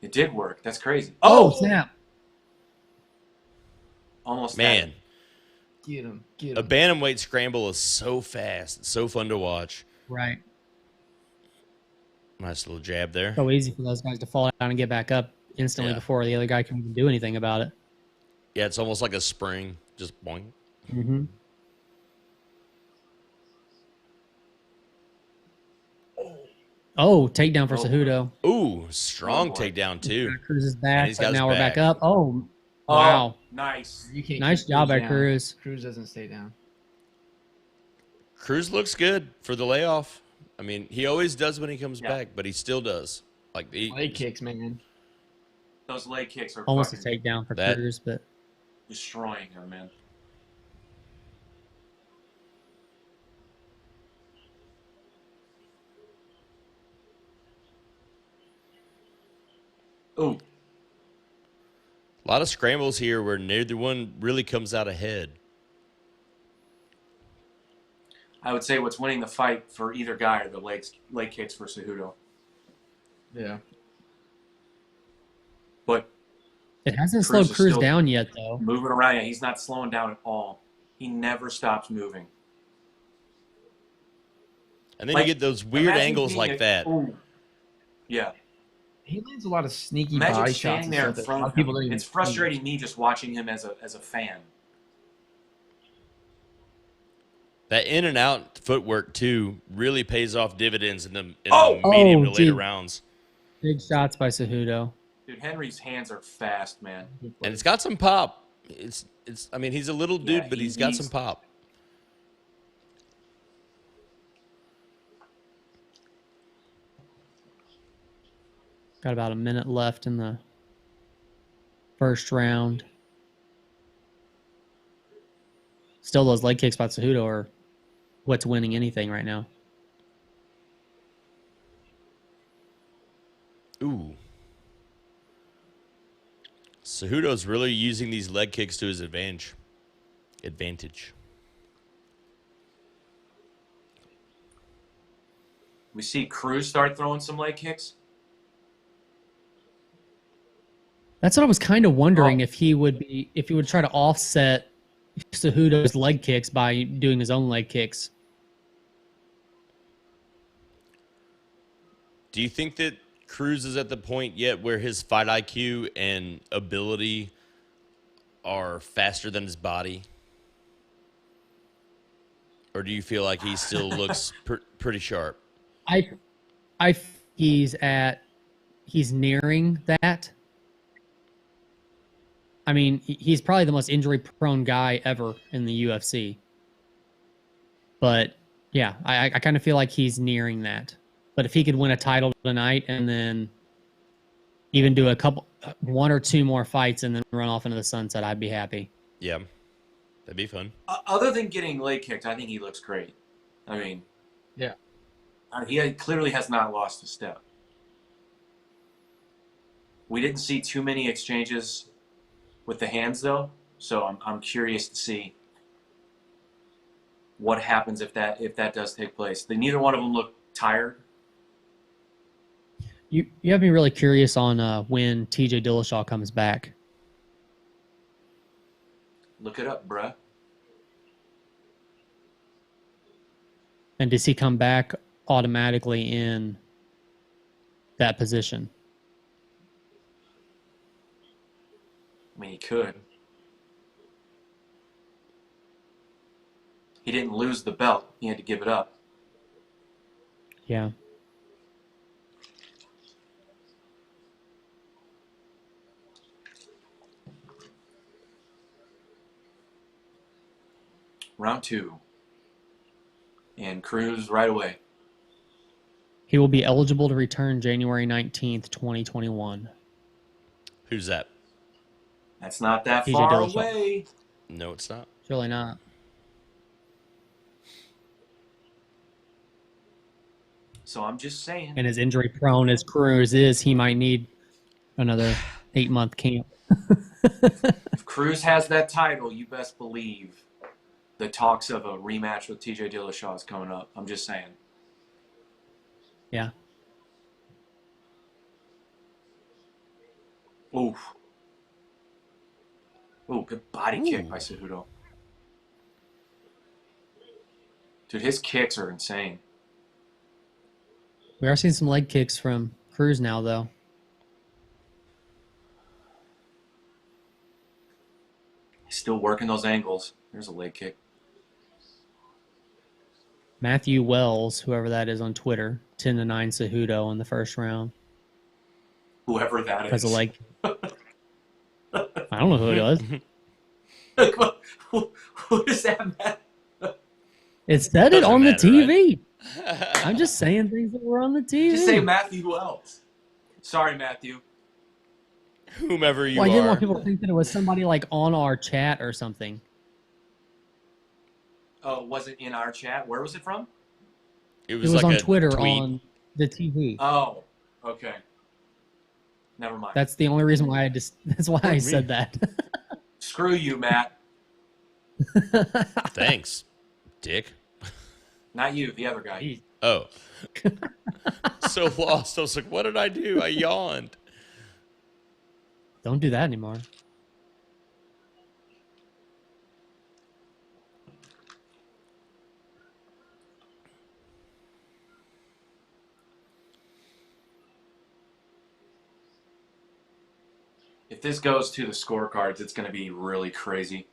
It did work. That's crazy. Oh, snap. Almost had Man, it. Get him. Get a him. bantamweight scramble is so fast. It's so fun to watch. Right. Nice little jab there. So easy for those guys to fall down and get back up instantly Yeah. before the other guy can even do anything about it. Yeah, it's almost like a spring. Just boing. Mm-hmm. Oh, takedown for Oh. Cejudo. Ooh, strong Oh, boy. takedown too. Cruz is And back, he's but got his now we're back back. up. Oh, Oh, wow. nice. You can't Nice keep job by down. Cruz. Cruz doesn't stay down. Cruz looks good for the layoff. I mean, he always does when he comes Yeah. back, but he still does. Like Leg kicks, man. Those leg kicks are Almost a fucking takedown for That- Cruz, but destroying him, man. Ooh, A lot of scrambles here where neither one really comes out ahead. I would say what's winning the fight for either guy are the leg kicks for Cejudo. Yeah. But it hasn't Cruz slowed is Cruz still- down yet, though. moving around, yeah, he's not slowing down at all. He never stops moving. And then Like, you get those weird Imagine angles being like that. Ooh. Yeah. He lands a lot of sneaky Imagine body shots. standing and there in stuff that a front lot of of people him. don't even It's see. frustrating me just watching him as a fan. That in and out footwork too really pays off dividends in the Oh! medium to Oh, later gee. rounds. Big shots by Cejudo. Dude, Henry's hands are fast, man. And it's got some pop. It's I mean, he's a little dude, Yeah, but he's got some pop. Got about a minute left in the first round. Still, those leg kicks by Cejudo are what's winning anything right now. Cejudo's really using these leg kicks to his advantage. We see Cruz start throwing some leg kicks. That's what I was kind of wondering Oh. if he would try to offset Cejudo's leg kicks by doing his own leg kicks. Do you think that Cruz is at the point yet where his fight IQ and ability are faster than his body? Or do you feel like he still looks pretty sharp? He's nearing that. I mean, he's probably the most injury-prone guy ever in the UFC. But yeah, I kind of feel like he's nearing that. But if he could win a title tonight and then even do one or two more fights and then run off into the sunset, I'd be happy. Yeah, that'd be fun. Other than getting leg kicked, I think he looks great. I mean, Yeah. He clearly has not lost a step. We didn't see too many exchanges with the hands, though, so I'm curious to see what happens if that does take place. Neither one of them look tired. You have me really curious on when TJ Dillashaw comes back. Look it up, bruh. And does he come back automatically in that position? I mean, he could. He didn't lose the belt. He had to give it up. Yeah. Round 2. And Cruz right away. He will be eligible to return January 19th, 2021. Who's that? That's not that TJ far Dillashaw. away. No, it's not. It's really not. So I'm just saying. And as injury prone as Cruz is, he might need another 8-month camp. If Cruz has that title, you best believe the talks of a rematch with TJ Dillashaw is coming up. I'm just saying. Yeah. Oof. Ooh, good body kick by Cejudo. Dude, his kicks are insane. We are seeing some leg kicks from Cruz now, though. He's still working those angles. There's a leg kick. Matthew Wells, whoever that is on Twitter, 10-9 Cejudo in the first round. Whoever that Because is. of leg. I don't know who it was. Who does that matter? It said it Doesn't on the matter, TV. I'm just saying things that were on the TV. Just say Matthew Wells. Sorry, Matthew. Whomever you Well, I didn't are. want people to think that it was somebody like on our chat or something. Oh, was it in our chat? Where was it from? It It was like on a Twitter tweet. on the TV. Oh, okay. Never mind. That's the only reason why that's why I said that. Screw you, Matt. Thanks, Dick. Not you, the other guy. Oh. So lost. I was like, what did I do? I yawned. Don't do that anymore. If this goes to the scorecards, it's going to be really crazy.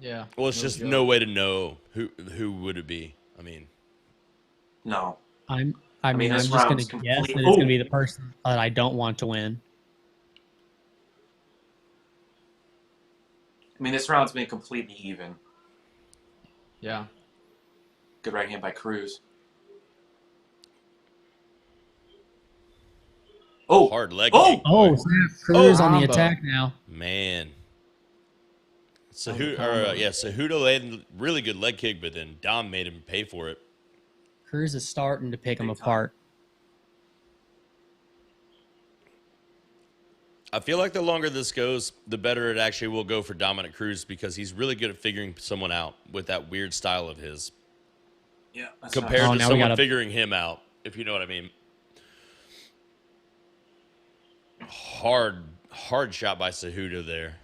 Yeah. Well, it's just no way to know who would it be. I mean, No. I mean, I'm this just going round's to guess that complete- it's going to be the person that I don't want to win. I mean, this round's been completely even. Yeah. Good right hand by Cruz. Oh, hard leg Oh! kick. Oh, boy. snap. Cruz on the combo. attack now. Man. Combo. Cejudo laid a really good leg kick, but then Dom made him pay for it. Cruz is starting to pick him Big time. apart. I feel like the longer this goes, the better it actually will go for Dominic Cruz because he's really good at figuring someone out with that weird style of his. Yeah. Compared Oh, to now we someone gotta- figuring him out, if you know what I mean. Hard shot by Cejudo there.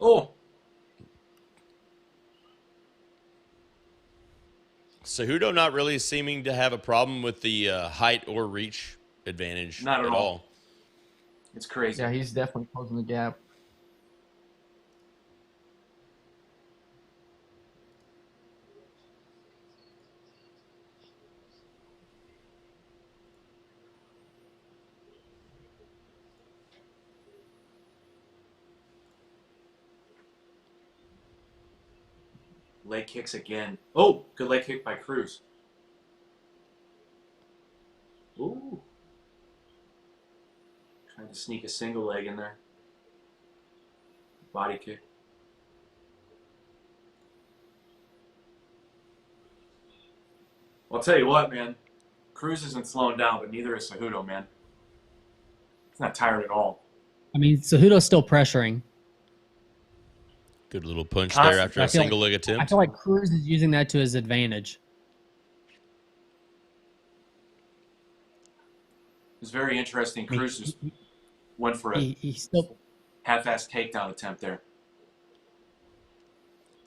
Oh. Cejudo not really seeming to have a problem with the height or reach advantage Not at all. all. It's crazy. Yeah, he's definitely closing the gap. Leg kicks again. Oh, good leg kick by Cruz. Ooh. Trying to sneak a single leg in there. Body kick. Well, I'll tell you what, man. Cruz isn't slowing down, but neither is Cejudo, man. He's not tired at all. I mean, Cejudo's still pressuring. Good little punch Constant. there after I a feel single leg I attempt. feel like Cruz is using that to his advantage. It's very interesting. Cruz just went for a He still half-assed takedown attempt there.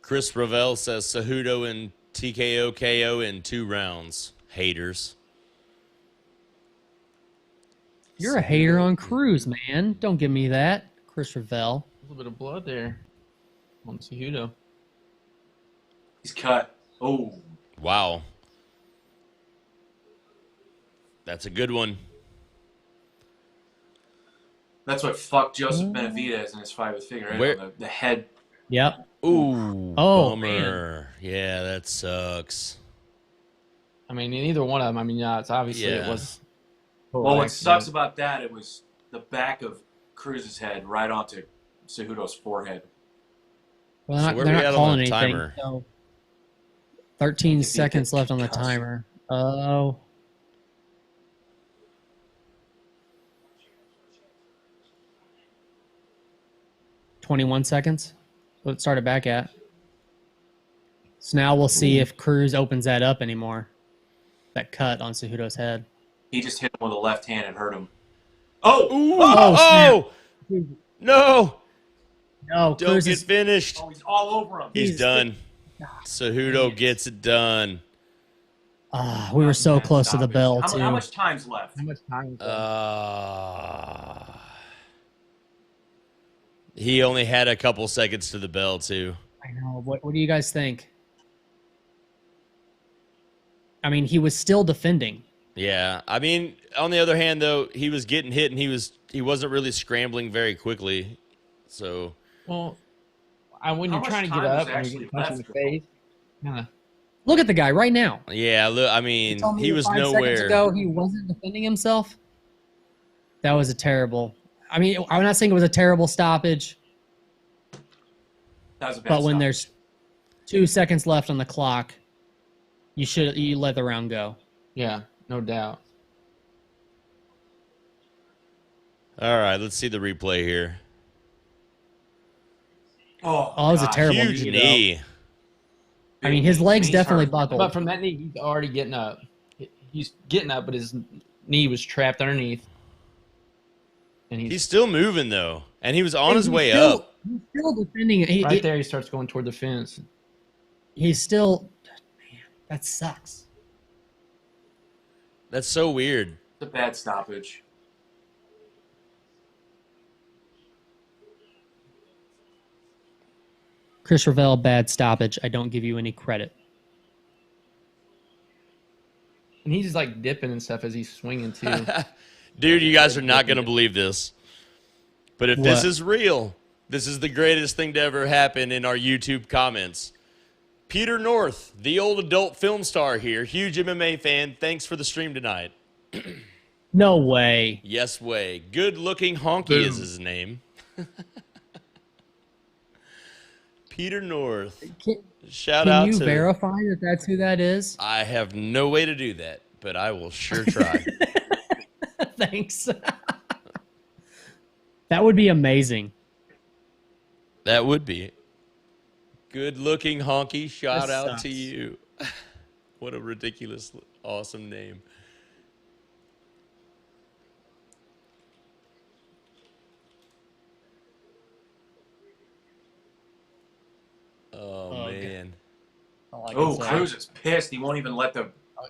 Chris Ravel says Cejudo and TKO KO in 2 rounds. Haters. You're a hater on Cruz, man. Don't give me that, Chris Ravel. A little bit of blood there on Cejudo. He's cut. Oh, Wow. That's a good one. that's what fucked Joseph Benavidez in his fight with Figueiredo. Where- The head. Yep. Ooh, Oh, bummer. Yeah, that sucks. I mean, in either one of them, I mean, yeah, it's obviously Yeah. it was. Well, what sucks about that, it was the back of Cruz's head right onto Cejudo's forehead. Well, So they're where not, we they're at not on calling the anything. timer? So 13 Maybe seconds get left on the concussed. timer. Oh. "21 seconds. What it started back at. So now we'll see if Cruz opens that up anymore. That cut on Cejudo's head. He just hit him with a left hand and hurt him. Oh! Ooh, Oh, oh! No! No, Don't Cruz get is finished. Oh, he's all over him. He's he's- done. Cejudo gets it done. we were so Bad close to the stoppage. bell, How too. much time's left? How much time? He only had a couple seconds to the bell, too. I know. What do you guys think? I mean, he was still defending. Yeah. I mean, on the other hand, though, he was getting hit and he wasn't really scrambling very quickly. So, Well, when How you're much trying to get time was up and you're actually getting punched in the left? face, kinda, Look at the guy right now. yeah, look, I You mean, told me he was 5 seconds nowhere. ago he wasn't defending himself. That was a terrible. I mean, I'm not saying it was a terrible stoppage, That was a bad but when stoppage. there's 2 seconds left on the clock, you let the round go. yeah, no doubt. All right, let's see the replay here. Oh, Oh, it was a gosh. terrible Huge knee, knee. I mean, his legs Knees definitely hurt. buckled. But from that knee, he's already getting up. He's getting up, but his knee was trapped underneath. And He's still moving, though, and he was on his He's way still- up. He's still defending it. right there. He starts going toward the fence. He's still. Man, that sucks. That's so weird. It's a bad stoppage. Chris Ravel, bad stoppage. I don't give you any credit. And he's just like dipping and stuff as he's swinging too. Dude, you guys are not going to believe this. But if this What? is real, this is the greatest thing to ever happen in our YouTube comments. Peter North, the old adult film star here, huge MMA fan. Thanks for the stream tonight. No way. Yes way. Good looking honky is his name. Peter North. Shout out Can you to verify that that's who that is? I have no way to do that, but I will sure try. Thanks. That would be amazing. That would be. Good looking honky. Shout This out to sucks. you. What a ridiculous, awesome name. Oh, Ugh. man. All I can Oh, say. Cruz is pissed. He won't even let the. Oh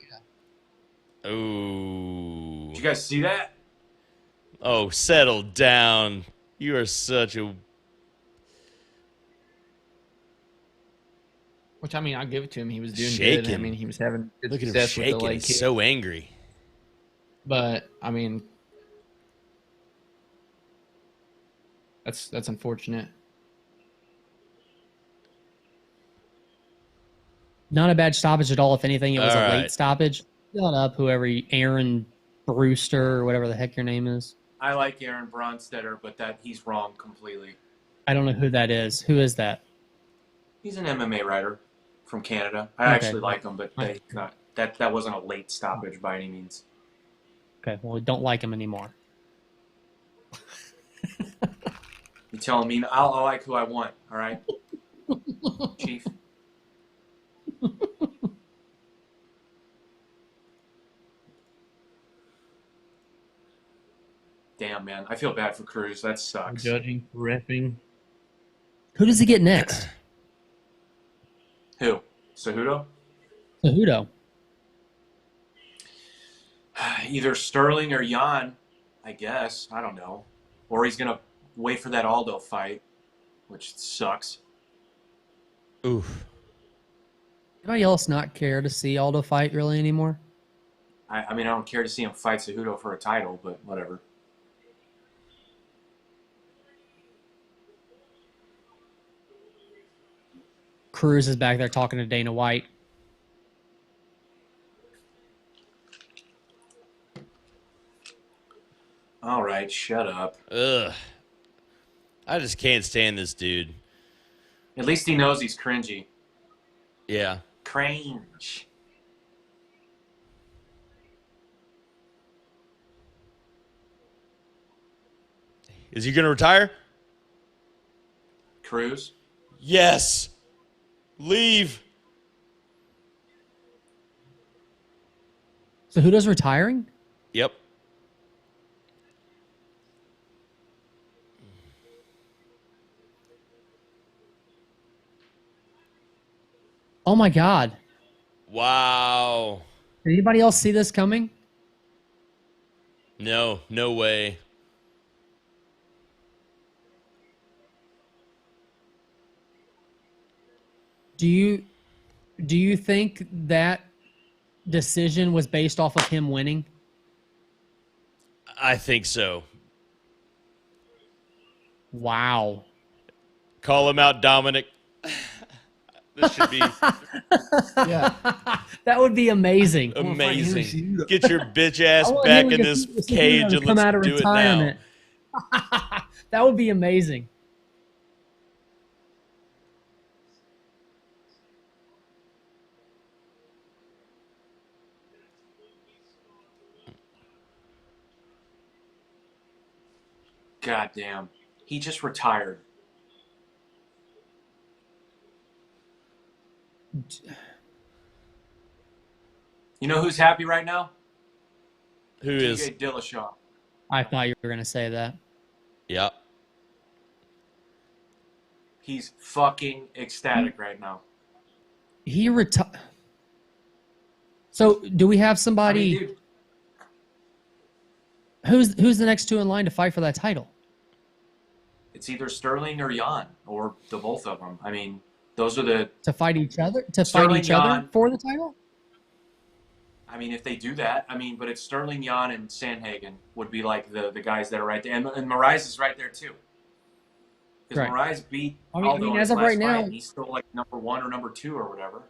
yeah. Ooh. Did you guys see that? Oh, settle down. You are such a. Which I mean, I'll give it to him. He was doing good. Shaking. I mean, he was having good Look at him success with the shaking. leg He's kick. so angry. But I mean, that's unfortunate. Not a bad stoppage at all. If anything, it was All a late right. stoppage. Shut up, Aaron Brewster or whatever the heck your name is. I like Aaron Bronstetter, but he's wrong completely. I don't know who that is. Who is that? He's an MMA writer from Canada. I Okay. actually like him, but he's not. That wasn't a late stoppage by any means. Okay, well, we don't like him anymore. You telling me I'll like who I want, all right, Chief? Damn, man, I feel bad for Cruz. That sucks. Judging, repping. Who does he get next? Who? Cejudo? Cejudo. Either Sterling or Jan, I guess. I don't know. Or he's gonna wait for that Aldo fight, which sucks. Oof. Anybody else not care to see Aldo fight really anymore? I mean, I don't care to see him fight Cejudo for a title, but whatever. Cruz is back there talking to Dana White. All right, shut up. Ugh. I just can't stand this dude. At least he knows he's cringy. Yeah. Cringe. Is he going to retire? Cruz? Yes. Leave. Cejudo's retiring? Yep. Oh my God. Wow. Did anybody else see this coming? No, no way. Do you think that decision was based off of him winning? I think so. Wow. Call him out, Dominic. This should be Yeah. That would be amazing. amazing. Get your bitch ass I want back him in against this Cejudo cage to and come out let's of do it retirement. now. That would be amazing. God damn. He just retired. You know who's happy right now? Who is? TJ Dillashaw. I thought you were going to say that. Yeah. He's fucking ecstatic right now. He retired. So, do we have I somebody? mean, dude, Who's the next two in line to fight for that title? it's either Sterling or Jan, or the both of them. I mean, those are the. To fight each other? To Sterling, fight each other Jan. for the title? I mean, if they do that, I mean, but it's Sterling, Jan, and Sandhagen would be like the guys that are right there, and Moraes is right there too. Because Right. Moraes beat I mean, Aldo in as his of last right now- fight, and he's still like number 1 or number 2 or whatever.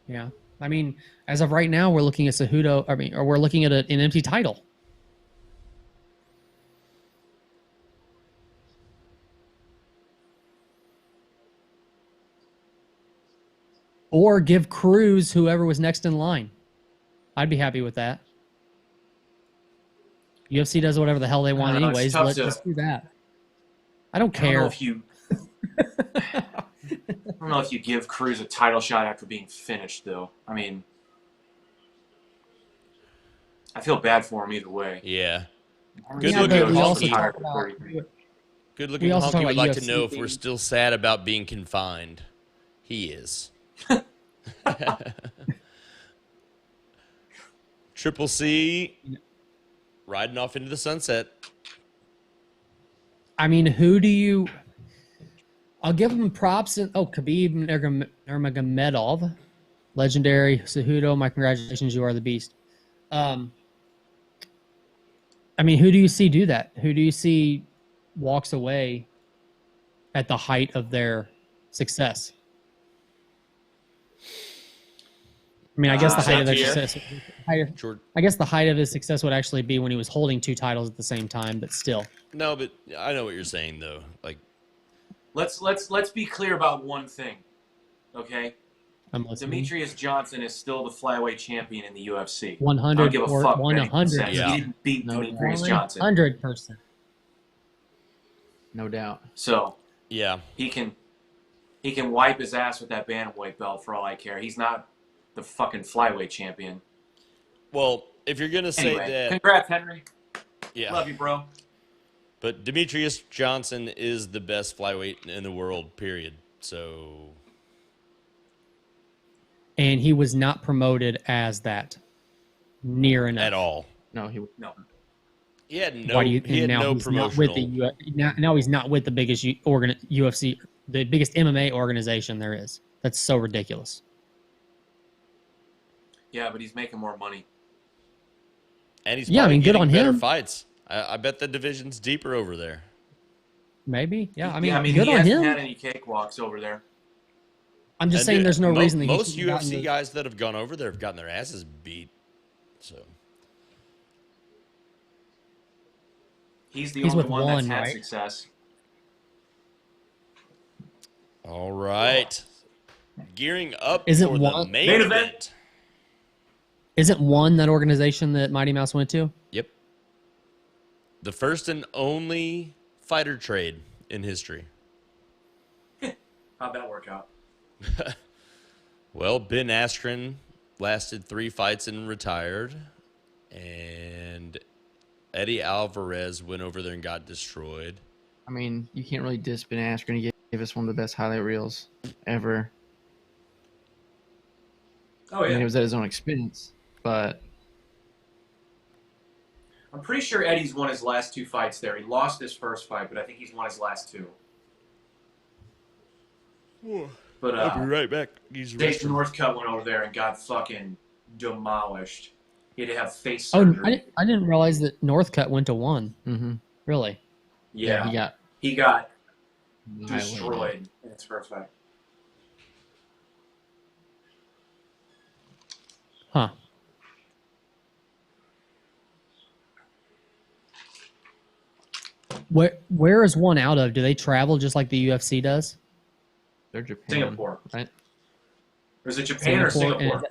Yeah. I mean, as of right now, we're looking at Cejudo. I mean, or we're looking at an empty title. Or give Cruz whoever was next in line. I'd be happy with that. UFC does whatever the hell they want, I don't know, it's anyways. tough Let's to- just do that. I don't I don't know care. if you. I don't know if you give Cruz a title shot after being finished, though. I mean, I feel bad for him either way. Yeah. Good Yeah, looking but we honky. also talk about Good looking We also talk honky would about like to UFC know if we're being- still sad about being confined. He is. Triple C riding off into the sunset. I mean, who do you? I'll give him props. Khabib Nurmagomedov, legendary Cejudo. My congratulations, you are the beast. I mean, who do you see do that? Who do you see walks away at the height of their success? I mean, I guess the height of their Gaethje. success. Short. I guess the height of his success would actually be when he was holding 2 titles at the same time, but still. No, but I know what you're saying though. Like, Let's be clear about one thing, okay? I'm listening. Demetrius Johnson is still the flyweight champion in the UFC. 100 I don't give a or fuck. 100. Yeah. He didn't beat No, Demetrius Johnson, 100%. No doubt. so yeah. he can wipe his ass with that bantamweight belt for all I care. He's not the fucking flyweight champion. Well, if you're gonna say Anyway, that, congrats, Henry. yeah. Love you, bro. But Demetrius Johnson is the best flyweight in the world, period. So, And he was not promoted as that near enough. at all. No, he No. He had no, Why do you, he had and now no he's not with the promotional. now he's not with the biggest UFC, the biggest MMA organization there is. That's so ridiculous. Yeah, but he's making more money. And he's Yeah, I probably mean, good getting on better him. fights. I bet the division's deeper over there. Maybe, yeah. I mean, he good on hasn't him. had any cakewalks over there. I'm just And saying, there's no reason that he most shouldn't have gotten UFC the- guys that have gone over there have gotten their asses beat. So He's the He's only with one that's one, had right? success. all right, gearing up Is it for the one- main Main event. event? Isn't one that organization that Mighty Mouse went to? Yep, the first and only fighter trade in history. How'd that work out? Well, Ben Askren lasted 3 fights and retired, and Eddie Alvarez went over there and got destroyed. I mean, you can't really diss Ben Askren. He gave us one of the best highlight reels ever. Oh, I mean, yeah. it was at his own expense, but I'm pretty sure Eddie's won his last 2 fights there. He lost his first fight, but I think he's won his last 2. But I'll be right back. He's Dayton resting. Northcutt went over there and got fucking demolished. He had to have face Oh, surgery. I didn't realize that Northcutt went to 1. mhm. Really? Yeah, he got he got annihilated. destroyed in his first fight. Huh. Where is 1 out of? Do they travel just like the UFC does? They're Japan, Singapore. right? Or is it Japan or and Singapore?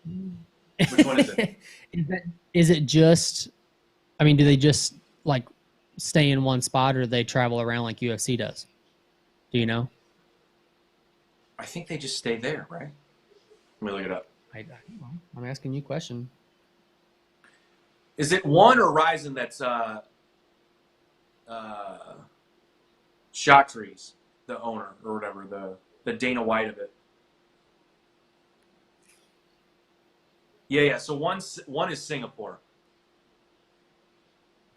Which one is it? Is it just? I mean, do they just like stay in one spot, or do they travel around like UFC does? Do you know? I think they just stay there, right? Let me look it up. I'm asking you a question. Is it One or Ryzen that's Shotree's the owner or whatever, the Dana White of it? Yeah. So one is Singapore.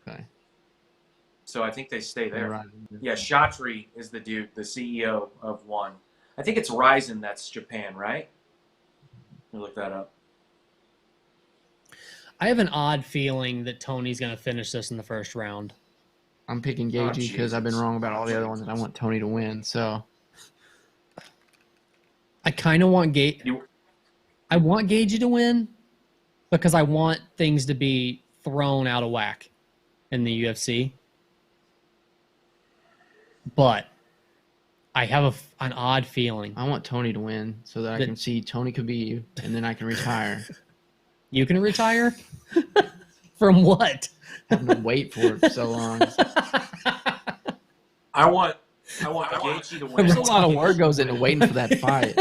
Okay. So I think they stay there. Right. Yeah, Chatree is the dude, the CEO of One. I think it's Ryzen that's Japan, right? Let me look that up. I have an odd feeling that Tony's going to finish this in the first round. I'm picking Gaethje because I've been Jesus. wrong about all the other ones, and I want Tony to win. So I kind of want I want Gaethje to win because I want things to be thrown out of whack in the UFC. But I have an odd feeling. I want Tony to win so that I can see Tony Khabib, and then I can retire. You can retire? From what? Having to wait for it for so long. I want Gaethje to win. There's a lot of work goes into waiting for that fight.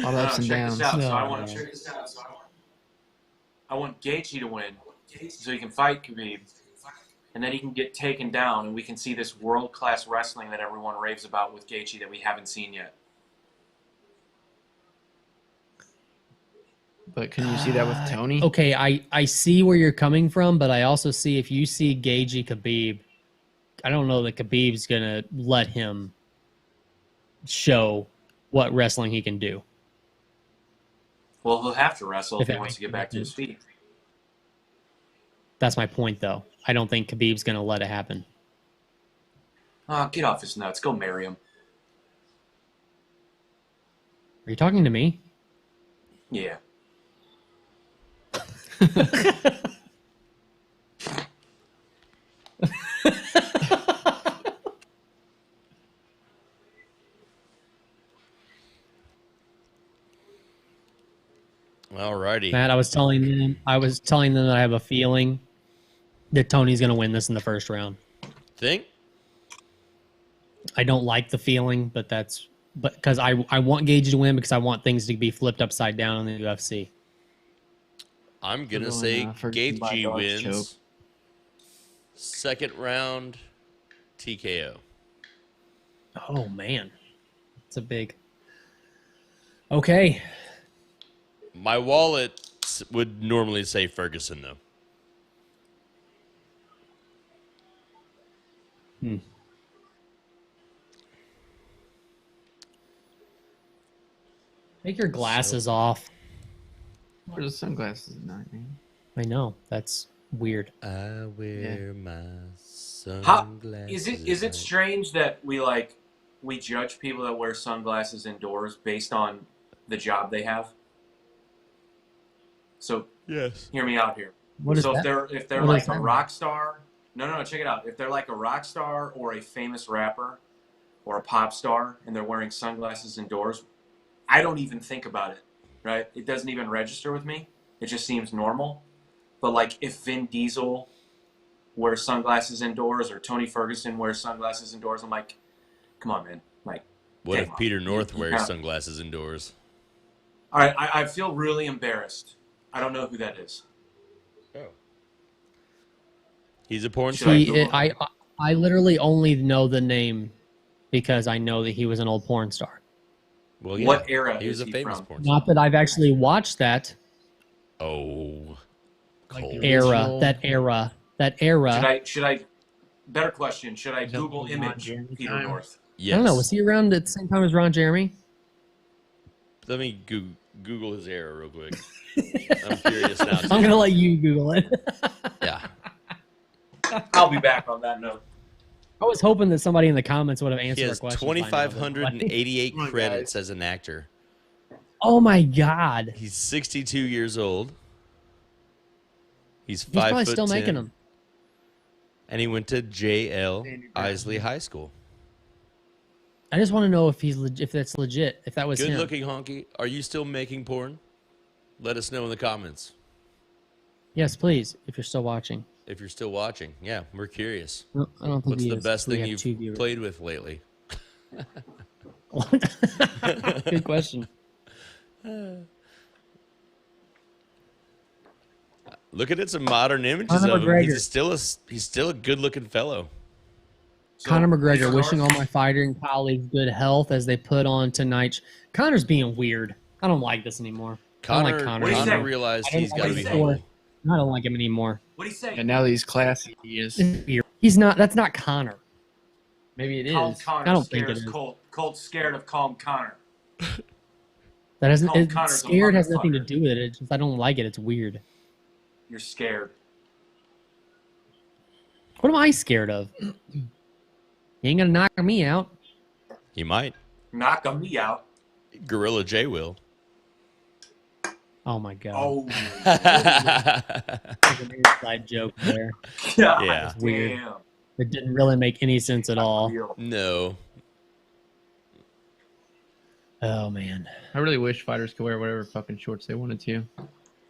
All the ups and check downs. this out. No, So I want no. to check this out. I want Gaethje to win, so he can fight Khabib, and then he can get taken down, and we can see this world-class wrestling that everyone raves about with Gaethje that we haven't seen yet. But can you see that with Tony? Okay, I see where you're coming from, but I also see if you see Gaethje Khabib, I don't know that Khabib's going to let him show what wrestling he can do. Well, he'll have to wrestle if If he that wants to makes get back to sense. his feet. That's my point, though. I don't think Khabib's going to let it happen. Oh, get off his nuts. Go marry him. Are you talking to me? Yeah. Alrighty. Matt, I was telling them that I have a feeling that Tony's going to win this in the first round. Think? I don't like the feeling, but because I want Gaethje to win because I want things to be flipped upside down in the UFC. I'm going to Going, say Ferguson by Gaethje dog wins. choke. Second round, TKO. Oh man, it's a big. Okay, My wallet would normally say Ferguson, though. take your glasses off. Where's the sunglasses tonight, man? I know that's weird. I wear my How, sunglasses. is it strange that we judge people that wear sunglasses indoors based on the job they have? So Yes. hear me out here. What is So that? if they're What like is a that? rock star, no, check it out. If they're like a rock star or a famous rapper or a pop star and they're wearing sunglasses indoors, I don't even think about it, right? It doesn't even register with me. It just seems normal. But like if Vin Diesel wears sunglasses indoors or Tony Ferguson wears sunglasses indoors, I'm like, come on, man. Like, What damn, if Peter North you wears have- sunglasses indoors? All right, I feel really embarrassed. I don't know who that is. Oh. He's a porn Should star. I He, Google? I literally only know the name because I know that he was an old porn star. Well, yeah. What era He was is a he famous from? porn star. Not that I've actually watched that Oh. Like Cold. the era. original- That era. Should I? Better question. Should I Is that Google the Ron image Jeremy Peter time? North? Yes. I don't know. Was he around at the same time as Ron Jeremy? Let me Google his era real quick. I'm curious now. I'm gonna let you Google it. Yeah. I'll be back on that note. I was hoping that somebody in the comments would have He answered our has question. by now, but nobody. 2,588 Come on, credits as an actor. Oh my God! He's 62 years old. He's He's 5 probably foot still 10, making them. and he went to J.L. Sandy Brown. Isley High School. I just want to know if if that's legit. If that was Good him. looking honky. Are you still making porn? Let us know in the comments Yes, please. If you're still watching. if you're still watching. Yeah, we're curious. No, I don't think What's he the is. best We thing have you've 2 viewers. played with lately? Good question. Look at some modern images Conor of him. McGregor. He's still a good looking fellow. So, Conor McGregor, Peter wishing all North- my fighting colleagues good health as they put on tonight's. Conor's being weird. I don't like this anymore. I don't like Conor. What do you say? Connor realized I don't he's like got to what be do you say? humble. I don't like him anymore. What do you say? And now that he's classy, he is. He's not. That's not Connor. Maybe it is. Calm I Connor don't think scares it is. Colt. Colt's scared of calm Connor. That hasn't. Calm Connor's a Scared has nothing to motherfucker. do with it. It's just I don't like it. It's weird. You're scared. What am I scared of? You ain't gonna knock me out. He might. Knock me out. Gorilla J will. Oh my god. Oh, There's an inside joke there. God Yeah. Weird. damn. It didn't really make any sense at all. Real. No. Oh man, I really wish fighters could wear whatever fucking shorts they wanted to.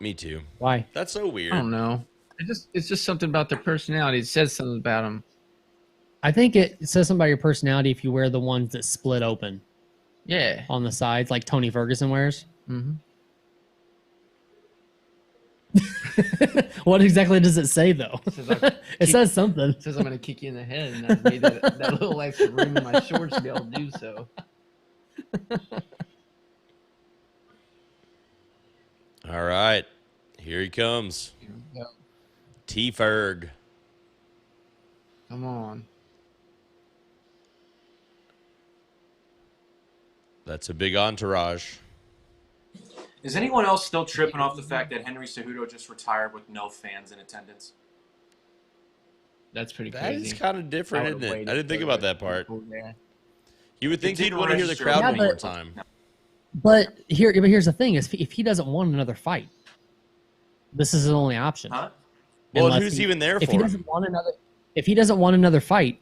Me too. why? That's so weird. I don't know. It's just something about their personality. It says something about them. I think it says something about your personality if you wear the ones that split open Yeah. on the sides, like Tony Ferguson wears. Mm-hmm. What exactly does it say though? It says something. It says I'm gonna kick you in the head, and that made that little extra room in my shorts to be able to do so. All right. Here he comes. Here we go. T-Ferg. Come on. That's a big entourage. Is anyone else still tripping off the fact that Henry Cejudo just retired with no fans in attendance? That's pretty That crazy. is kind of different, I isn't would've it? waited I didn't think for about the that part. people there. You would think It he'd didn't want to hear the register. crowd Yeah, one more but- time. But here's the thing: is if he doesn't want another fight, this is his only option. Huh? Well, Unless who's he- even there If he for doesn't him? want another, if he doesn't want another fight,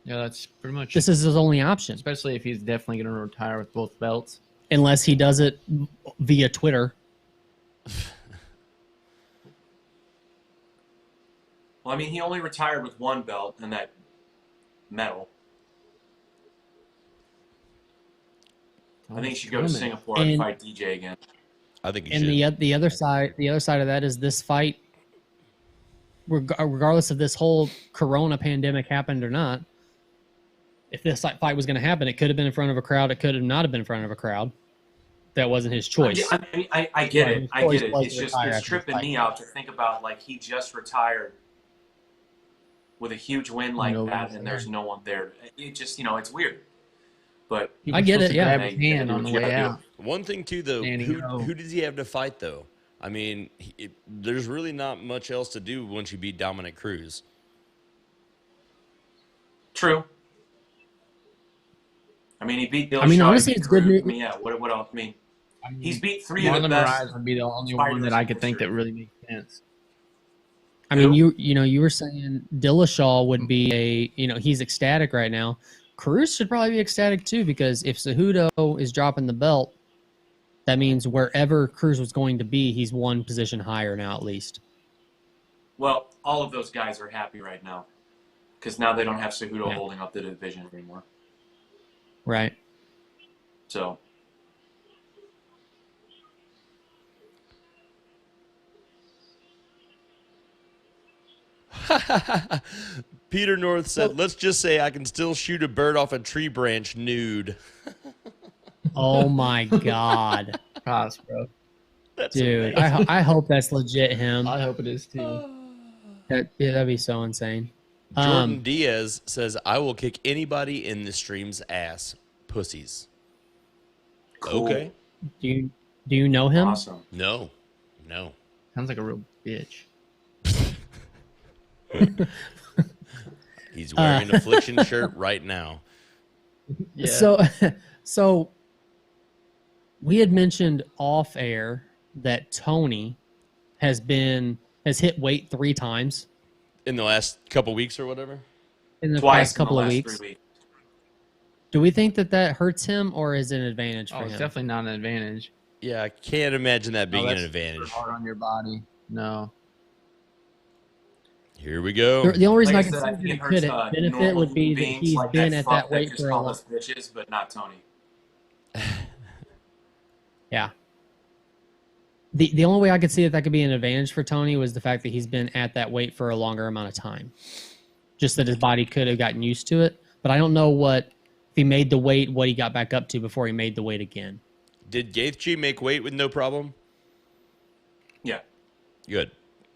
Yeah, that's pretty much. this is his only option. Especially if he's definitely gonna retire with both belts. Unless he does it via Twitter. Well, I mean, he only retired with one belt and that medal. I think he should go to Singapore and And- fight DJ again. I think he And should. the other side of that is this fight, regardless of this whole Corona pandemic happened or not. If this fight was going to happen, it could have been in front of a crowd. It could have not have been in front of a crowd. That wasn't his choice. I mean, I get Right, it. his I choice get it. was It's to just retire it's after this tripping fight. me out to think about like he just retired with a huge win like No that, one's and there's there. no one there. It just it's weird. But He I was get supposed it, to yeah. grab his hand on the way out. One thing too, though, Standing O. who does he have to fight though? I mean, there's really not much else to do once you beat Dominic Cruz. true. I mean, he beat Dillashaw. I mean, he honestly, beat it's good Cruz. news. I mean, yeah. What else? I mean, I mean, he's beat three of the Marlon best. Moraes would be the only one fighters that I in could think history. that really makes sense. I mean, Who? you were saying Dillashaw would be he's ecstatic right now. Cruz should probably be ecstatic too, because if Cejudo is dropping the belt, that means wherever Cruz was going to be, he's one position higher now at least. Well, all of those guys are happy right now because now they don't have Cejudo Yeah. holding up the division anymore. Right. So Peter North said, "Let's just say I can still shoot a bird off a tree branch nude." Oh my God, Props, bro. That's dude! amazing. I hope that's legit him. I hope it is too. That'd be so insane. Jordan Diaz says, "I will kick anybody in the stream's ass, pussies." cool. Okay. Do you know him? Awesome. No. Sounds like a real bitch. He's wearing an affliction shirt right now. Yeah. So we had mentioned off air that Tony has hit weight 3 times In the last couple weeks or whatever. in the Twice past couple in of the last weeks. 3 weeks. Do we think that hurts him or is it an advantage Oh, for it's him? definitely not an advantage. Yeah, I can't imagine that being Oh, an that's advantage. Hard on your body. No. Here we go. The only reason Like I I can said, I see think that it it hurts could benefit normal would be human that beings he's like been that at fuck that weight just for a call long. us bitches, but not Tony. Yeah. The only way I could see that could be an advantage for Tony was the fact that he's been at that weight for a longer amount of time. Just that his body could have gotten used to it. But I don't know if he made the weight, what he got back up to before he made the weight again. Did Gaethje make weight with no problem? Yeah. Good.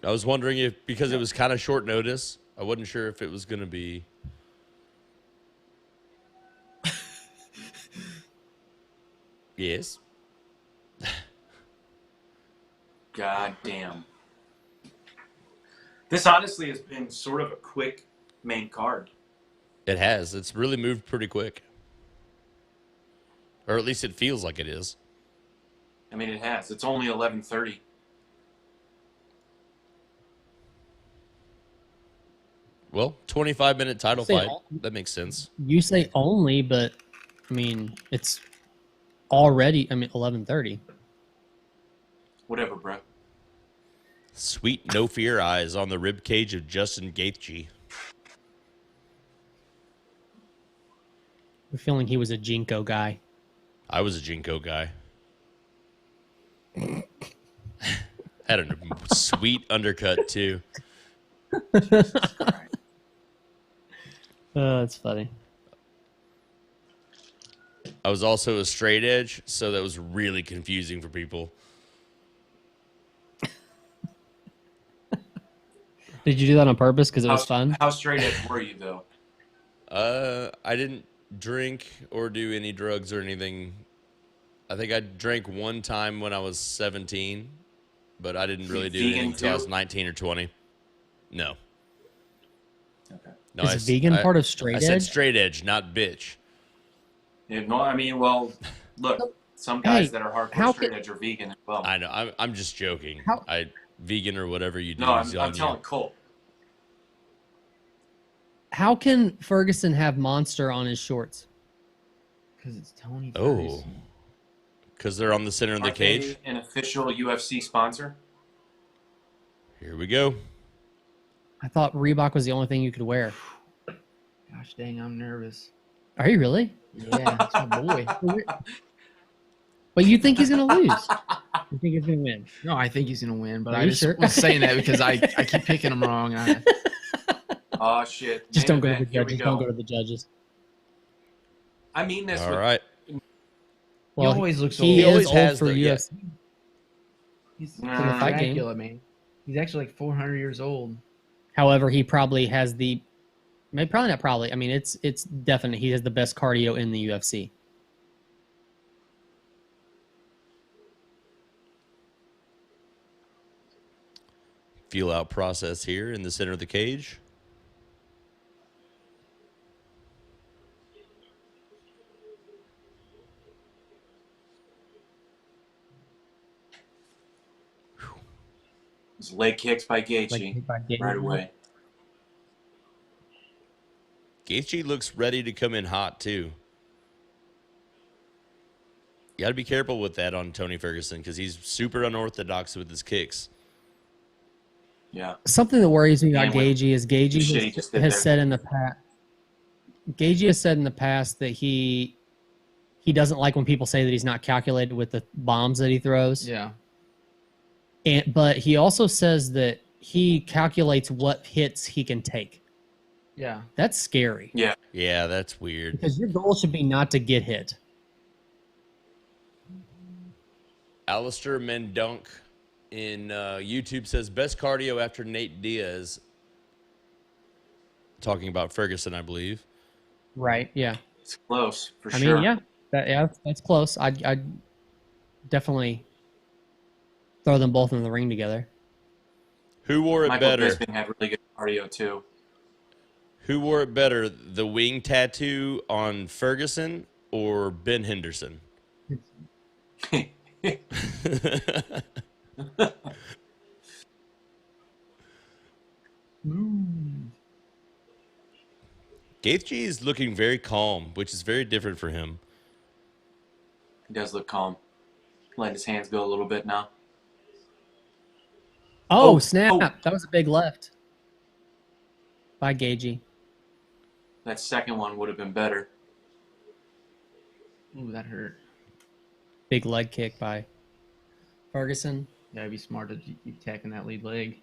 I was wondering if, because it was kind of short notice, I wasn't sure if it was going to be. Yes. God damn. This honestly has been sort of a quick main card. It has. It's really moved pretty quick. Or at least it feels like it is. I mean, it has. It's only 11:30. Well, 25-minute title Say fight. all- That makes sense. You say only, but I mean, it's already. I mean, 11:30. Whatever, bro. Sweet no fear eyes on the rib cage of Justin Gaethje. I'm feeling he was a Jinko guy. I was a Jinko guy. Had a sweet undercut too. Oh, that's funny. I was also a straight edge, so that was really confusing for people. Did you do that on purpose because it was fun? How straight edge were you though? I didn't drink or do any drugs or anything. I think I drank one time when I was 17, but I didn't really do anything until I was 19 or 20. No. Okay. No, Is vegan part of straight edge? I said straight edge, not bitch. Yeah, no, I mean, well, look, some guys that are hardcore straight edge are vegan as well. I know. I'm just joking. Vegan or whatever you do. No, I'm telling Cole. How can Ferguson have Monster on his shorts? Because it's Tony Oh. Ferguson. Because they're on the center of the cage? They an official UFC sponsor? Here we go. I thought Reebok was the only thing you could wear. Gosh dang, I'm nervous. Are you really? Yeah, it's my boy. But you think he's going to lose? You think he's going to win? No, I think he's going to win, but Are I you just sure? was saying that because I keep picking him wrong. Oh, shit. Just don't go to the Here we judges. Don't go to the judges. I mean this All with right. Well, he always looks he old. is always old has for the- yeah. UFC. He's For the fight game. Dracula, man. He's actually like 400 years old. However, he probably has the, maybe probably not probably. I mean, it's definite. He has the best cardio in the UFC. Feel out process here in the center of the cage. His leg kicks by Gaethje Like, right away. Gaethje looks ready to come in hot too. You got to be careful with that on Tony Ferguson because he's super unorthodox with his kicks. Yeah. Something that worries me about And with Gaethje is the shit he Gaethje just did has there. said in the past. Gaethje has said in the past that he doesn't like when people say that he's not calculated with the bombs that he throws. Yeah. But he also says that he calculates what hits he can take. Yeah. That's scary Yeah. Yeah, that's weird. because your goal should be not to get hit. Alistair Mendunk in YouTube says best cardio after Nate Diaz. Talking about Ferguson, I believe. Right. Yeah. It's close, for I sure. mean, yeah, that's close. I'd definitely throw them both in the ring together. Who wore it Michael better? Bisping had really good cardio, too. Who wore it better, the wing tattoo on Ferguson or Ben Henderson? Gaethje is looking very calm, which is very different for him. He does look calm. Letting his hands go a little bit now. Oh, snap. oh. That was a big left by Gaethje. That second one would have been better. Ooh, that hurt. Big leg kick by Ferguson. Yeah, it'd be smart to keep attacking that lead leg.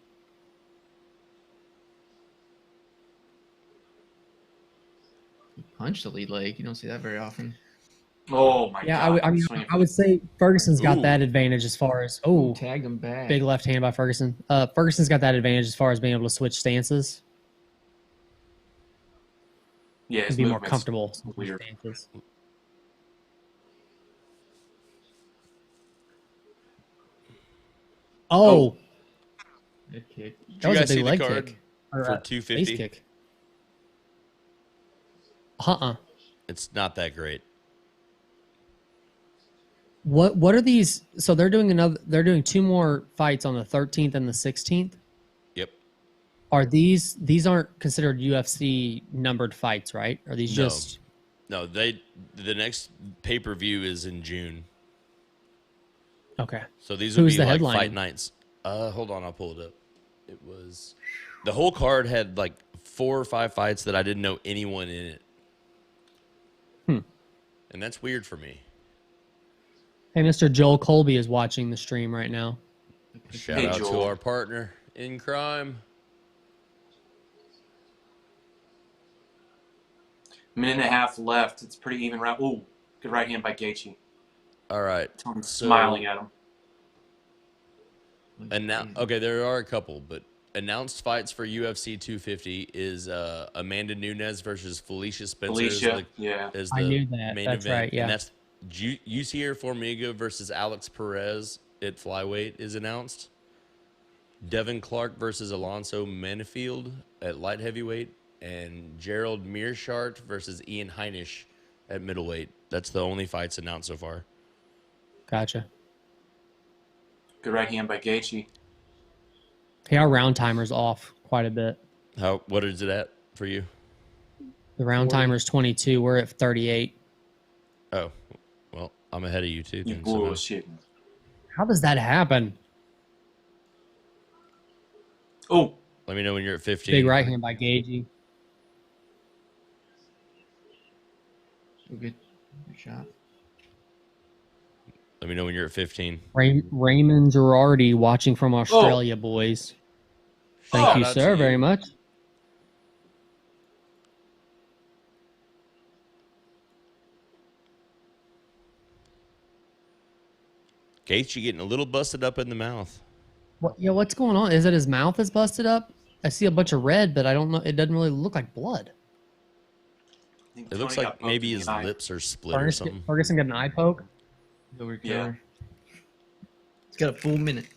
He punched the lead leg. You don't see that very often. Oh, my Yeah, God. I mean, Swinging I would say Ferguson's got Ooh. that advantage as far as Tagged him back. big left hand by Ferguson. Ferguson's got that advantage as far as being able to switch stances Yeah, and his be more movement's comfortable switching weird. stances. Oh, Good kick. Did that you was a guys see big the leg card kick. Or, for face 250? kick. It's not that great. What are these? So they're doing two more fights on the 13th and the 16th. Yep. Are these aren't considered UFC numbered fights, right? Are these No. just No, the next pay-per-view is in June. Okay. So these would Who's be the like headlining? fight nights. Hold on, I'll pull it up. It was the whole card had like 4 or 5 fights that I didn't know anyone in it. And that's weird for me. Hey, Mr. Joel Colby is watching the stream right now. Shout Hey, out Joel. to our partner in crime. Minute and a half left. It's pretty even round. Ooh, good right hand by Gaethje. All right. Tony's So- smiling at him. And now, okay, there are a couple, but announced fights for UFC 250 is Amanda Nunes versus Felicia Spencer. Felicia, yeah. Is I the knew that. main That's event. right, yeah. And that's Yusier Formiga versus Alex Perez at flyweight is announced. Devin Clark versus Alonso Manifield at light heavyweight. And Gerald Mearshart versus Ian Heinisch at middleweight. That's the only fights announced so far. Gotcha. Good right hand by Gaethje. Hey, our round timer's off quite a bit. What is it at for you? The round 40. timer's 22. We're at 38. Oh, well, I'm ahead of you too. You then, somehow. bullshit. How does that happen? Oh, Let me know when you're at 15. Big right hand by Gaethje. Good shot. Let me know when you're at 15. Raymond Girardi watching from Australia, boys. Thank Oh. you, Shout out sir, to very you. much. Gaethje getting a little busted up in the mouth. What's going on? Is it his mouth is busted up? I see a bunch of red, but I don't know. It doesn't really look like blood. I think It looks Tony like got poked maybe in his the eye. lips are split or something. Ferguson got an eye poke. He'll recover. Yeah. It's got a full minute.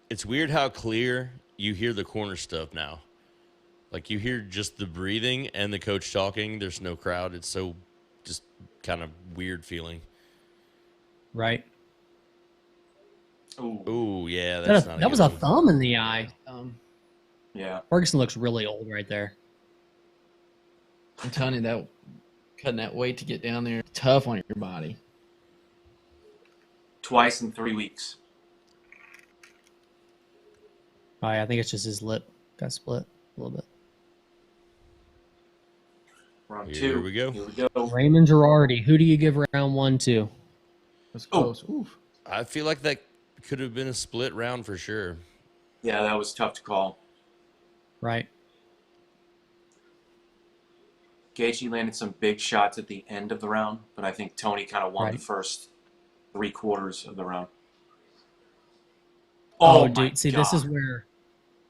It's weird how clear you hear the corner stuff now. Like you hear just the breathing and the coach talking. There's no crowd. It's so just kind of weird feeling. Right. Ooh, Ooh, yeah, that's not That was good a one. thumb in the eye. yeah. Ferguson looks really old right there. I'm telling you, that cutting that weight to get down there, tough on your body. Twice in 3 weeks. Oh, yeah, I think it's just his lip got split a little bit. Round Here 2. we go. Here we go. Raymond Girardi. Who do you give round 1 to? That's Oh. close. Oof. I feel like that could have been a split round for sure. Yeah, that was tough to call. Right. Gaethje landed some big shots at the end of the round, but I think Tony kind of won the Right. first 3/4 of the round. Oh, my dude. See, God. this is where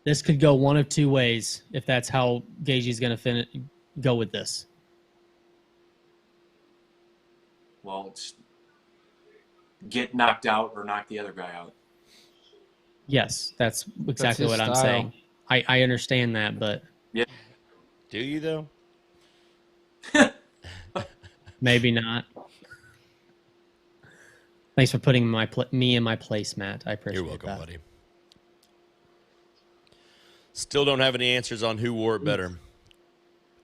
this could go one of two ways if that's how Gaethje's going to go with this. Well, it's get knocked out or knock the other guy out. Yes, that's exactly his what I'm style. saying. I understand that, but Do you though? maybe not. Thanks for putting me in my place, Matt. I appreciate You're welcome, that. buddy. Still don't have any answers on who wore it better.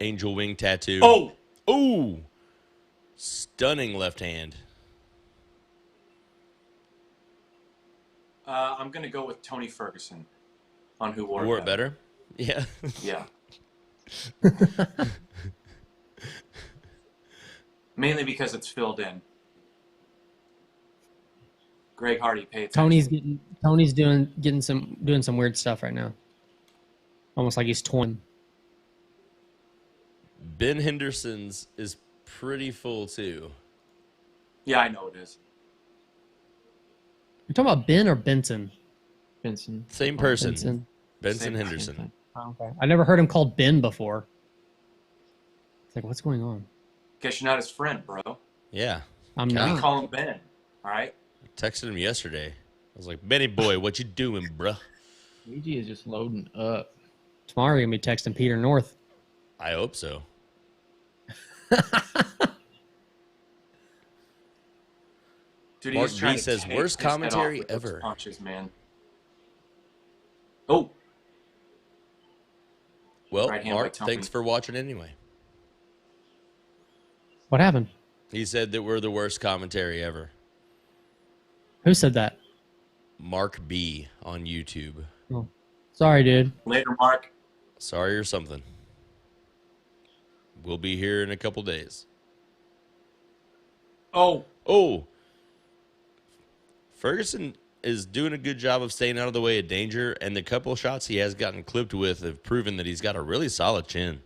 Angel wing tattoo. Oh, Ooh. Stunning left hand. I'm going to go with Tony Ferguson on who wore, Wore it better? Yeah. Yeah. Mainly because it's filled in. Greg Hardy, pay attention. Tony's doing some weird stuff right now. Almost like he's torn. Ben Henderson's is pretty full too. Yeah, I know it is. You're talking about Ben or Benson? Benson. Same person. Benson. Benson Same Henderson. Oh, okay. I never heard him called Ben before. It's like, what's going on? Guess you're not his friend, bro. Yeah. I'm We not. call him Ben. All right. I texted him yesterday. I was like, Benny boy, what you doing, bruh? Luigi is just loading up. Tomorrow you're gonna be texting Peter North. I hope so. Dude, he Mark was trying B to says, take worst his head off commentary with those ever. punches, man. Oh, Well, right hand by Mark, Tony. thanks for watching anyway. What happened? He said that we're the worst commentary ever. Who said that? Mark B on YouTube. Oh, sorry, dude. Later, Mark. Sorry or something. We'll be here in a couple days. Oh, Ferguson is doing a good job of staying out of the way of danger, and the couple shots he has gotten clipped with have proven that he's got a really solid chin.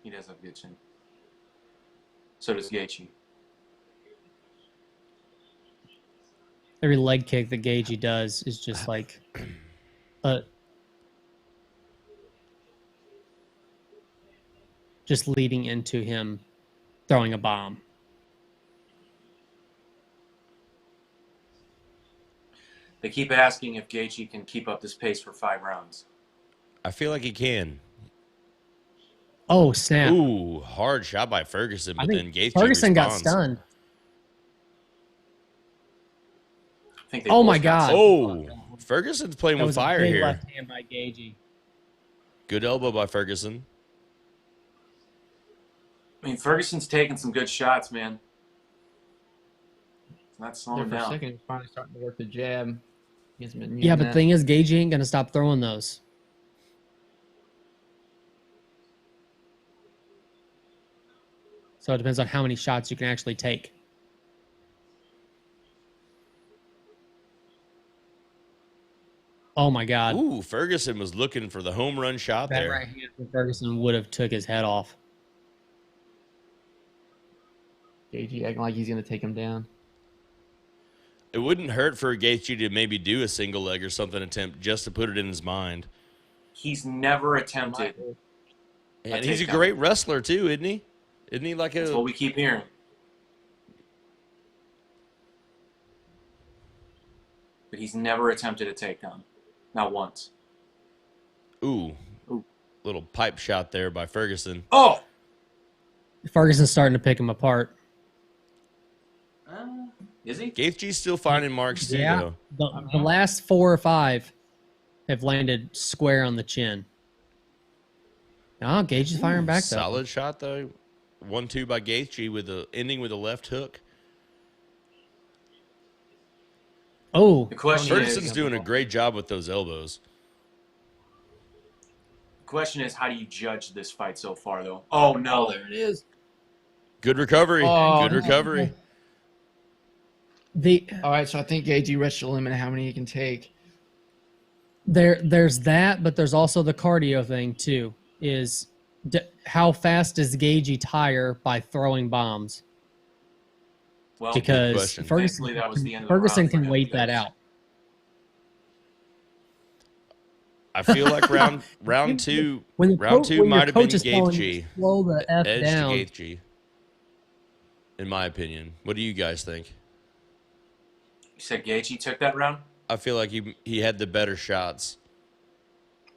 he does have a good chin. So does Gaethje. Every leg kick that Gaethje does is just like, just leading into him throwing a bomb. They keep asking if Gaethje can keep up this pace for 5 rounds. I feel like he can. Oh, snap. Ooh, hard shot by Ferguson, I but think then Gaethje Ferguson got responds. stunned. I think they Oh both my got God. Oh, Ferguson's playing That with was a fire big here. left hand by Gaethje. Good elbow by Ferguson. I mean, Ferguson's taking some good shots, man. It's not There slowing for a down. second, he was finally starting to work the jab. He hasn't been Yeah, using but the that. thing is, Gaethje ain't gonna stop throwing those. So it depends on how many shots you can actually take. Oh my God. Ooh, Ferguson was looking for the home run shot That there. right hand from Ferguson would have took his head off. Gaethje acting like he's going to take him down. It wouldn't hurt for Gaethje to maybe do a single leg or something attempt just to put it in his mind. He's never attempted. And he's a takedown. great wrestler too, isn't he? Isn't he like That's what a we keep hearing. But he's never attempted a takedown. Not once. ooh, Ooh. little pipe shot there by Ferguson. Oh! Ferguson's starting to pick him apart. Is he? Gaethje's still finding marks too, though. The last 4 or 5 have landed square on the chin. Oh, Gaethje's firing back though. Solid shot though. 1-2 by Gaethje with the ending with a left hook. Oh, The question Ferguson's is, doing a great job with those elbows. how do you judge this fight so far, though? Oh, no. There it is. Good recovery. Oh, Good recovery. All right, so I think Gaethje reached the limit of how many he can take. there's that, but there's also the cardio thing too. Is how fast does Gaethje tire by throwing bombs? Well, Because question. Ferguson, Thankfully, that was the end of the Ferguson round for can him wait that because- out. I feel like round two When the round two when your might have been coach is telling you Gaethje. to slow the F Edge down. to Gaethje. In my opinion. What do you guys think? You said Gaethje took that round? I feel like he had the better shots.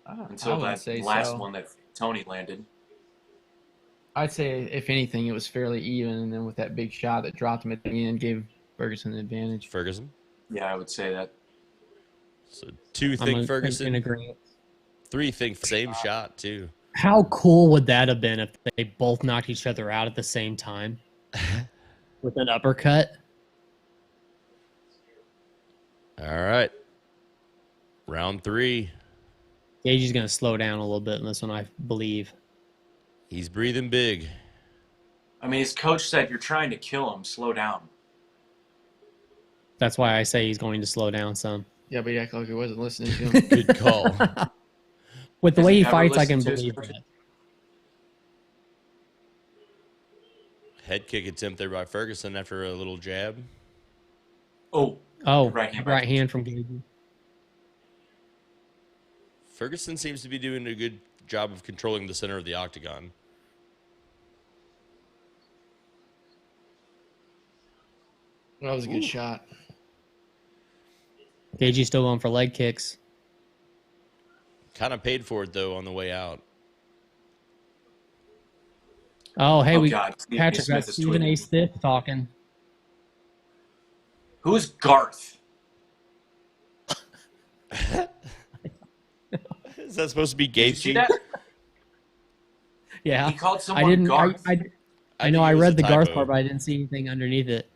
Until I wouldn't that say last so. one that Tony landed. I'd say, if anything, it was fairly even, and then with that big shot that dropped him at the end, gave Ferguson the advantage. Ferguson. Yeah, I would say that. So 2 I'm think in Ferguson. agreement. 3 think same shot too. How cool would that have been if they both knocked each other out at the same time with an uppercut? All right. Round 3. Gaethje's going to slow down a little bit in this one, I believe. He's breathing big. I mean, his coach said, you're trying to kill him. Slow down. That's why I say he's going to slow down some. Yeah, but he acted like he wasn't listening to him. Good call. With the Has way he he ever fights, I listened can to his believe coach? that. Head kick attempt there by Ferguson after a little jab. Oh, Oh, Right hand right back. hand from Gaethje. Ferguson seems to be doing a good job of controlling the center of the octagon. That was a good shot. Gaethje's still going for leg kicks. Kind of paid for it though on the way out. Oh, hey, Oh God, Stephen A. Patrick, Smith that's is Stephen A. tweeting. Smith talking. Who's Garth? Is that supposed to be Did you see Gaethje? that? Yeah, He called I someone didn't. Garth. I know think I it was read a the Garth typo. part, but I didn't see anything underneath it.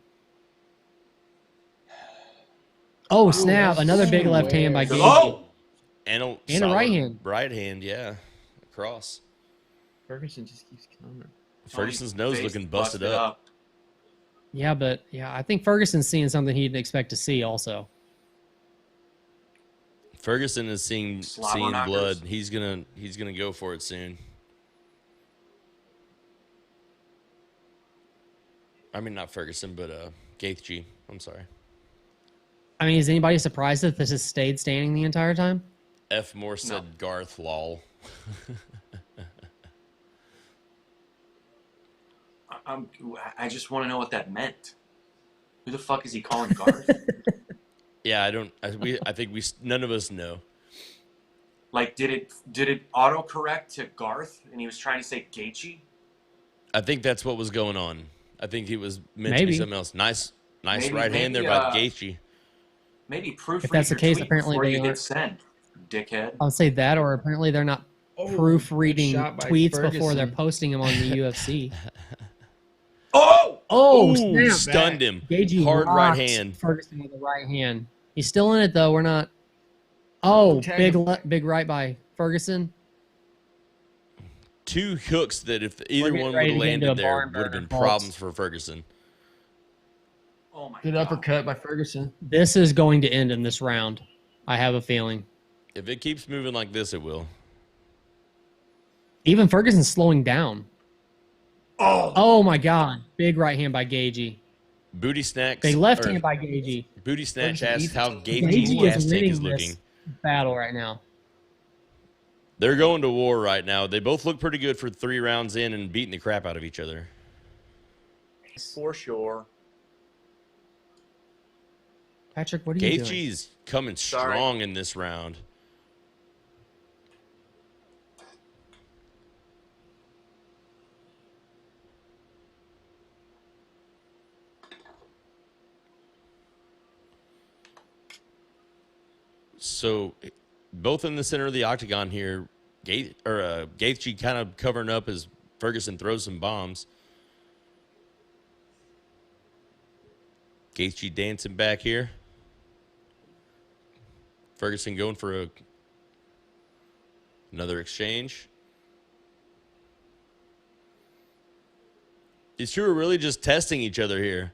Oh Ooh, snap! that's Another big left hand by square. Gaethje. Oh! And a, And a solid right hand. Right hand, yeah. Across. Ferguson just keeps coming. Ferguson's nose Face looking busted up. Yeah, but yeah, I think Ferguson's seeing something he didn't expect to see. Also, Ferguson is seeing Slobber knockers. blood. He's gonna go for it soon. I mean, not Ferguson, but Gaethje. I'm sorry. I mean, is anybody surprised that this has stayed standing the entire time? F. Moore said Garth lol. I just want to know what that meant. Who the fuck is he calling Garth? Yeah, I don't. I think none of us know. Like, did it autocorrect to Garth and he was trying to say Gaethje? I think that's what was going on. I think he was meant to Maybe. be something else. Nice Maybe- right hand there maybe, by Gaethje. Maybe proofread If that's the your case, tweet apparently before they you aren't. hit send, dickhead. I'll say that, or apparently they're not proofreading shot by tweets before they're Ferguson. posting them on the UFC. Oh! Oh, Ooh, snap! stunned him. Gaethje Hard right rocks hand. Ferguson with the right hand. He's still in it though. We're not. Oh, Tag big him. big right by Ferguson. Two hooks that if either getting one would ready have to get into landed a there barn would have burner, been folks. problems for Ferguson. Oh my Good God. uppercut by Ferguson. This is going to end in this round. I have a feeling. If it keeps moving like this, it will. Even Ferguson's slowing down. Oh! Oh my God! Big right hand by Gaethje. Booty snacks. Big left or hand by Gaethje. Booty snatch Ferguson asks eats how it. Gaethje's Gaethje gas is tank winning is looking. this battle right now. They're going to war right now. They both look pretty good for 3 rounds in and beating the crap out of each other. For sure. Patrick, what are you doing? Gaethje's coming Sorry. strong in this round. So, both in the center of the octagon here. Gaethje kind of covering up as Ferguson throws some bombs. Gaethje dancing back here. Ferguson going for another exchange. These two are really just testing each other here.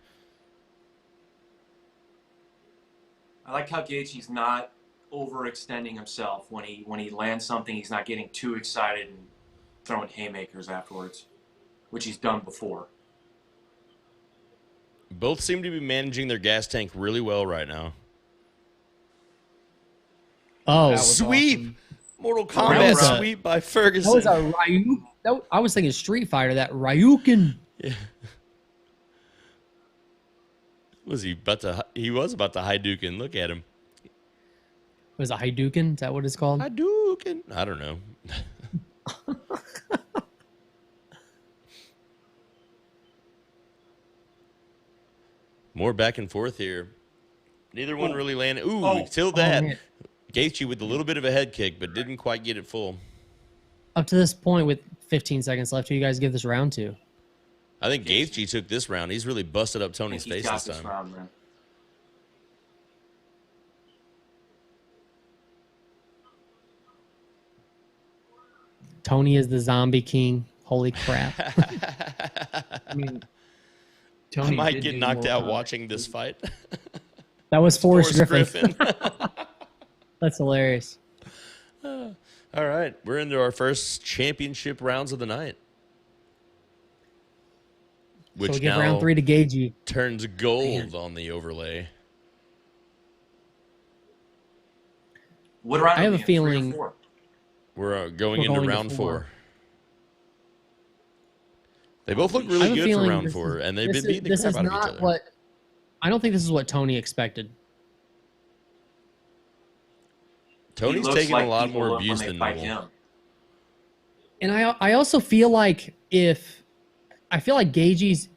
I like how Gaethje's not overextending himself when he lands something. He's not getting too excited and throwing haymakers afterwards, which he's done before. Both seem to be managing their gas tank really well right now. Oh, That was Sweep! awesome. Mortal That Kombat was a- sweep by that Ferguson. was a Ryu. I was thinking Street Fighter. That Ryukin. Yeah. He was about to Hadouken. Look at him. Was it Hadouken? Is that what it's called? Hadouken. I don't know. More back and forth here. Neither one really landed. Ooh, Oh. till Oh, that. man. Gaethje with a little bit of a head kick, but didn't quite get it full. Up to this point, with 15 seconds left, who you guys give this round to? I think Gaethje took this round. He's really busted up I think Tony's he's face got this this time. round, man. Tony is the zombie king. Holy crap! I mean, I Tony might did get do knocked more out combat. watching this fight. That was Forrest Griffin. Griffin. That's hilarious. All right, we're into our first championship rounds of the night, So which we give now round 3 to Gaethje. turns gold on the overlay. What round I are have we a in? 3 or feeling- 4? We're going We're into going to round 4. 4. They both look I really have a good for feeling round this 4, is- and they've this been is- beating the this crap is out of each not other. what I don't think this is what Tony expected. He Tony's looks taking like a lot people more look when abuse they than fight normal. him. And I also feel like if I feel like Gaethje's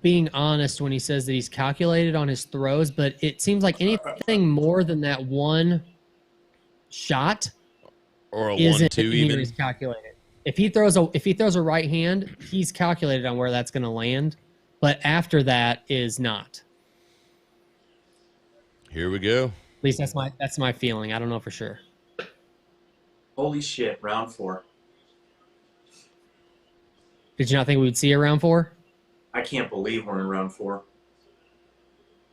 being honest when he says that he's calculated on his throws, but it seems like anything more than that one shot Or a isn't 1-2 near even. as calculated. If he throws a right hand, he's calculated on where that's going to land, but after that is not. Here we go. At least that's my feeling. I don't know for sure. Holy shit, round 4. Did you not think we would see a round 4? I can't believe we're in round 4.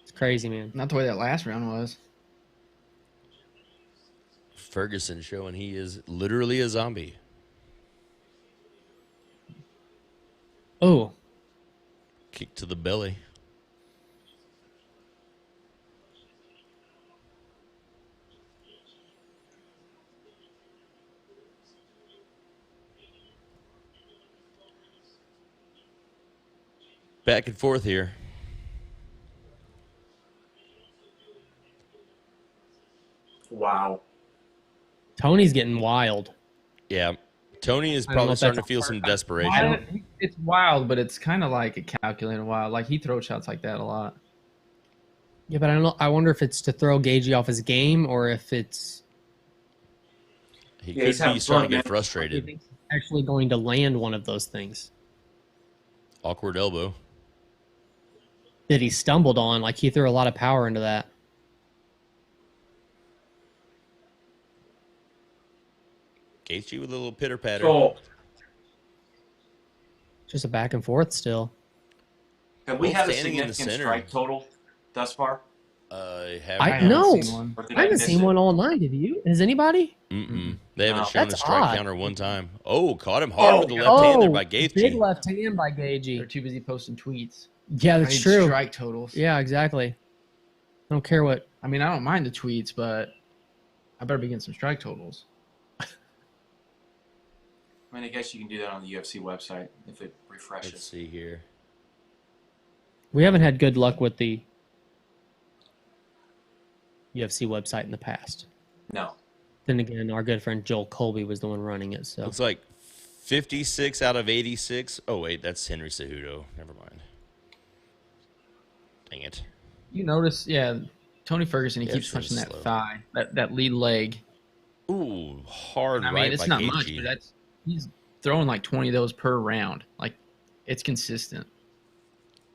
It's crazy, man. Not the way that last round was. Ferguson showing he is literally a zombie. Oh, Kick to the belly. Back and forth here. Wow. Tony's getting wild. Yeah. Tony is I don't know probably if starting to that's feel a some perfect- desperation. It's wild, but it's kind of like a calculated wild. Like he throws shots like that a lot. Yeah, but I don't know. I wonder if it's to throw Gaethje off his game or if it's He Yeah, he's could be having starting fun, to get man. he frustrated. thinks he's actually going to land one of those things Awkward elbow. that he stumbled on. Like he threw a lot of power into that. Gaethje with a little pitter patter. So, Just a back and forth still. have we Both had a standing in the significant center. strike total thus far? Have I haven't know. seen one. Or did I haven't miss seen it? one all night. Have you? Has anybody? Mm-mm. They haven't No. shown a That's strike odd. counter one time. Oh, caught him hard Oh, with the left hand there by big Gaethje. left hand by They're Gaethje. too busy posting tweets. Yeah, I that's need true. Strike totals. Yeah, exactly. I don't care what. I mean, I don't mind the tweets, but I better be getting some strike totals. I mean, I guess you can do that on the UFC website if it Let's refreshes. see here. We haven't had good luck with the UFC website in the past. No. Then again, our good friend Joel Colby was the one running it. So Looks like 56 out of 86. Oh, wait, that's Henry Cejudo. Never mind. Dang it. You notice, yeah, Tony Ferguson, he Yeah, keeps it's punching that slow. thigh, that lead leg. Ooh, hard I mean, right it's by not Gaethje. much, but he's throwing like 20 of those per round. Like, it's consistent.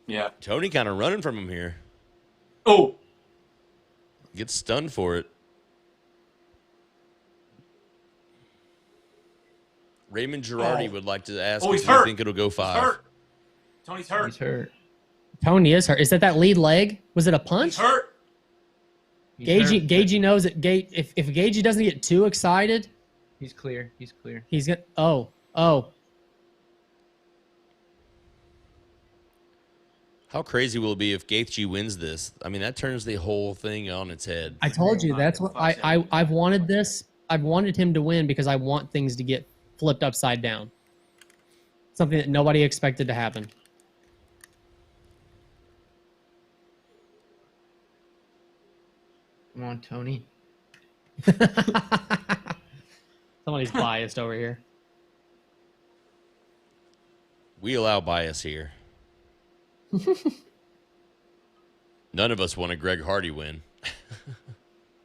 Yeah. Tony kind of running from him here. Oh! Gets stunned for it. Raymond Girardi Oh. would like to ask Oh, if he's you hurt. think it'll go He's 5. hurt. Tony's hurt. He's hurt. Tony is hurt. Is that lead leg? Was it a He's punch? hurt. He's Gaethje, hurt. Gaethje knows that if Gaethje doesn't get too excited, He's clear. He's clear. he's gonna. Oh. How crazy will it be if Gaethje wins this? I mean, that turns the whole thing on its head. I told you that's what I've wanted this. I've wanted him to win because I want things to get flipped upside down. Something that nobody expected to happen. Come on, Tony. Somebody's biased over here. We allow bias here. None of us want a Greg Hardy win.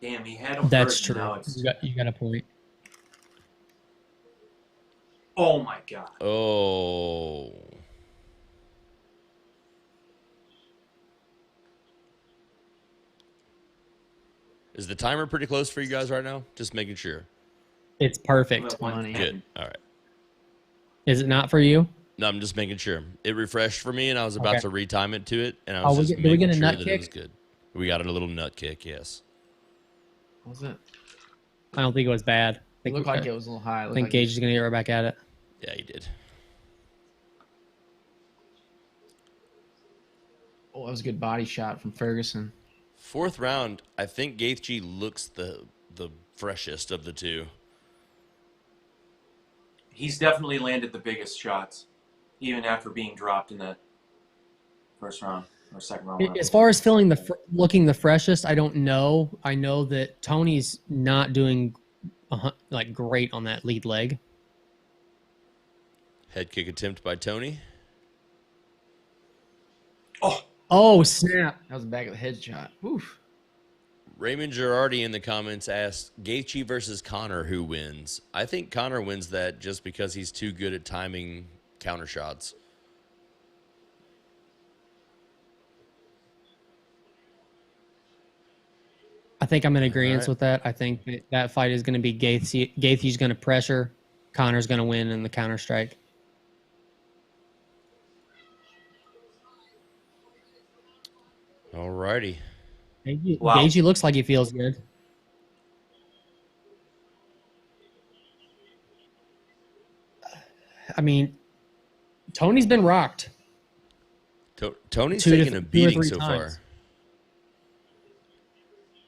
Damn, he had him That's first. true. Now it's... You got a point. Oh, my God. Oh. Is the timer pretty close for you guys right now? Just making sure. It's perfect. Money. Good. All right. Is it not for you? No, I'm just making sure. It refreshed for me, and I was about Okay. to retime it to it, and I Oh, was we just get- do we making get a sure nut that it was kick? good. We got a little nut kick, yes. What was it? I don't think it was bad. I It think, looked like it was a little high. It I looked think like Gage is going to get right back at it. Yeah, he did. Oh, that was a good body shot from Ferguson. 4th round, I think Gaethje looks the freshest of the two. He's definitely landed the biggest shots, even after being dropped in the first round or second round. As far as feeling looking the freshest, I don't know. I know that Tony's not doing like great on that lead leg. Head kick attempt by Tony. Oh, Oh, snap. That was the back of the head shot. Oof. Raymond Girardi in the comments asked, Gaethje versus Conor, who wins? I think Conor wins that just because he's too good at timing counter shots. I think I'm in agreement right. with that. I think that fight is going to be Gaethje. Gaethje's going to pressure. Connor's going to win in the counter strike. All righty. Wow. Gaethje looks like he feels good. I mean, Tony's been rocked. Tony's Two taken or a beating three so times. far.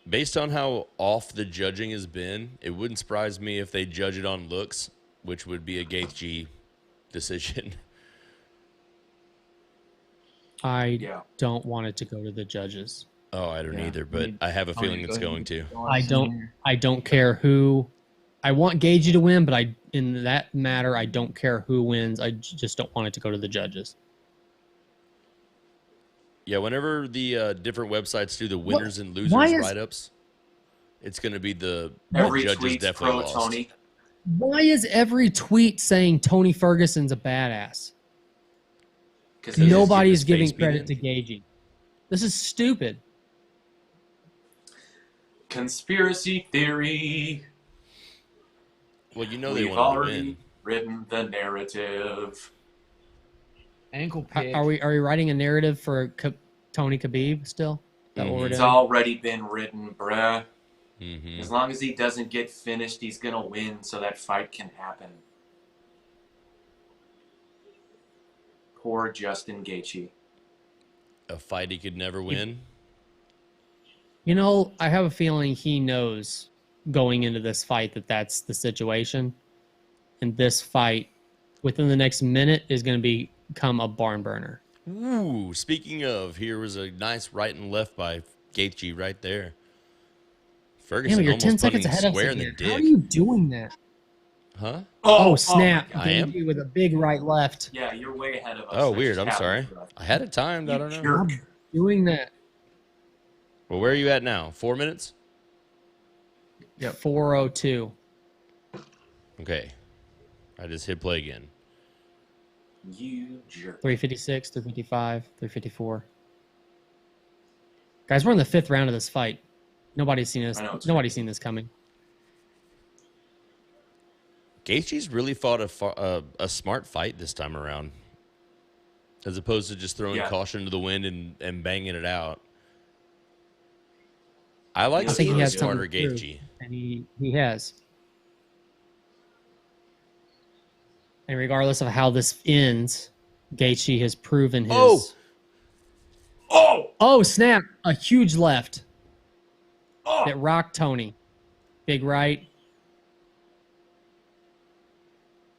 Based on how off the judging has been, it wouldn't surprise me if they judge it on looks, which would be a Gaethje decision. I don't want it to go to the judges. Oh, I don't Yeah, either, I but mean, I have a Tony, feeling go it's ahead going and to. go on I some don't. here. I don't care who. I want Gaethje to win, but in that matter, I don't care who wins. I just don't want it to go to the judges. Yeah, whenever the different websites do the winners and why losers is- write-ups, it's going to be the every judges tweet's definitely pro lost. Tony. Why is every tweet saying Tony Ferguson's a badass? Because Nope. Nobody's Get his giving face beat credit in? to Gaethje. This is stupid. conspiracy theory. Well, you know they We've want him to already win. written the narrative. Ankle pick. Are we writing a narrative for Tony Khabib still? Is that what we're It's doing? already been written, bruh. Mm-hmm. As long as he doesn't get finished, he's going to win so that fight can happen. Poor Justin Gaethje. A fight he could never win. You know, I have a feeling he knows going into this fight that that's the situation. And this fight, within the next minute, is going to become a barn burner. Ooh, speaking of, here was a nice right and left by Gaethje right there. Ferguson Damn, you're almost 10 putting seconds ahead of square us in the again. How are dick. you doing that? Huh? Oh, snap. my God. I am? Gaethje with a big right left. Yeah, you're way ahead of us. Oh, I weird. just I'm happened sorry. to us. I had it timed. I You don't know. jerk. Doing that. Well, where are you at now? 4 minutes? Yep. 4:02. Okay. I just hit play again. You jerk. 356, 355, 354. Guys, we're in the 5th round of this fight. Nobody's seen this. I know, it's Nobody's crazy. seen this coming. Gaethje's really fought a smart fight this time around, as opposed to just throwing Yeah. caution to the wind and banging it out. I like I I think seeing he a has something smarter to prove, Gaethje. and he has. And regardless of how this ends, Gaethje has proven his. Oh! Oh! Snap! A huge left Oh! that rocked Tony. Big right.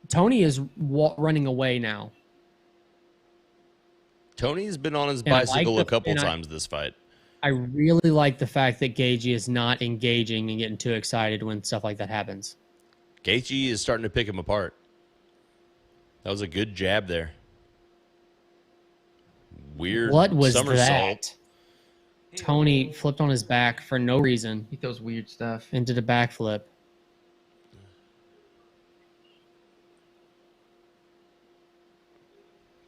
Tony is running away now. Tony's been on his And I like bicycle a the- couple and I- times this fight. I really like the fact that Gaethje is not engaging and getting too excited when stuff like that happens. Gaethje is starting to pick him apart. That was a good jab there. Weird What was somersault. that? Tony flipped on his back for no reason He throws weird stuff. and did a backflip.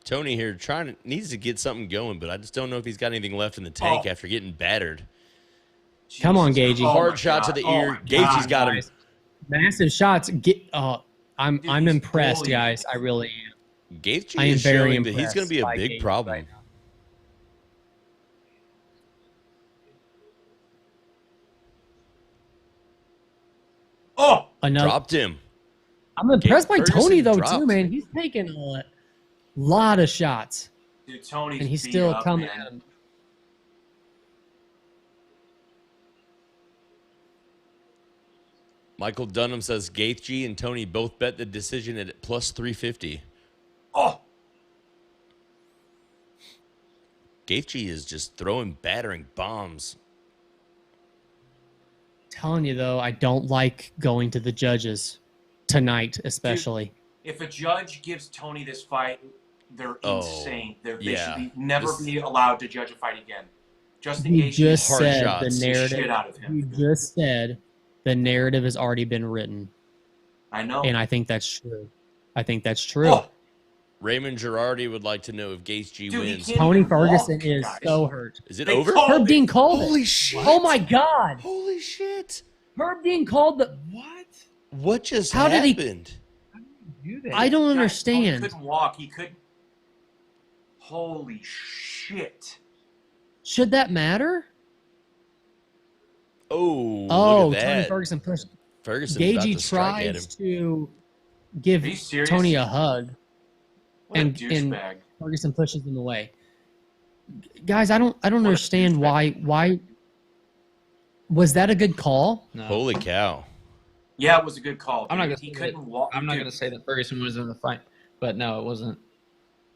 Tony here needs to get something going, but I just don't know if he's got anything left in the tank Oh. after getting battered. Come on, Jesus. Gaethje. Oh Hard my shot to God. the Oh ear. my Gaethje's God. got him. Massive shots. I'm Dude, I'm he's impressed, bullying. guys. I really am. Gaethje I am is very showing that he's going to be a impressed by big Gaethje problem. right now. Oh! Another. Dropped him. I'm impressed by Ferguson Tony though dropped. too, man. He's taking a lot of shots, Dude, Tony's and he's beat still up, coming man. at him. Michael Dunham says Gaethje and Tony both bet the decision at plus 350. Oh! Gaethje is just throwing battering bombs. Telling you though, I don't like going to the judges tonight, especially. If a judge gives Tony this fight, they're Oh, insane. They yeah. should never This- be allowed to judge a fight again. Justin You Gaethje just Hard said shots. the the narrative. shit out of him. You just said the narrative has already been written, I know. and I think that's true. I think that's true. Oh, Raymond Girardi would like to know if Gaethje Dude, he wins. can't- Tony even Ferguson walk, is guys. so hurt. Is it They over? called Herb Dean called Holy it. shit. Oh my God! Holy shit. Herb Dean called the. What? What just How did he- happened? Do that? I don't Guys, understand. Tony couldn't walk. He could. Holy shit! Should that matter? Oh, Oh, look at Tony that. Ferguson pushed. Ferguson's about to Gaethje strike at him. tries to give Are you serious? Tony a hug, What And- a douchebag. Ferguson pushes him away. Guys, I don't understand why. Was that a good call? No. Holy cow. Yeah, it was a good call. I'm not dude. gonna He say couldn't walk. I'm not Dude, going to say that Ferguson was in the fight, but no, it wasn't.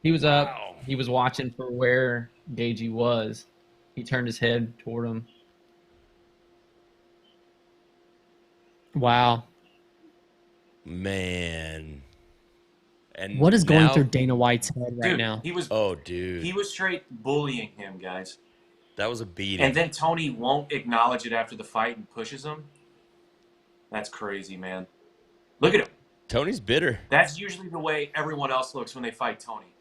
He was up. Wow. He was watching for where Gaethje was. He turned his head toward him. Wow. Man. And What is going now- through Dana White's head right dude, now? he was Oh, dude. he was straight bullying him, guys. That was a beating. And then Tony won't acknowledge it after the fight and pushes him. That's crazy, man. Look at him. Tony's bitter. That's usually the way everyone else looks when they fight Tony.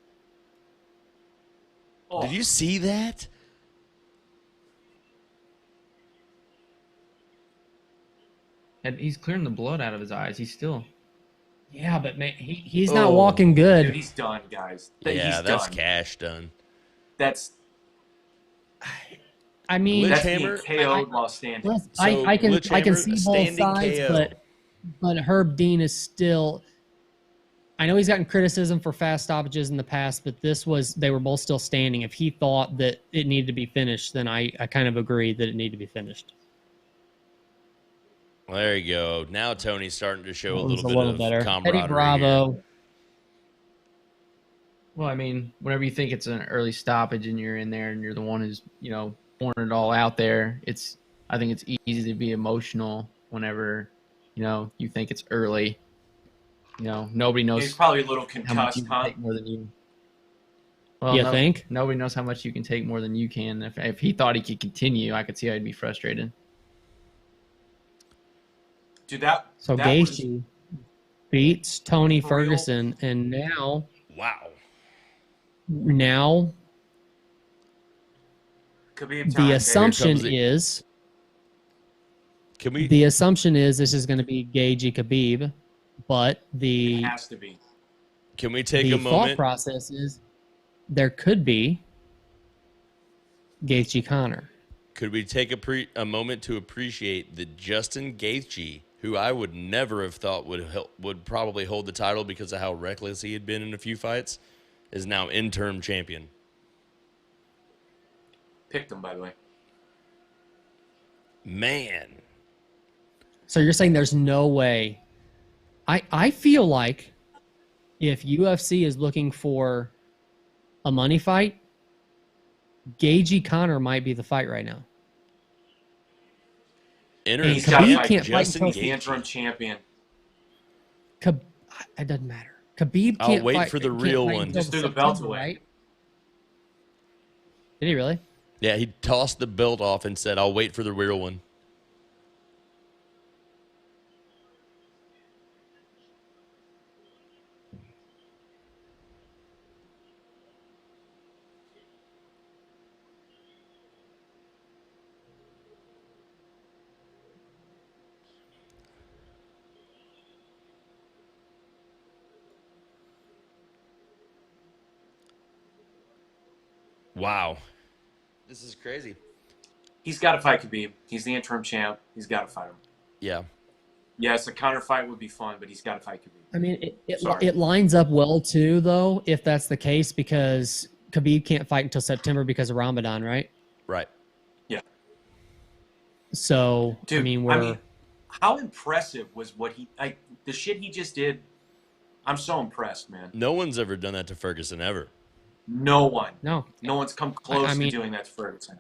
Oh, Did you see that? And he's clearing the blood out of his eyes. He's still. Yeah, but man, he's not Oh. walking good. dude, he's done, guys. Yeah, He's that's done. cash done. That's I mean, Lich- that's being Hammer- KO'd while standing. Yes, So, I can Lich I can Hammer, see both standing sides, KO. but Herb Dean is still. I know he's gotten criticism for fast stoppages in the past, but they were both still standing. If he thought that it needed to be finished, then I kind of agree that it needed to be finished. Well, there you go. Now Tony's starting to show a It was little bit of camaraderie. Eddie Bravo. here. Well, I mean, whenever you think it's an early stoppage and you're in there and you're the one who's, pouring it all out there, I think it's easy to be emotional whenever, you think it's early. Nobody knows He's probably a little how much concussed, you can huh? take more than you. Well, You think? Nobody knows how much you can take more than you can. If he thought he could continue, I could see how he'd be frustrated. Dude, that So that was- Gaethje beats Tony For real? Ferguson, and Wow. now Khabib time, the baby. assumption comes the- is Can we? the assumption is this is going to be Gaethje Khabib, but the It has to be. Can we take the a thought moment? process is there could be Gaethje Conor. Could we take a moment to appreciate that Justin Gaethje, who I would never have thought would probably hold the title because of how reckless he had been in a few fights, is now interim champion. Picked him, by the way. Man. So you're saying there's no way. I feel like if UFC is looking for a money fight, Gaethje Conor might be the fight right now. Interim He's got to Khabib fight. can't fight Justin He's until- the Gaethje. interim champion. It doesn't matter. Khabib I'll can't wait fight, for the can't real fight one. until Just threw the belt September, away. right? Did he really? Yeah, he tossed the belt off and said, "I'll wait for the real one." Wow. This is crazy. He's got to fight Khabib. He's the interim champ. He's got to fight him. Yeah. Yes, a counter fight would be fun, but he's got to fight Khabib. I mean, Sorry. it lines up well too, though, if that's the case, because Khabib can't fight until September because of Ramadan, right? Right. So Dude, I mean, how impressive was the shit he just did? I'm so impressed, man. No one's ever done that to Ferguson ever. No one. no. No one's come close I mean- to doing that to Ferguson.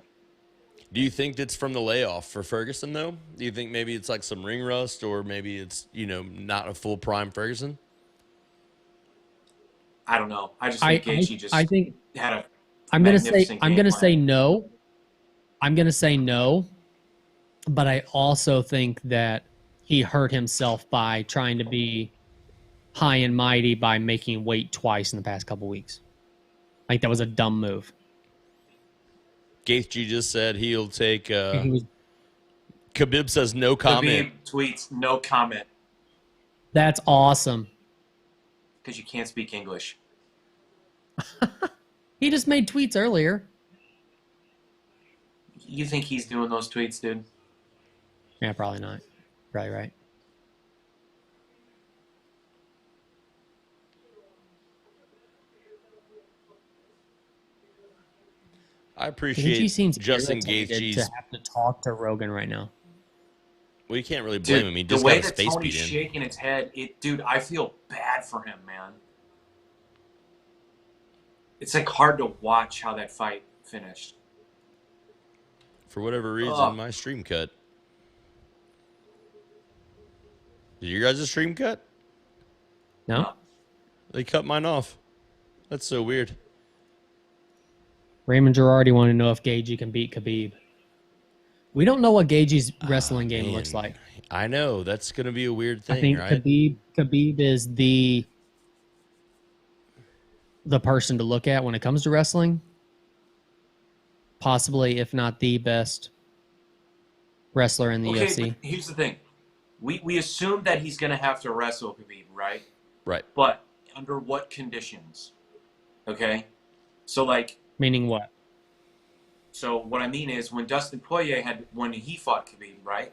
Do you think that's from the layoff for Ferguson, though? Do you think maybe it's like some ring rust or maybe it's, not a full prime Ferguson? I don't know. I just think Gaethje just I think had a I'm gonna say magnificent I'm game gonna plan. say no. I'm gonna say no, but I also think that he hurt himself by trying to be high and mighty by making weight twice in the past couple weeks. Like that was a dumb move. Gaethje just said he'll take. He was. Khabib says no comment. Khabib tweets no comment That's awesome. because you can't speak English. He just made tweets earlier. You think he's doing those tweets, dude? Yeah, probably not. Probably right. I Gaethje appreciate seems Justin irritated Gaethje's. to have to talk to Rogan right now. Well, you can't really blame Dude, him. He the just way got his that face Tony's beat in. shaking his head, dude, I feel bad for him, man. It's like hard to watch how that fight finished. For whatever reason, Ugh. my stream cut. Did your guys' stream cut? No? They cut mine off. That's so weird. Raymond Girardi wanted to know if Gaethje can beat Khabib. We don't know what Gaethje's wrestling game Man, looks like. I know. That's going to be a weird thing, I think right? Khabib is the person to look at when it comes to wrestling. Possibly, if not the best wrestler in the UFC. But here's the thing. We assume that he's going to have to wrestle Khabib, right? Right. But under what conditions? Okay? So, like, Meaning what? so what I mean is when Dustin Poirier when he fought Khabib, right?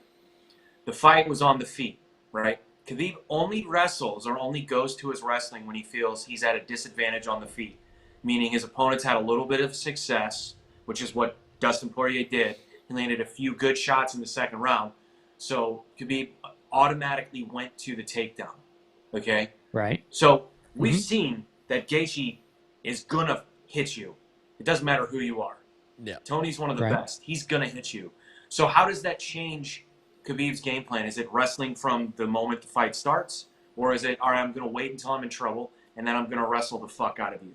The fight was on the feet, right? Khabib only wrestles or only goes to his wrestling when he feels he's at a disadvantage on the feet, meaning his opponent's had a little bit of success, which is what Dustin Poirier did. He landed a few good shots in the second round. So Khabib automatically went to the takedown, okay? Right. So we've seen that Gaethje is going to hit you. It doesn't matter who you are. Yeah. Tony's one of the Right. best. He's going to hit you. So how does that change Khabib's game plan? Is it wrestling from the moment the fight starts? Or is it, all right, I'm going to wait until I'm in trouble, and then I'm going to wrestle the fuck out of you?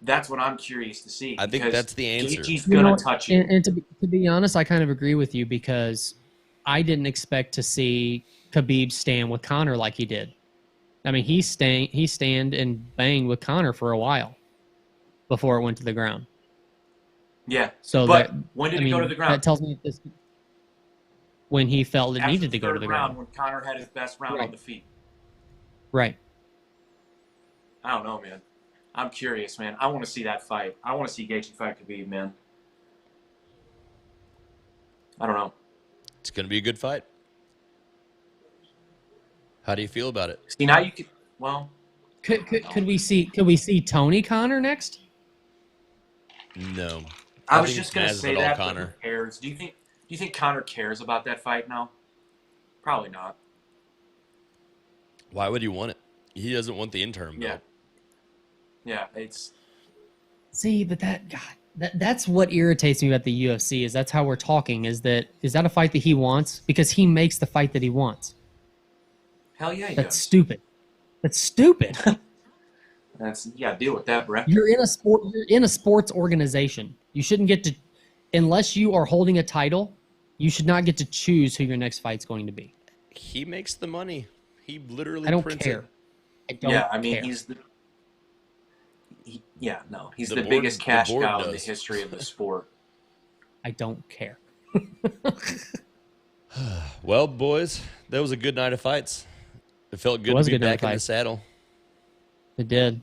That's what I'm curious to see. I think because that's the answer. Gaethje's going to touch you. And to be honest, I kind of agree with you because I didn't expect to see Khabib stand with Conor like he did. I mean, he stand and banged with Conor for a while before it went to the ground. Yeah. So But that, when did I it go mean, to the ground? That tells me this, when he felt it After needed to go to third the round, ground. when Conor had his best round Right. on the feet. Right. I don't know, man. I'm curious, man. I want to see that fight. I want to see Gaethje fight Khabib, man. I don't know. It's going to be a good fight. How do you feel about it? See, now you could. Well, Could we see Tony Conor next? No. I was think just it's gonna Masvidal say that. But Conor. who cares? Do you think Conor cares about that fight now? Probably not. Why would he want it? He doesn't want the interim Yeah. belt. Yeah, it's. See, but that's what irritates me about the UFC is that's how we're talking. Is that a fight that he wants? Because he makes the fight that he wants. Hell yeah, he That's does. stupid. That's stupid. Deal with that, Brett. You're in a sport. You're in a sports organization. You shouldn't get to, unless you are holding a title. You should not get to choose who your next fight's going to be. He makes the money. He literally I don't prints care. it. I don't. Yeah, I mean care. he's the. He's The the board- biggest the cash board cow in the does. history of the sport. I don't care. Well, boys, that was a good night of fights. It felt good was to a be good night of back in the fights. saddle. It did.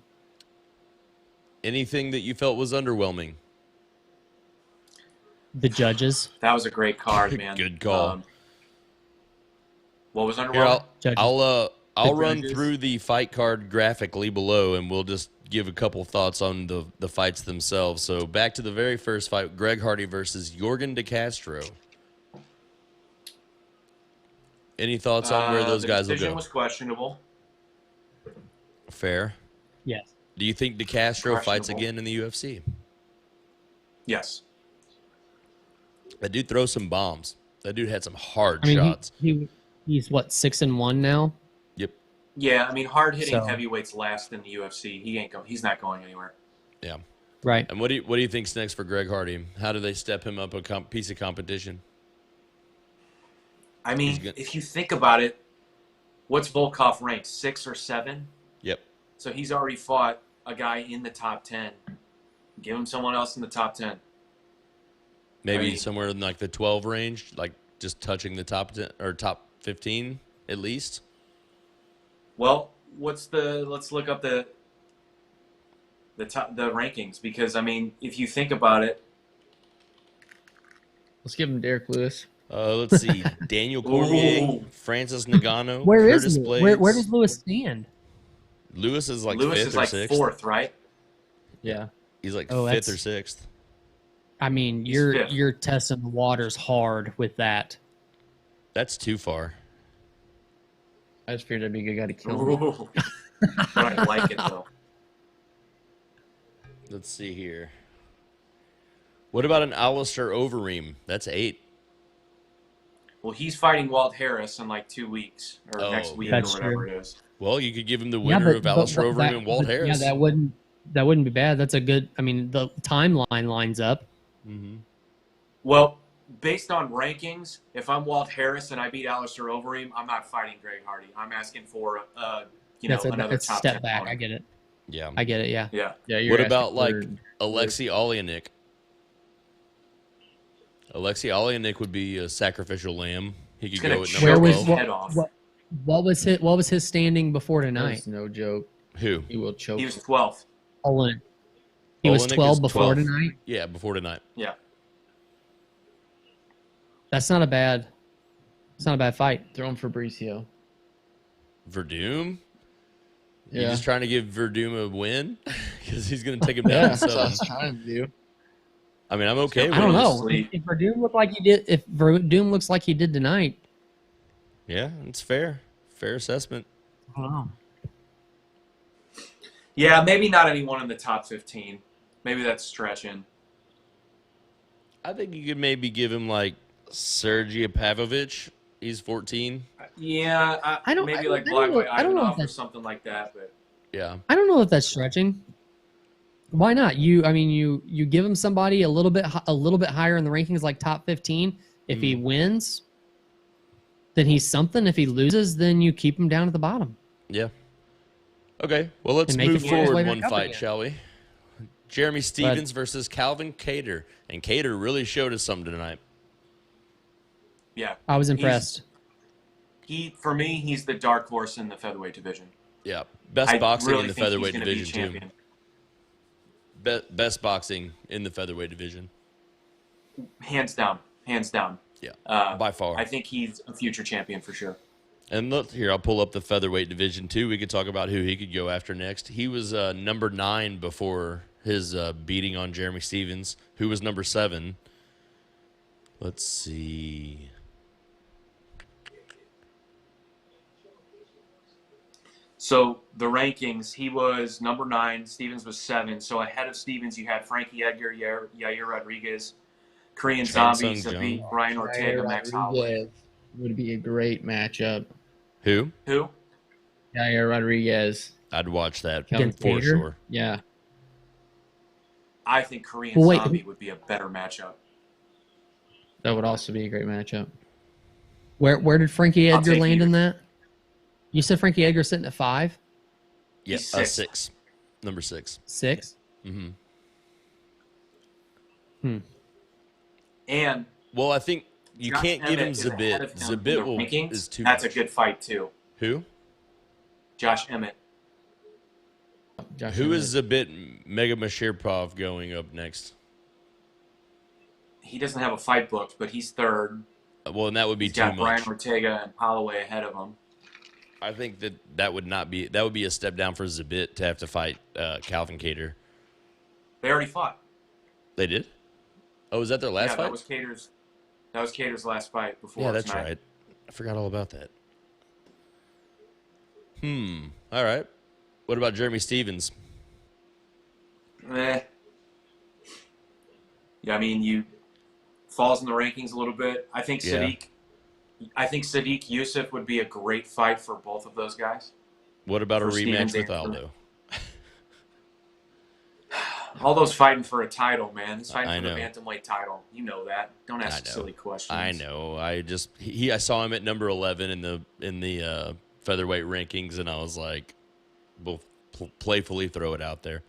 Anything that you felt was underwhelming? The judges. That was a great card, man. Good call. What was Here, underwhelming? I'll run judges. through the fight card graphically below, and we'll just give a couple thoughts on the fights themselves. So back to the very first fight, Greg Hardy versus Yorgan De Castro. Any thoughts on where those guys will The decision go? was questionable. Fair. Yes. Do you think De Castro fights Questionable. again in the UFC? Yes. That dude throws some bombs. That dude had some hard I mean, shots. he's what 6-1 now. Yep. Yeah, I mean, hard-hitting So- heavyweights last in the UFC. He's not going anywhere. Yeah. Right. And what do you think's next for Greg Hardy? How do they step him up a piece of competition? I mean, good. if you think about it, what's Volkov ranked? 6 or 7? Yep. So he's already fought a guy in the top 10. Give him someone else in the top 10. Maybe I mean- somewhere in like the 12 range, like just touching the top 10 or top 15 at least. Well, let's look up the rankings, because I mean, if you think about it, Let's give him Derek Lewis. Let's see. Daniel Cormier, Ooh. Francis Ngannou, Where is Curtis Lewis? Blades. Where does Lewis stand? Lewis is like Lewis 5th is or like 6th. 4th, right? Yeah. He's like Oh, 5th that's- or 6th. I mean, He's you're fifth. you're testing the waters hard with that. That's too far. I just figured that'd be a good guy to kill him. Ooh. But I like it though. Let's see here. What about an Alistair Overeem? That's 8. Well, he's fighting Walt Harris in like 2 weeks or Oh, next week That's or whatever true. it is. Well, you could give him the winner of Alistair Overeem and Walt Harris. Yeah, that wouldn't be bad. That's a good. I mean, the timeline lines up. Mm-hmm. Well, based on rankings, if I'm Walt Harris and I beat Alistair Overeem, I'm not fighting Greg Hardy. I'm asking for another That's a top step 10 back. opponent. I get it. Yeah. I get it. Yeah. Yeah. Yeah. You're What asking about like for- Alexei Oleinik? Alexei Oleinik would be a sacrificial lamb. He He's could gonna go at choke number his 12. head off. What was his standing before tonight? That's no joke. Who? He will choke. He was 12th. Olenek. He was Olenek 12 is before 12. tonight. Yeah, before tonight. Yeah. That's not a bad. It's not a bad fight. Throw him Fabricio. Verdum? You Yeah. just trying to give Verdum a win? Because he's going to take him Yeah, down. that's what I So, was trying to do. I mean, I'm okay with I don't it. know Sleep. if Verdum looked like he did. If Verdum looks like he did tonight, Yeah, it's fair. Fair assessment. I don't know. Yeah, maybe not anyone in the top 15. Maybe that's stretching. I think you could maybe give him like Sergey Pavlovich. He's 14. Yeah, I don't- maybe I like don't know- Blackwood I don't know if Ivanov or that's- something like that. But Yeah. I don't know if that's stretching. Why not? You give him somebody a little bit higher in the rankings, like top 15. If he wins, then he's something. If he loses, then you keep him down at the bottom. Yeah. Okay. Well, let's And make move him work his way forward back one up fight, again. shall we? Jeremy Stevens versus Calvin Kattar. And Kattar really showed us something tonight. yeah, I was impressed. for me, he's the dark horse in the featherweight division. Yeah. Best I boxing really in the think he's featherweight gonna be division, too. champion. Best boxing in the featherweight division. Hands down. Yeah. Uh, By far. I think he's a future champion for sure. And look here, I'll pull up the featherweight division too. We could talk about who he could go after next. He was number 9 before his beating on Jeremy Stevens, who was number 7. Let's see. So the rankings, he was number 9, Stevens was 7. So ahead of Stevens, you had Frankie Edgar, Yair Rodriguez, Korean Chan Zombie, Sung Zabit, Jung. Ryan Ortega, Jair Max Holloway. Rodriguez would be a great matchup. Who? Who? Yair Rodriguez. I'd watch that Against for Kattar? sure. Yeah. I think Korean Well, wait, Zombie would be a better matchup. That would also be a great matchup. Where did Frankie I'll Edgar take land either. in that? You said Frankie Edgar sitting at 5, Yeah, He's 6. 6. Number 6. 6. Mm-hmm. And Well, I think you Josh can't give him Emmett is ahead Zabit. of him in Zabit the rankings. is too That's much. a good fight too. Who? Josh Emmett. Josh Who Emmett. is Zabit Megamashirpov going up next? He doesn't have a fight booked, but he's 3rd. Well, and that would be He's too got Brian much. Ortega and Holloway ahead of him. I think that would not be that would be a step down for Zabit to have to fight Calvin Kattar. They already fought. They did? Oh, was that their last yeah, fight? that was Cater's last fight before. Yeah, that's tonight. right. I forgot all about that. All right. What about Jeremy Stevens? Yeah, I mean, you falls in the rankings a little bit. I think Yeah. Sadiq Youssef would be a great fight for both of those guys. What about a for Steven rematch with Daniels. Aldo? Aldo's fighting for a title, man. He's fighting I for the know. bantamweight title. You know that. Don't I ask know. silly questions. I know. I saw him at number 11 in the featherweight rankings, and I was like, we'll playfully throw it out there.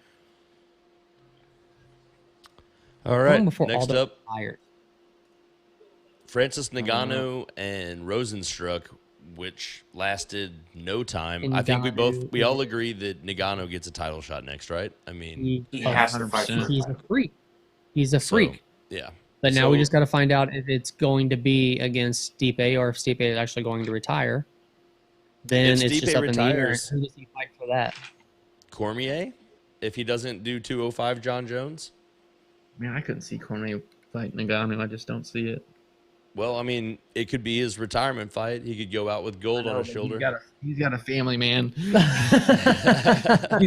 All right. Long before Next Aldo up, fired. Francis Ngannou and Rozenstruik, which lasted no time. I think we all agree that Ngannou gets a title shot next, right? I mean, He has to fight for 100%. a He's a title. freak. He's a freak. So, yeah. But now So- we just got to find out if it's going to be against Stipe or if Stipe is actually going to retire. Then If it's Stipe just up in the air. retires- Who does he fight for that? Cormier, if he doesn't do 205 John Jones. Man, I couldn't see Cormier fight Ngannou. I just don't see it. Well, I mean, it could be his retirement fight. He could go out with gold on his shoulder. He's got a family, man. He's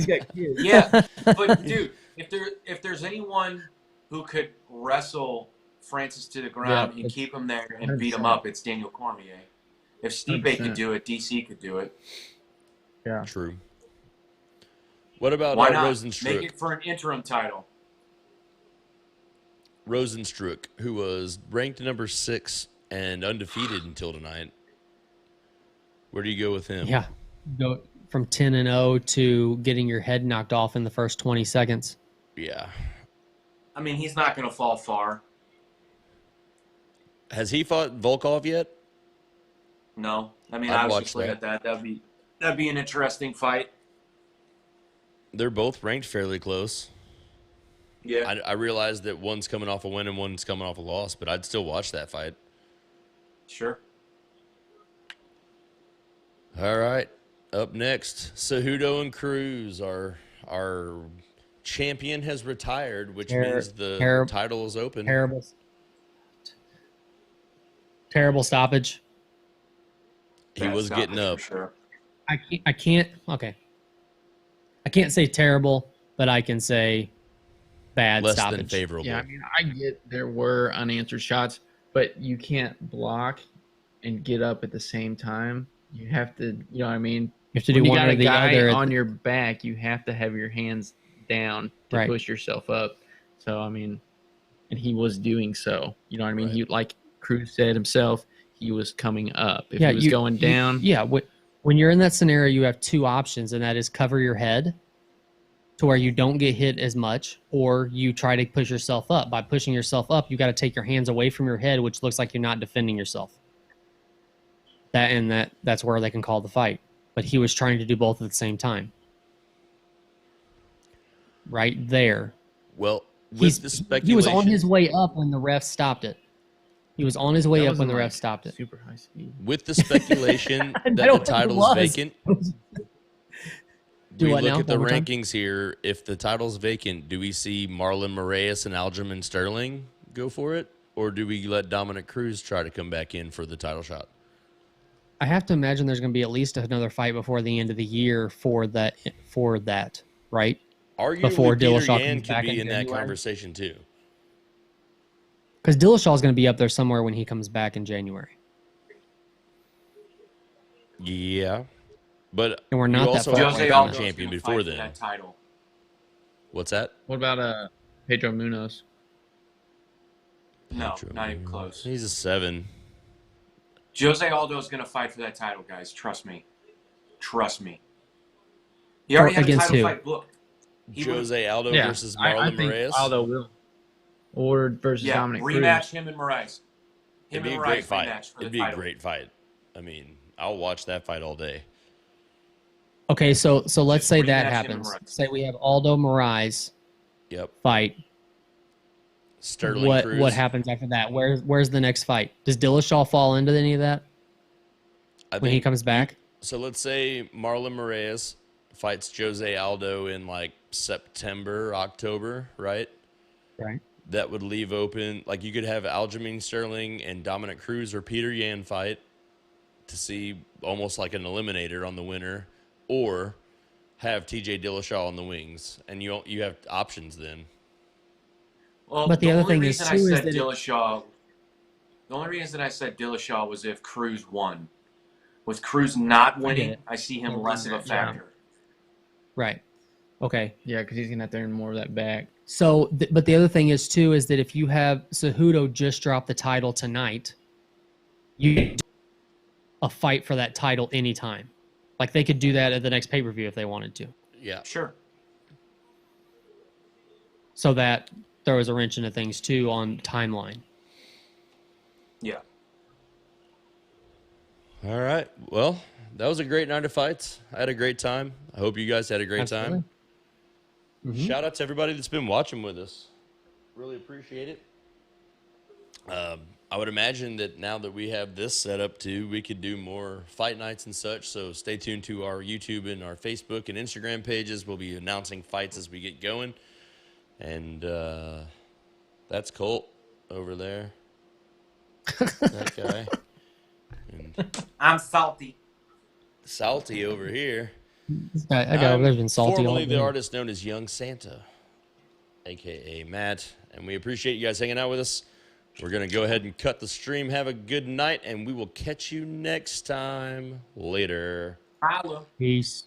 got kids. Yeah, but dude, if there's anyone who could wrestle Francis to the ground and keep him there and beat him 100%. up, it's Daniel Cormier. If Stipe could 100%. do it, DC could do it. Yeah. True. What about Why not? Rozenstruik? Make it for an interim title. Rozenstruik, who was ranked number 6 and undefeated until tonight. Where do you go with him? Yeah. Go from 10-0 to getting your head knocked off in the first 20 seconds. Yeah. I mean, he's not going to fall far. Has he fought Volkov yet? No, I mean, I'd I was watch just looking at that. That'd be an interesting fight. They're both ranked fairly close. Yeah. I realize that one's coming off a win and one's coming off a loss, but I'd still watch that fight. Sure. All right. Up next, Cejudo and Cruz. Our champion has retired, which means the title is open. Terrible stoppage. He was getting up. Sure. I can't. Okay. I can't say terrible, but I can say bad Less stoppage. than favorable. Yeah, I mean, I get there were unanswered shots, but you can't block and get up at the same time. You have to, you know what I mean? You have to When do you one got or a the guy other. on your back, you have to have your hands down to Right. push yourself up. So, I mean, and he was doing so. You know what I mean? Right. He, like Cruz said himself, he was coming up. If he was going down. When you're in that scenario, you have two options, and that is cover your head to where you don't get hit as much, or you try to push yourself up. By pushing yourself up, you got to take your hands away from your head, which looks like you're not defending yourself. That's where they can call the fight. But he was trying to do both at the same time. Right there. Well, with the speculation, He was on his way up when the ref stopped it. He was on his way That up when wasn't the ref like stopped it. Super high speed. with the speculation that know the it title was. is vacant. Do we what look now? at the One more time? rankings here. If the title's vacant, do we see Marlon Moraes and Aljamain Sterling go for it? Or do we let Dominic Cruz try to come back in for the title shot? I have to imagine there's going to be at least another fight before the end of the year for that, right? Arguably, Before Peter Dillashaw Yan comes could back be in in that January. conversation too. Because Dillashaw is going to be up there somewhere when he comes back in January. Yeah. But And we're not you that also far have away Jose a from Aldo's that. champion gonna before fight for then. that title. What's that? What about Pedro Munoz? No, Pedro not even Munoz. close. He's a 7. Jose Aldo's going to fight for that title, guys. Trust me. Trust me. He already had a against title who? fight booked. He would've- Jose Aldo versus I Marlon think Moraes. Aldo will. Or versus Yeah, Dominic rematch Cruz. him and Moraes. It'd Him be and a great Moraes fight. rematch for It'd the be a title. great fight. I mean, I'll watch that fight all day. Okay, so let's Just say rematch that him and happens. Moraes. Say we have Aldo Moraes Yep. fight. Sterling Cruz. What happens after that? Where's the next fight? Does Dillashaw fall into any of that I when he think- comes back? So let's say Marlon Moraes fights Jose Aldo in like September, October, right? Right. That would leave open, like you could have Aljamain Sterling and Dominic Cruz or Peter Yan fight to see almost like an eliminator on the winner, or have TJ Dillashaw on the wings, and you have options then. Well, But the other only thing is, reason too, I is said that Dillashaw. The only reason I said Dillashaw was if Cruz won. With Cruz not I get winning, it. I see him Or less of a rematch, yeah. factor. Right. Okay. Yeah, because he's gonna have to earn more of that back. So, but the other thing is too is that if you have Cejudo just dropped the title tonight, you can do a fight for that title anytime. Like they could do that at the next pay-per-view if they wanted to. Yeah. Sure. So that throws a wrench into things too on timeline. Yeah. All right. Well, that was a great night of fights. I had a great time. I hope you guys had a great Absolutely. time. Mhm. Shout out to everybody that's been watching with us. Really appreciate it. I would imagine that now that we have this set up too, we could do more fight nights and such. So stay tuned to our YouTube and our Facebook and Instagram pages. We'll be announcing fights as we get going. And that's Colt over there. That guy. And I'm salty. Salty over here. That guy over there's been salty all Formerly the day. artist known as Young Santa, a.k.a. Matt. And we appreciate you guys hanging out with us. We're going to go ahead and cut the stream. Have a good night, and we will catch you next time. Later. Holla. Peace.